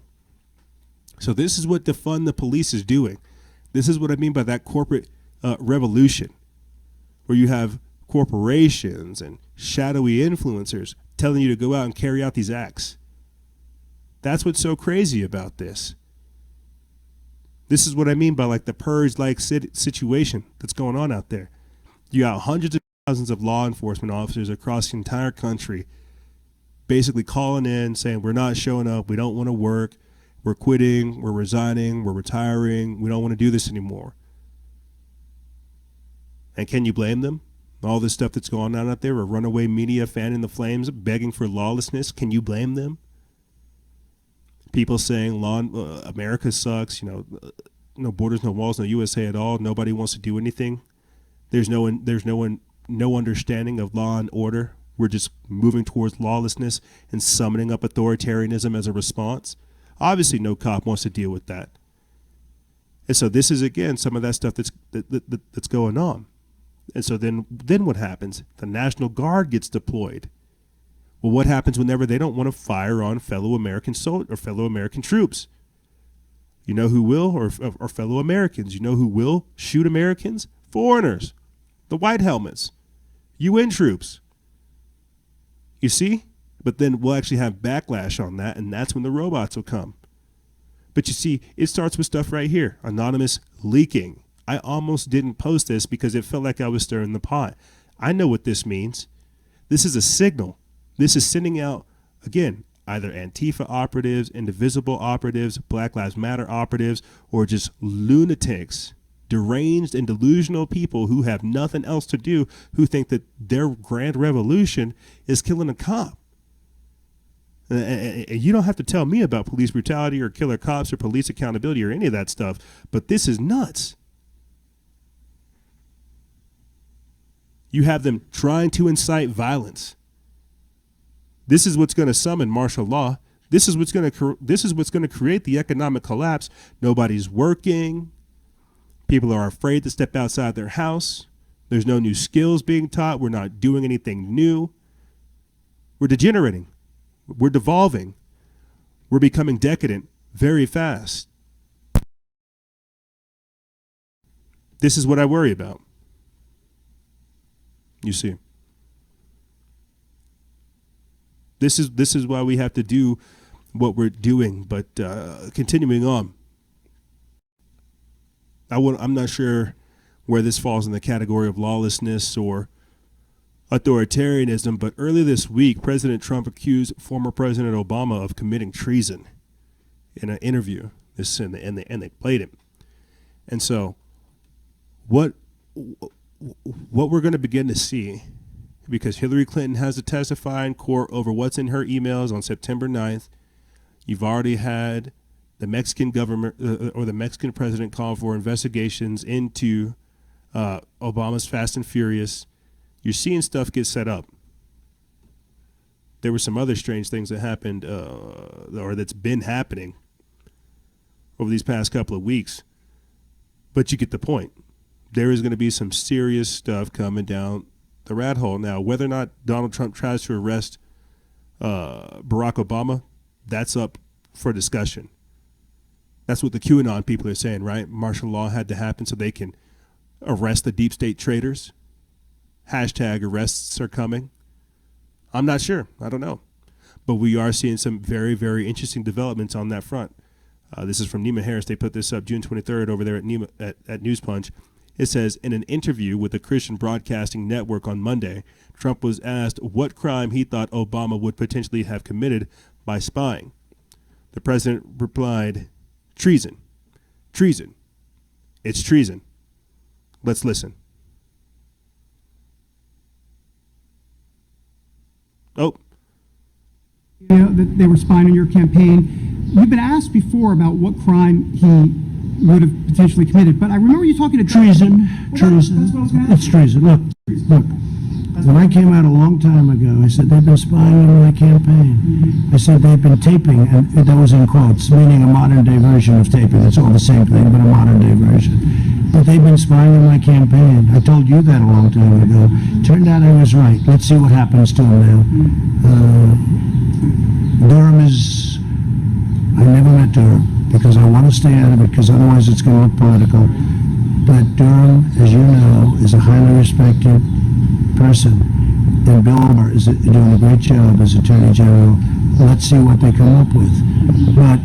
So this is what defund the police is doing. This is what I mean by that corporate revolution, where you have corporations and shadowy influencers telling you to go out and carry out these acts. That's what's so crazy about this. This is what I mean by like the purge-like situation that's going on out there. You got hundreds of thousands of law enforcement officers across the entire country basically calling in saying, we're not showing up, we don't want to work, we're quitting, we're resigning, we're retiring, we don't want to do this anymore. And can you blame them? All this stuff that's going on out there, a runaway media fanning the flames, begging for lawlessness, can you blame them? People saying America sucks, no borders, no walls, no USA at all, nobody wants to do anything. There's no understanding of law and order. We're just moving towards lawlessness and summoning up authoritarianism as a response. Obviously, no cop wants to deal with that. And so this is, again, some of that stuff that's going on. And so then what happens? The National Guard gets deployed. Well, what happens whenever they don't want to fire on fellow American soldiers or fellow American troops? You know who will, or fellow Americans? You know who will shoot Americans? Foreigners, the white helmets, UN troops. You see? But then we'll actually have backlash on that, and that's when the robots will come. But you see, it starts with stuff right here. Anonymous leaking. I almost didn't post this because it felt like I was stirring the pot. I know what this means. This is a signal. This is sending out, again, either Antifa operatives, Indivisible operatives, Black Lives Matter operatives, or just lunatics, deranged and delusional people who have nothing else to do, who think that their grand revolution is killing a cop. And you don't have to tell me about police brutality or killer cops or police accountability or any of that stuff, but this is nuts. You have them trying to incite violence. This is what's going to summon martial law. This is what's going to create the economic collapse. Nobody's working. People are afraid to step outside their house. There's no new skills being taught. We're not doing anything new. We're degenerating. We're devolving. We're becoming decadent very fast. This is what I worry about. You see. This is why we have to do what we're doing. But continuing on, I'm not sure where this falls in the category of lawlessness or authoritarianism, but earlier this week, President Trump accused former President Obama of committing treason in an interview. And they played it. And so, what we're going to begin to see, because Hillary Clinton has to testify in court over what's in her emails on September 9th. You've already had the Mexican government or the Mexican president call for investigations into Obama's Fast and Furious. You're seeing stuff get set up. There were some other strange things that happened or that's been happening over these past couple of weeks. But you get the point. There is going to be some serious stuff coming down the rat hole. Now, whether or not Donald Trump tries to arrest Barack Obama, that's up for discussion. That's what the QAnon people are saying, right? Martial law had to happen so they can arrest the deep state traitors. Hashtag arrests are coming. I'm not sure. I don't know. But we are seeing some very, very interesting developments on that front. This is from Neiman Harris. They put this up June 23rd over there at News Punch. It says, in an interview with the Christian Broadcasting Network on Monday, Trump was asked what crime he thought Obama would potentially have committed by spying. The president replied, treason. Treason. It's treason. Let's listen. Oh. Yeah, that they were spying on your campaign. You've been asked before about what crime he would have potentially committed, but I remember you talking to treason. Treason. That's what I was gonna ask. It's treason. Look. When I came out a long time ago, I said they've been spying on my campaign. I said they've been taping, and that was in quotes, meaning a modern day version of taping. It's all the same thing, but a modern day version. But they've been spying on my campaign. I told you that a long time ago. Turned out I was right. Let's see what happens to him now. Durham is. I never met Durham because I want to stay out of it because otherwise it's going to look political. But Durham, as you know, is a highly respected person. And Bill Barr is doing a great job as Attorney General. Let's see what they come up with. But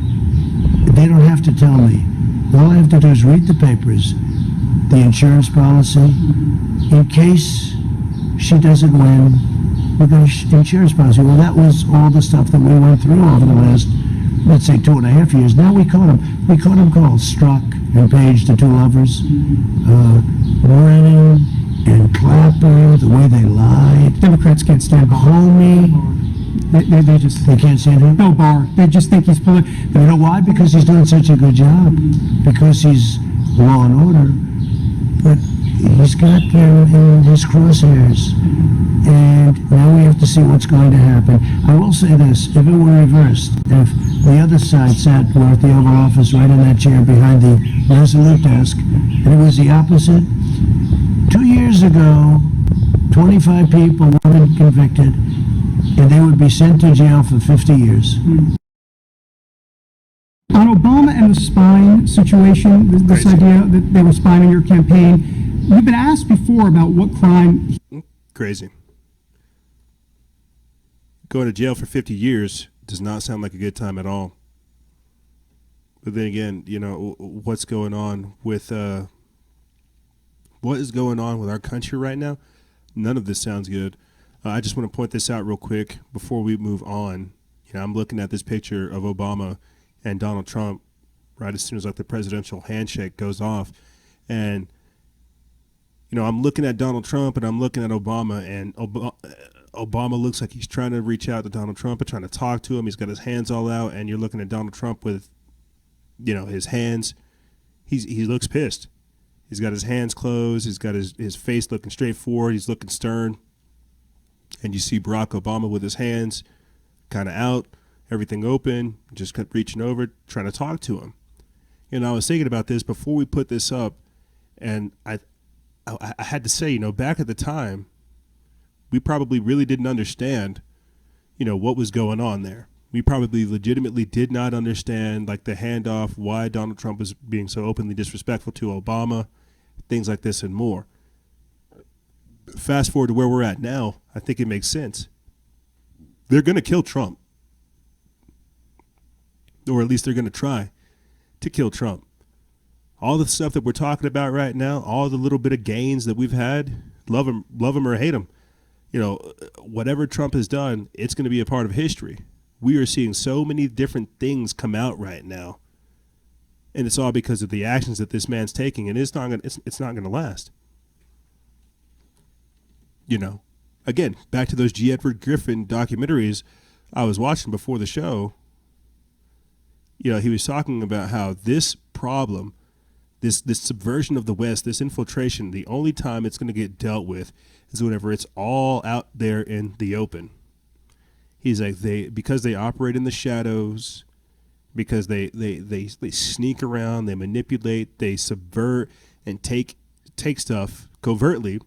they don't have to tell me. All I have to do is read the papers, the insurance policy. In case she doesn't win, we've got an insurance policy. Well, that was all the stuff that we went through over the last, let's say, 2.5 years. Now we caught him. We caught him called Strzok and Page, the two lovers. Brennan and Clapper, the way they lied. Democrats can't stand Barr. Comey. They Can't stand him? No, Barr. They just think he's political. You know why? Because he's doing such a good job. Because he's law and order. But he's got them in his crosshairs. And now we have to see what's going to happen. I will say this, if it were reversed, if the other side sat at the Oval Office right in that chair behind the Resolute desk, and it was the opposite, 2 years ago, 25 people were convicted, and they would be sent to jail for 50 years. On Obama and the spying situation, this idea that they were spying on your campaign, you've been asked before about what crime. Crazy. Going to jail for 50 years does not sound like a good time at all. But then again, you know, what's going on with what is going on with our country right now? None of this sounds good. I just want to point this out real quick before we move on. You know, I'm looking at this picture of Obama and Donald Trump right as soon as like the presidential handshake goes off. And, you know, I'm looking at Donald Trump and I'm looking at Obama, and Obama looks like he's trying to reach out to Donald Trump and trying to talk to him. He's got his hands all out, and you're looking at Donald Trump with, you know, his hands. He looks pissed. He's got his hands closed. He's got his face looking straight forward. He's looking stern. And you see Barack Obama with his hands kind of out. everything open, just kept reaching over, trying to talk to him. I was thinking about this before we put this up, and I had to say, back at the time, we probably really didn't understand, what was going on there. We probably legitimately did not understand, like, the handoff, why Donald Trump was being so openly disrespectful to Obama, things like this and more. Fast forward to where we're at now, I think it makes sense. They're going to kill Trump. Or at least they're going to try to kill Trump. All the stuff that we're talking about right now, all the little bit of gains that we've had, love him or hate him, whatever Trump has done, it's going to be a part of history. We are seeing so many different things come out right now, and it's all because of the actions that this man's taking, and it's not going to last. Again, back to those G. Edward Griffin documentaries I was watching before the show. He was talking about how this problem, this subversion of the West, this infiltration, the only time it's going to get dealt with is whenever it's all out there in the open. He's like, because they operate in the shadows, because they sneak around, they manipulate, they subvert and take stuff covertly.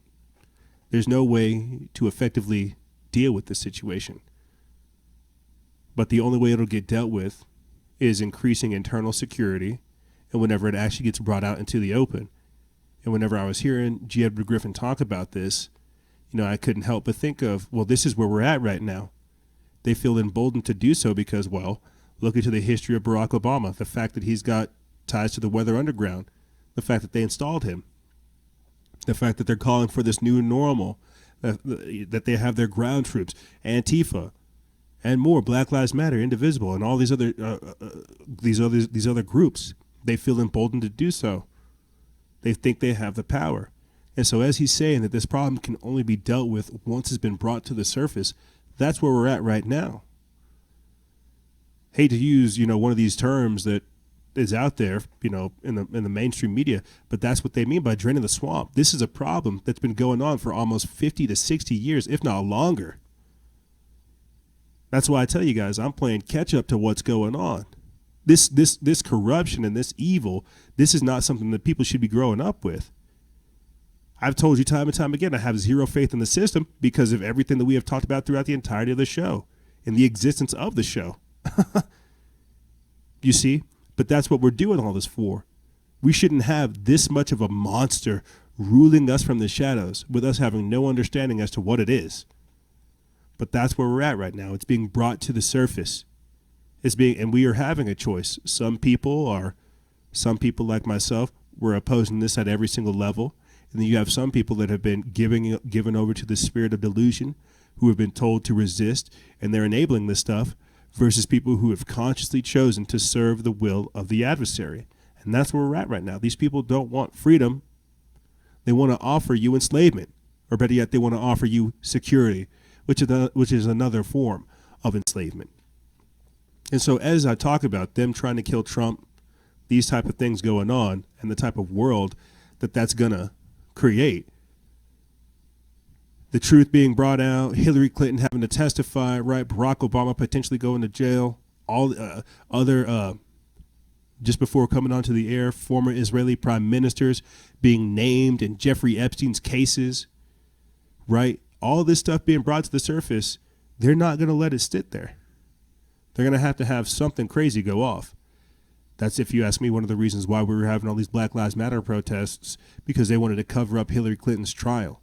There's no way to effectively deal with this situation. But the only way it'll get dealt with is increasing internal security, and whenever it actually gets brought out into the open. And whenever I was hearing G. Edward Griffin talk about this, I couldn't help but think of, well, this is where we're at right now. They feel emboldened to do so because, well, look into the history of Barack Obama, the fact that he's got ties to the Weather Underground, the fact that they installed him, the fact that they're calling for this new normal, that they have their ground troops, Antifa, and more, Black Lives Matter, Indivisible, and all these other groups. They feel emboldened to do so. They think they have the power. And so as he's saying that this problem can only be dealt with once it's been brought to the surface, that's where we're at right now. Hate to use, one of these terms that is out there, in the mainstream media, but that's what they mean by draining the swamp. This is a problem that's been going on for almost 50 to 60 years, if not longer. That's why I tell you guys, I'm playing catch up to what's going on. This corruption and this evil, this is not something that people should be growing up with. I've told you time and time again, I have zero faith in the system because of everything that we have talked about throughout the entirety of the show and the existence of the show. You see? But that's what we're doing all this for. We shouldn't have this much of a monster ruling us from the shadows with us having no understanding as to what it is. But that's where we're at right now. It's being brought to the surface. And we are having a choice. Some people like myself, we're opposing this at every single level. And then you have some people that have been given over to the spirit of delusion, who have been told to resist, and they're enabling this stuff, versus people who have consciously chosen to serve the will of the adversary. And that's where we're at right now. These people don't want freedom. They want to offer you enslavement, or better yet, they want to offer you security, which is another form of enslavement. And so as I talk about them trying to kill Trump, these type of things going on, and the type of world that's going to create, the truth being brought out, Hillary Clinton having to testify, right? Barack Obama potentially going to jail, all just before coming onto the air, former Israeli prime ministers being named in Jeffrey Epstein's cases, right? All this stuff being brought to the surface, they're not going to let it sit there. They're going to have something crazy go off. That's, if you ask me, one of the reasons why we were having all these Black Lives Matter protests, because they wanted to cover up Hillary Clinton's trial.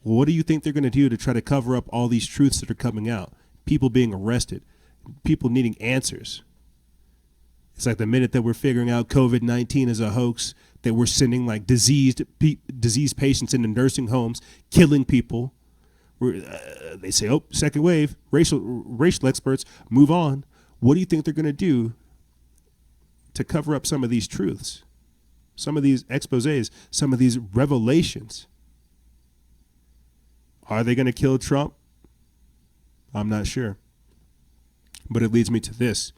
Well, what do you think they're going to do to try to cover up all these truths that are coming out? People being arrested, people needing answers. It's like the minute that we're figuring out COVID-19 is a hoax, that we're sending like diseased patients into nursing homes, killing people. They say, oh, second wave, racial experts, move on. What do you think they're going to do to cover up some of these truths, some of these exposés, some of these revelations? Are they going to kill Trump? I'm not sure. But it leads me to this.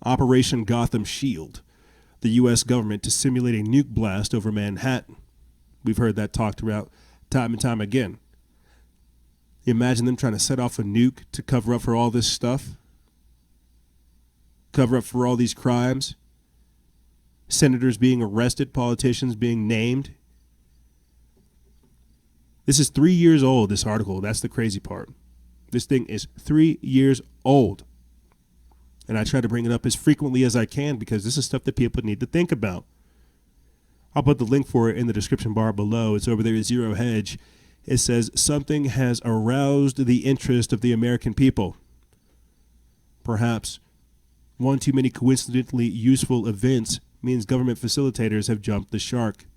Operation Gotham Shield, the U.S. government to simulate a nuke blast over Manhattan. We've heard that talked throughout time and time again. Imagine them trying to set off a nuke to cover up for all this stuff. cover up for all these crimes, senators being arrested, politicians being named. This is 3 years old, this article. That's the crazy part. This thing is 3 years old. And I try to bring it up as frequently as I can because this is stuff that people need to think about. I'll put the link for it in the description bar below. It's over there at Zero Hedge. It says, something has aroused the interest of the American people. Perhaps one too many coincidentally useful events means government facilitators have jumped the shark.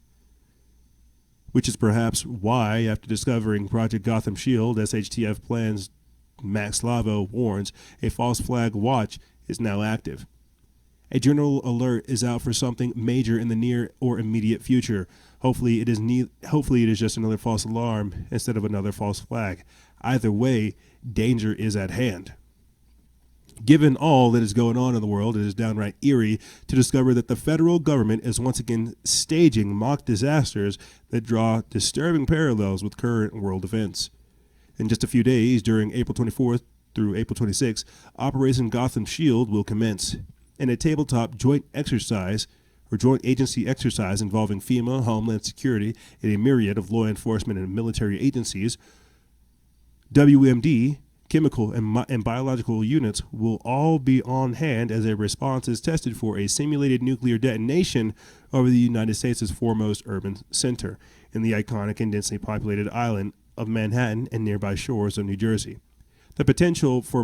Which is perhaps why, after discovering Project Gotham Shield, SHTF plans Max Slavo warns a false flag watch is now active. A general alert is out for something major in the near or immediate future. Hopefully it is just another false alarm instead of another false flag. Either way, danger is at hand. Given all that is going on in the world, it is downright eerie to discover that the federal government is once again staging mock disasters that draw disturbing parallels with current world events. In just a few days, during April 24th through April 26th, Operation Gotham Shield will commence. In a tabletop joint exercise or joint agency exercise involving FEMA, Homeland Security, and a myriad of law enforcement and military agencies, WMD, chemical and biological units will all be on hand as a response is tested for a simulated nuclear detonation over the United States' foremost urban center in the iconic and densely populated island of Manhattan and nearby shores of New Jersey. The potential for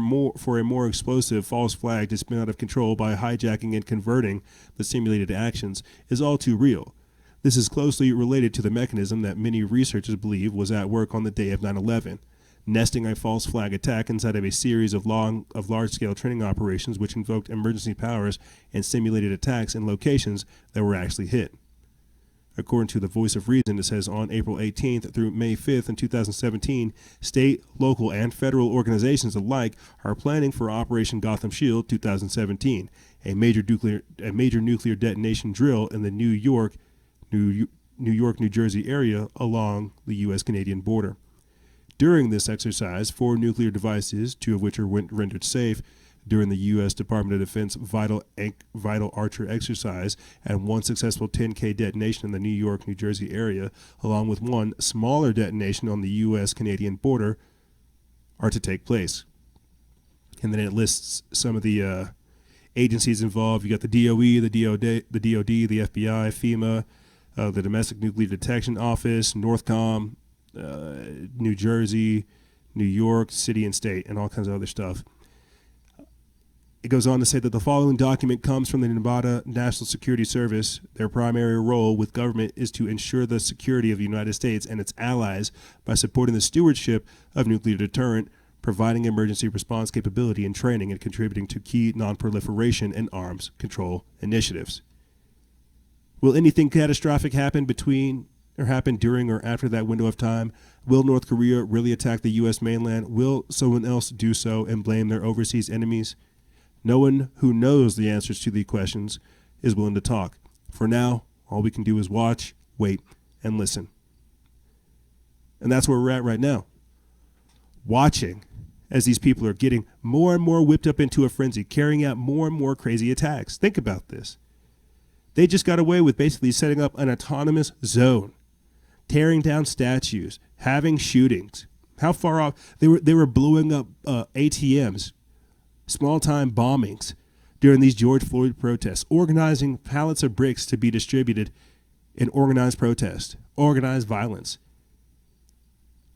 a more explosive false flag to spin out of control by hijacking and converting the simulated actions is all too real. This is closely related to the mechanism that many researchers believe was at work on the day of 9/11, nesting a false flag attack inside of a series of large-scale training operations which invoked emergency powers and simulated attacks in locations that were actually hit. According to the Voice of Reason, it says on April 18th through May 5th in 2017, state, local, and federal organizations alike are planning for Operation Gotham Shield 2017, a major nuclear detonation drill in the New York, New Jersey area along the U.S.-Canadian border. During this exercise, 4 nuclear devices, 2 of which are rendered safe during the U.S. Department of Defense Vital Archer exercise, and 1 successful 10K detonation in the New York, New Jersey area, along with 1 smaller detonation on the U.S.-Canadian border, are to take place. And then it lists some of the agencies involved. You got the DOE, the DOD, the FBI, FEMA, the Domestic Nuclear Detection Office, Northcom, New Jersey, New York, city and state, and all kinds of other stuff. It goes on to say that the following document comes from the Nevada National Security Service. Their primary role with government is to ensure the security of the United States and its allies by supporting the stewardship of nuclear deterrent, providing emergency response capability and training, and contributing to key non-proliferation and arms control initiatives. Will anything catastrophic happen during or after that window of time? Will North Korea really attack the U.S. mainland? Will someone else do so and blame their overseas enemies? No one who knows the answers to the questions is willing to talk. For now, all we can do is watch, wait, and listen. And that's where we're at right now. Watching as these people are getting more and more whipped up into a frenzy, carrying out more and more crazy attacks. Think about this. They just got away with basically setting up an autonomous zone, tearing down statues, having shootings. How far off? They were blowing up ATMs, small-time bombings during these George Floyd protests, organizing pallets of bricks to be distributed in organized protest, organized violence.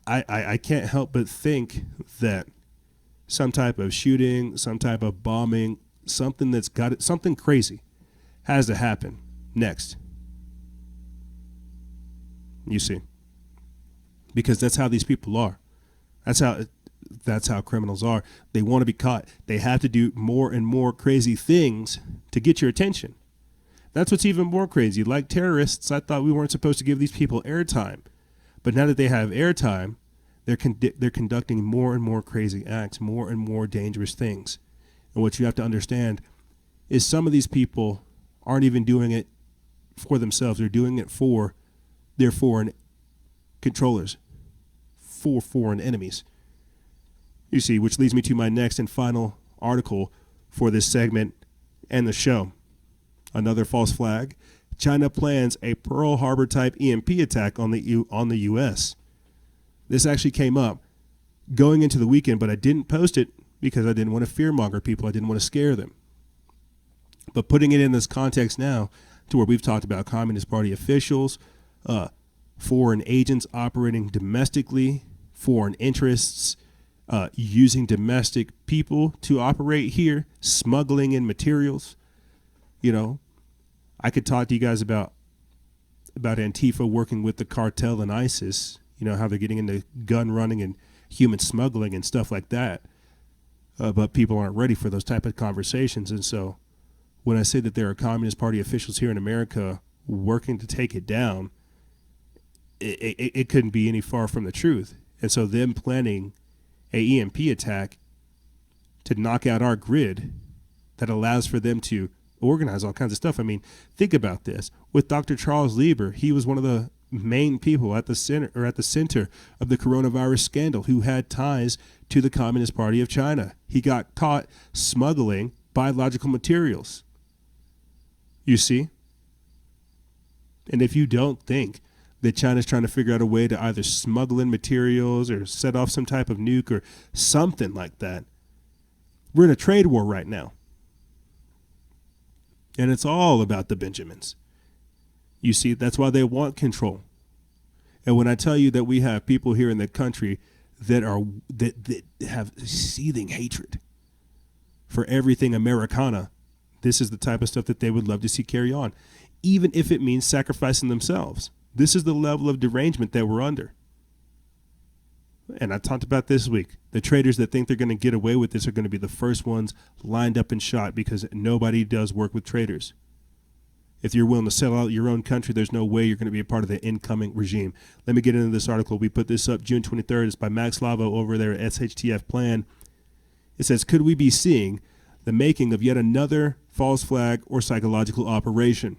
I can't help but think that some type of shooting, some type of bombing, something crazy has to happen next. You see, because that's how these people are. That's how criminals are. They want to be caught. They have to do more and more crazy things to get your attention. That's what's even more crazy. Like terrorists, I thought we weren't supposed to give these people airtime. But now that they have airtime, they're conducting more and more crazy acts, more and more dangerous things. And what you have to understand is some of these people aren't even doing it for themselves. They're doing it for their foreign controllers, for foreign enemies. You see, which leads me to my next and final article for this segment And the show. Another false flag. China plans a Pearl Harbor type EMP attack on the U.S. This actually came up going into the weekend, but I didn't post it because I didn't want to fearmonger people. I didn't want to scare them. But putting it in this context now, to where we've talked about Communist Party officials, foreign agents operating domestically, foreign interests, using domestic people to operate here, smuggling in materials. You know, I could talk to you guys about Antifa working with the cartel and ISIS, you know, how they're getting into gun running and human smuggling and stuff like that. But people aren't ready for those type of conversations. And so when I say that there are Communist Party officials here in America working to take it down, it couldn't be any far from the truth. And so them planning a EMP attack to knock out our grid that allows for them to organize all kinds of stuff. I mean, think about this. With Dr. Charles Lieber, he was one of the main people at the center of the coronavirus scandal who had ties to the Communist Party of China. He got caught smuggling biological materials. You see? And if you don't think that China's trying to figure out a way to either smuggle in materials or set off some type of nuke or something like that, we're in a trade war right now. And it's all about the Benjamins. You see, that's why they want control. And when I tell you that we have people here in the country that have seething hatred for everything Americana, this is the type of stuff that they would love to see carry on, even if it means sacrificing themselves. This is the level of derangement that we're under. And I talked about this week. The traitors that think they're going to get away with this are going to be the first ones lined up and shot, because nobody does work with traitors. If you're willing to sell out your own country, there's no way you're going to be a part of the incoming regime. Let me get into this article. We put this up June 23rd. It's by Max Lavo over there at SHTF Plan. It says, could we be seeing the making of yet another false flag or psychological operation?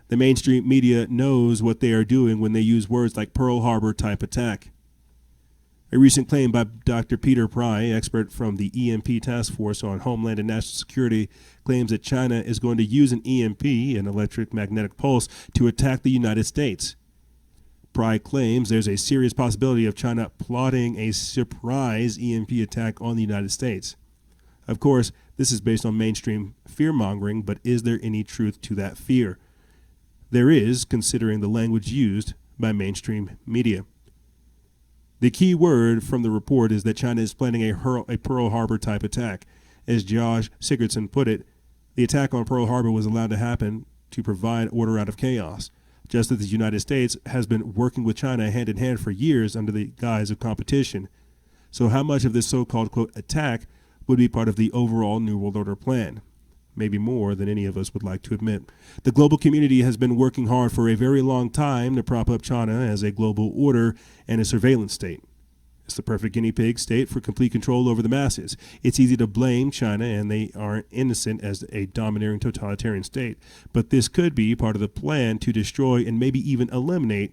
The mainstream media knows what they are doing when they use words like Pearl Harbor type attack. A recent claim by Dr. Peter Pry, expert from the EMP Task Force on Homeland and National Security, claims that China is going to use an EMP, an electric magnetic pulse, to attack the United States. Pry claims there's a serious possibility of China plotting a surprise EMP attack on the United States. Of course, this is based on mainstream fear-mongering, but is there any truth to that fear? There is, considering the language used by mainstream media. The key word from the report is that China is planning a Pearl Harbor type attack. As Josh Sigurdsson put it, the attack on Pearl Harbor was allowed to happen to provide order out of chaos, just as the United States has been working with China hand in hand for years under the guise of competition. So how much of this so-called, quote, attack would be part of the overall New World Order plan? Maybe more than any of us would like to admit. The global community has been working hard for a very long time to prop up China as a global order and a surveillance state. It's the perfect guinea pig state for complete control over the masses. It's easy to blame China, and they aren't innocent as a domineering totalitarian state. But this could be part of the plan to destroy and maybe even eliminate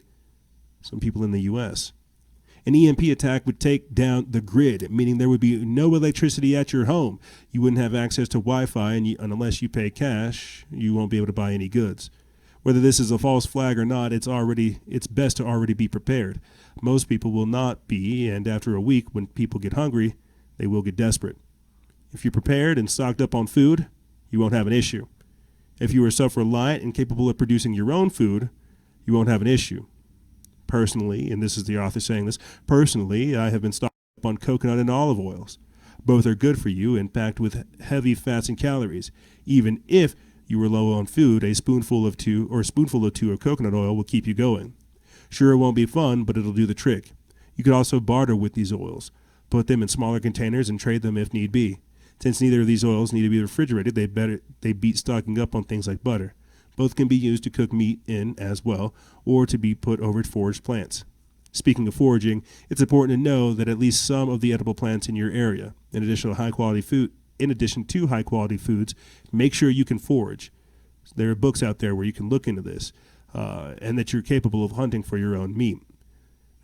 some people in the U.S. An EMP attack would take down the grid, meaning there would be no electricity at your home. You wouldn't have access to Wi-Fi, and unless you pay cash, you won't be able to buy any goods. Whether this is a false flag or not, it's best to already be prepared. Most people will not be, and after a week, when people get hungry, they will get desperate. If you're prepared and stocked up on food, you won't have an issue. If you are self-reliant and capable of producing your own food, you won't have an issue. Personally, and this is the author saying this, personally, I have been stocked up on coconut and olive oils. Both are good for you and packed with heavy fats and calories. Even if you were low on food, a spoonful of two of coconut oil will keep you going. Sure, it won't be fun, but it'll do the trick. You could also barter with these oils. Put them in smaller containers and trade them if need be. Since neither of these oils need to be refrigerated, they beat stocking up on things like butter. Both can be used to cook meat in as well, or to be put over foraged plants. Speaking of foraging, it's important to know that at least some of the edible plants in your area, in addition to high quality foods, make sure you can forage. There are books out there where you can look into this, and that you're capable of hunting for your own meat.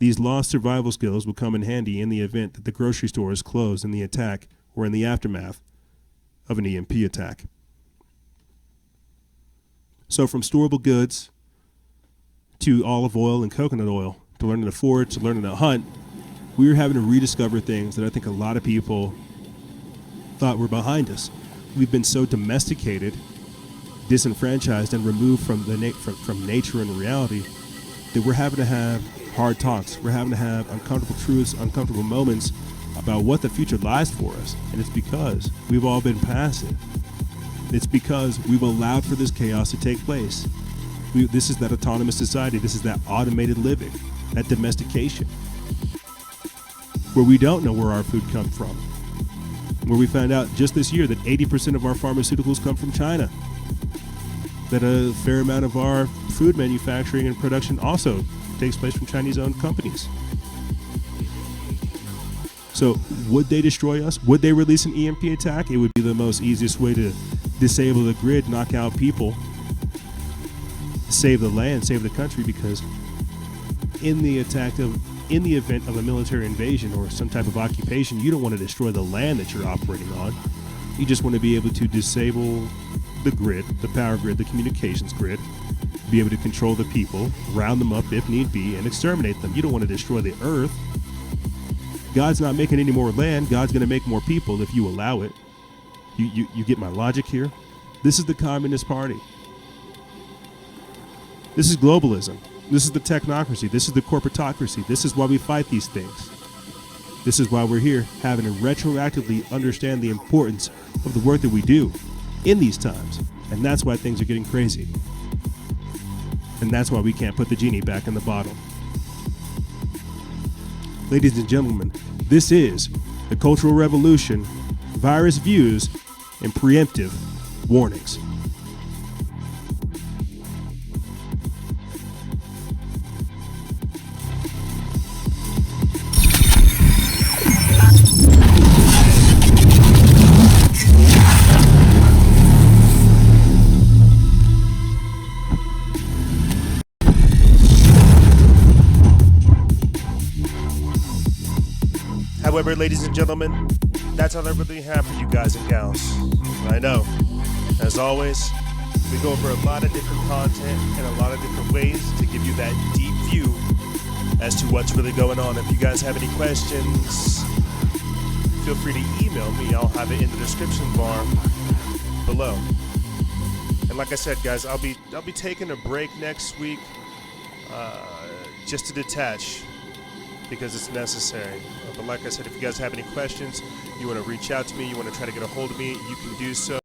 These lost survival skills will come in handy in the event that the grocery store is closed in the attack or in the aftermath of an EMP attack. So from storable goods to olive oil and coconut oil, to learning to forage, to learning to hunt, we were having to rediscover things that I think a lot of people thought were behind us. We've been so domesticated, disenfranchised, and removed from from nature and reality that we're having to have hard talks. We're having to have uncomfortable truths, uncomfortable moments about what the future lies for us. And it's because we've all been passive. It's because we've allowed for this chaos to take place. This is that autonomous society. This is that automated living, that domestication, where we don't know where our food comes from. Where we found out just this year that 80% of our pharmaceuticals come from China. That a fair amount of our food manufacturing and production also takes place from Chinese-owned companies. So would they destroy us? Would they release an EMP attack? It would be the most easiest way to disable the grid, knock out people, save the land, save the country, because in the event of a military invasion or some type of occupation, you don't want to destroy the land that you're operating on. You just want to be able to disable the grid, the power grid, the communications grid, be able to control the people, round them up if need be, and exterminate them. You don't want to destroy the earth. God's not making any more land. God's going to make more people if you allow it. You get my logic here? This is the Communist Party. This is globalism. This is the technocracy. This is the corporatocracy. This is why we fight these things. This is why we're here, having to retroactively understand the importance of the work that we do in these times. And that's why things are getting crazy. And that's why we can't put the genie back in the bottle. Ladies and gentlemen, this is the Cultural Revolution, Virus Views, and Preemptive Warnings. However, ladies and gentlemen, that's all I really have for you guys and gals. I know. As always, we go over a lot of different content and a lot of different ways to give you that deep view as to what's really going on. If you guys have any questions, feel free to email me. I'll have it in the description bar below. And like I said, guys, I'll be taking a break next week just to detach, because it's necessary. But like I said, if you guys have any questions, you want to reach out to me, you want to try to get a hold of me, you can do so.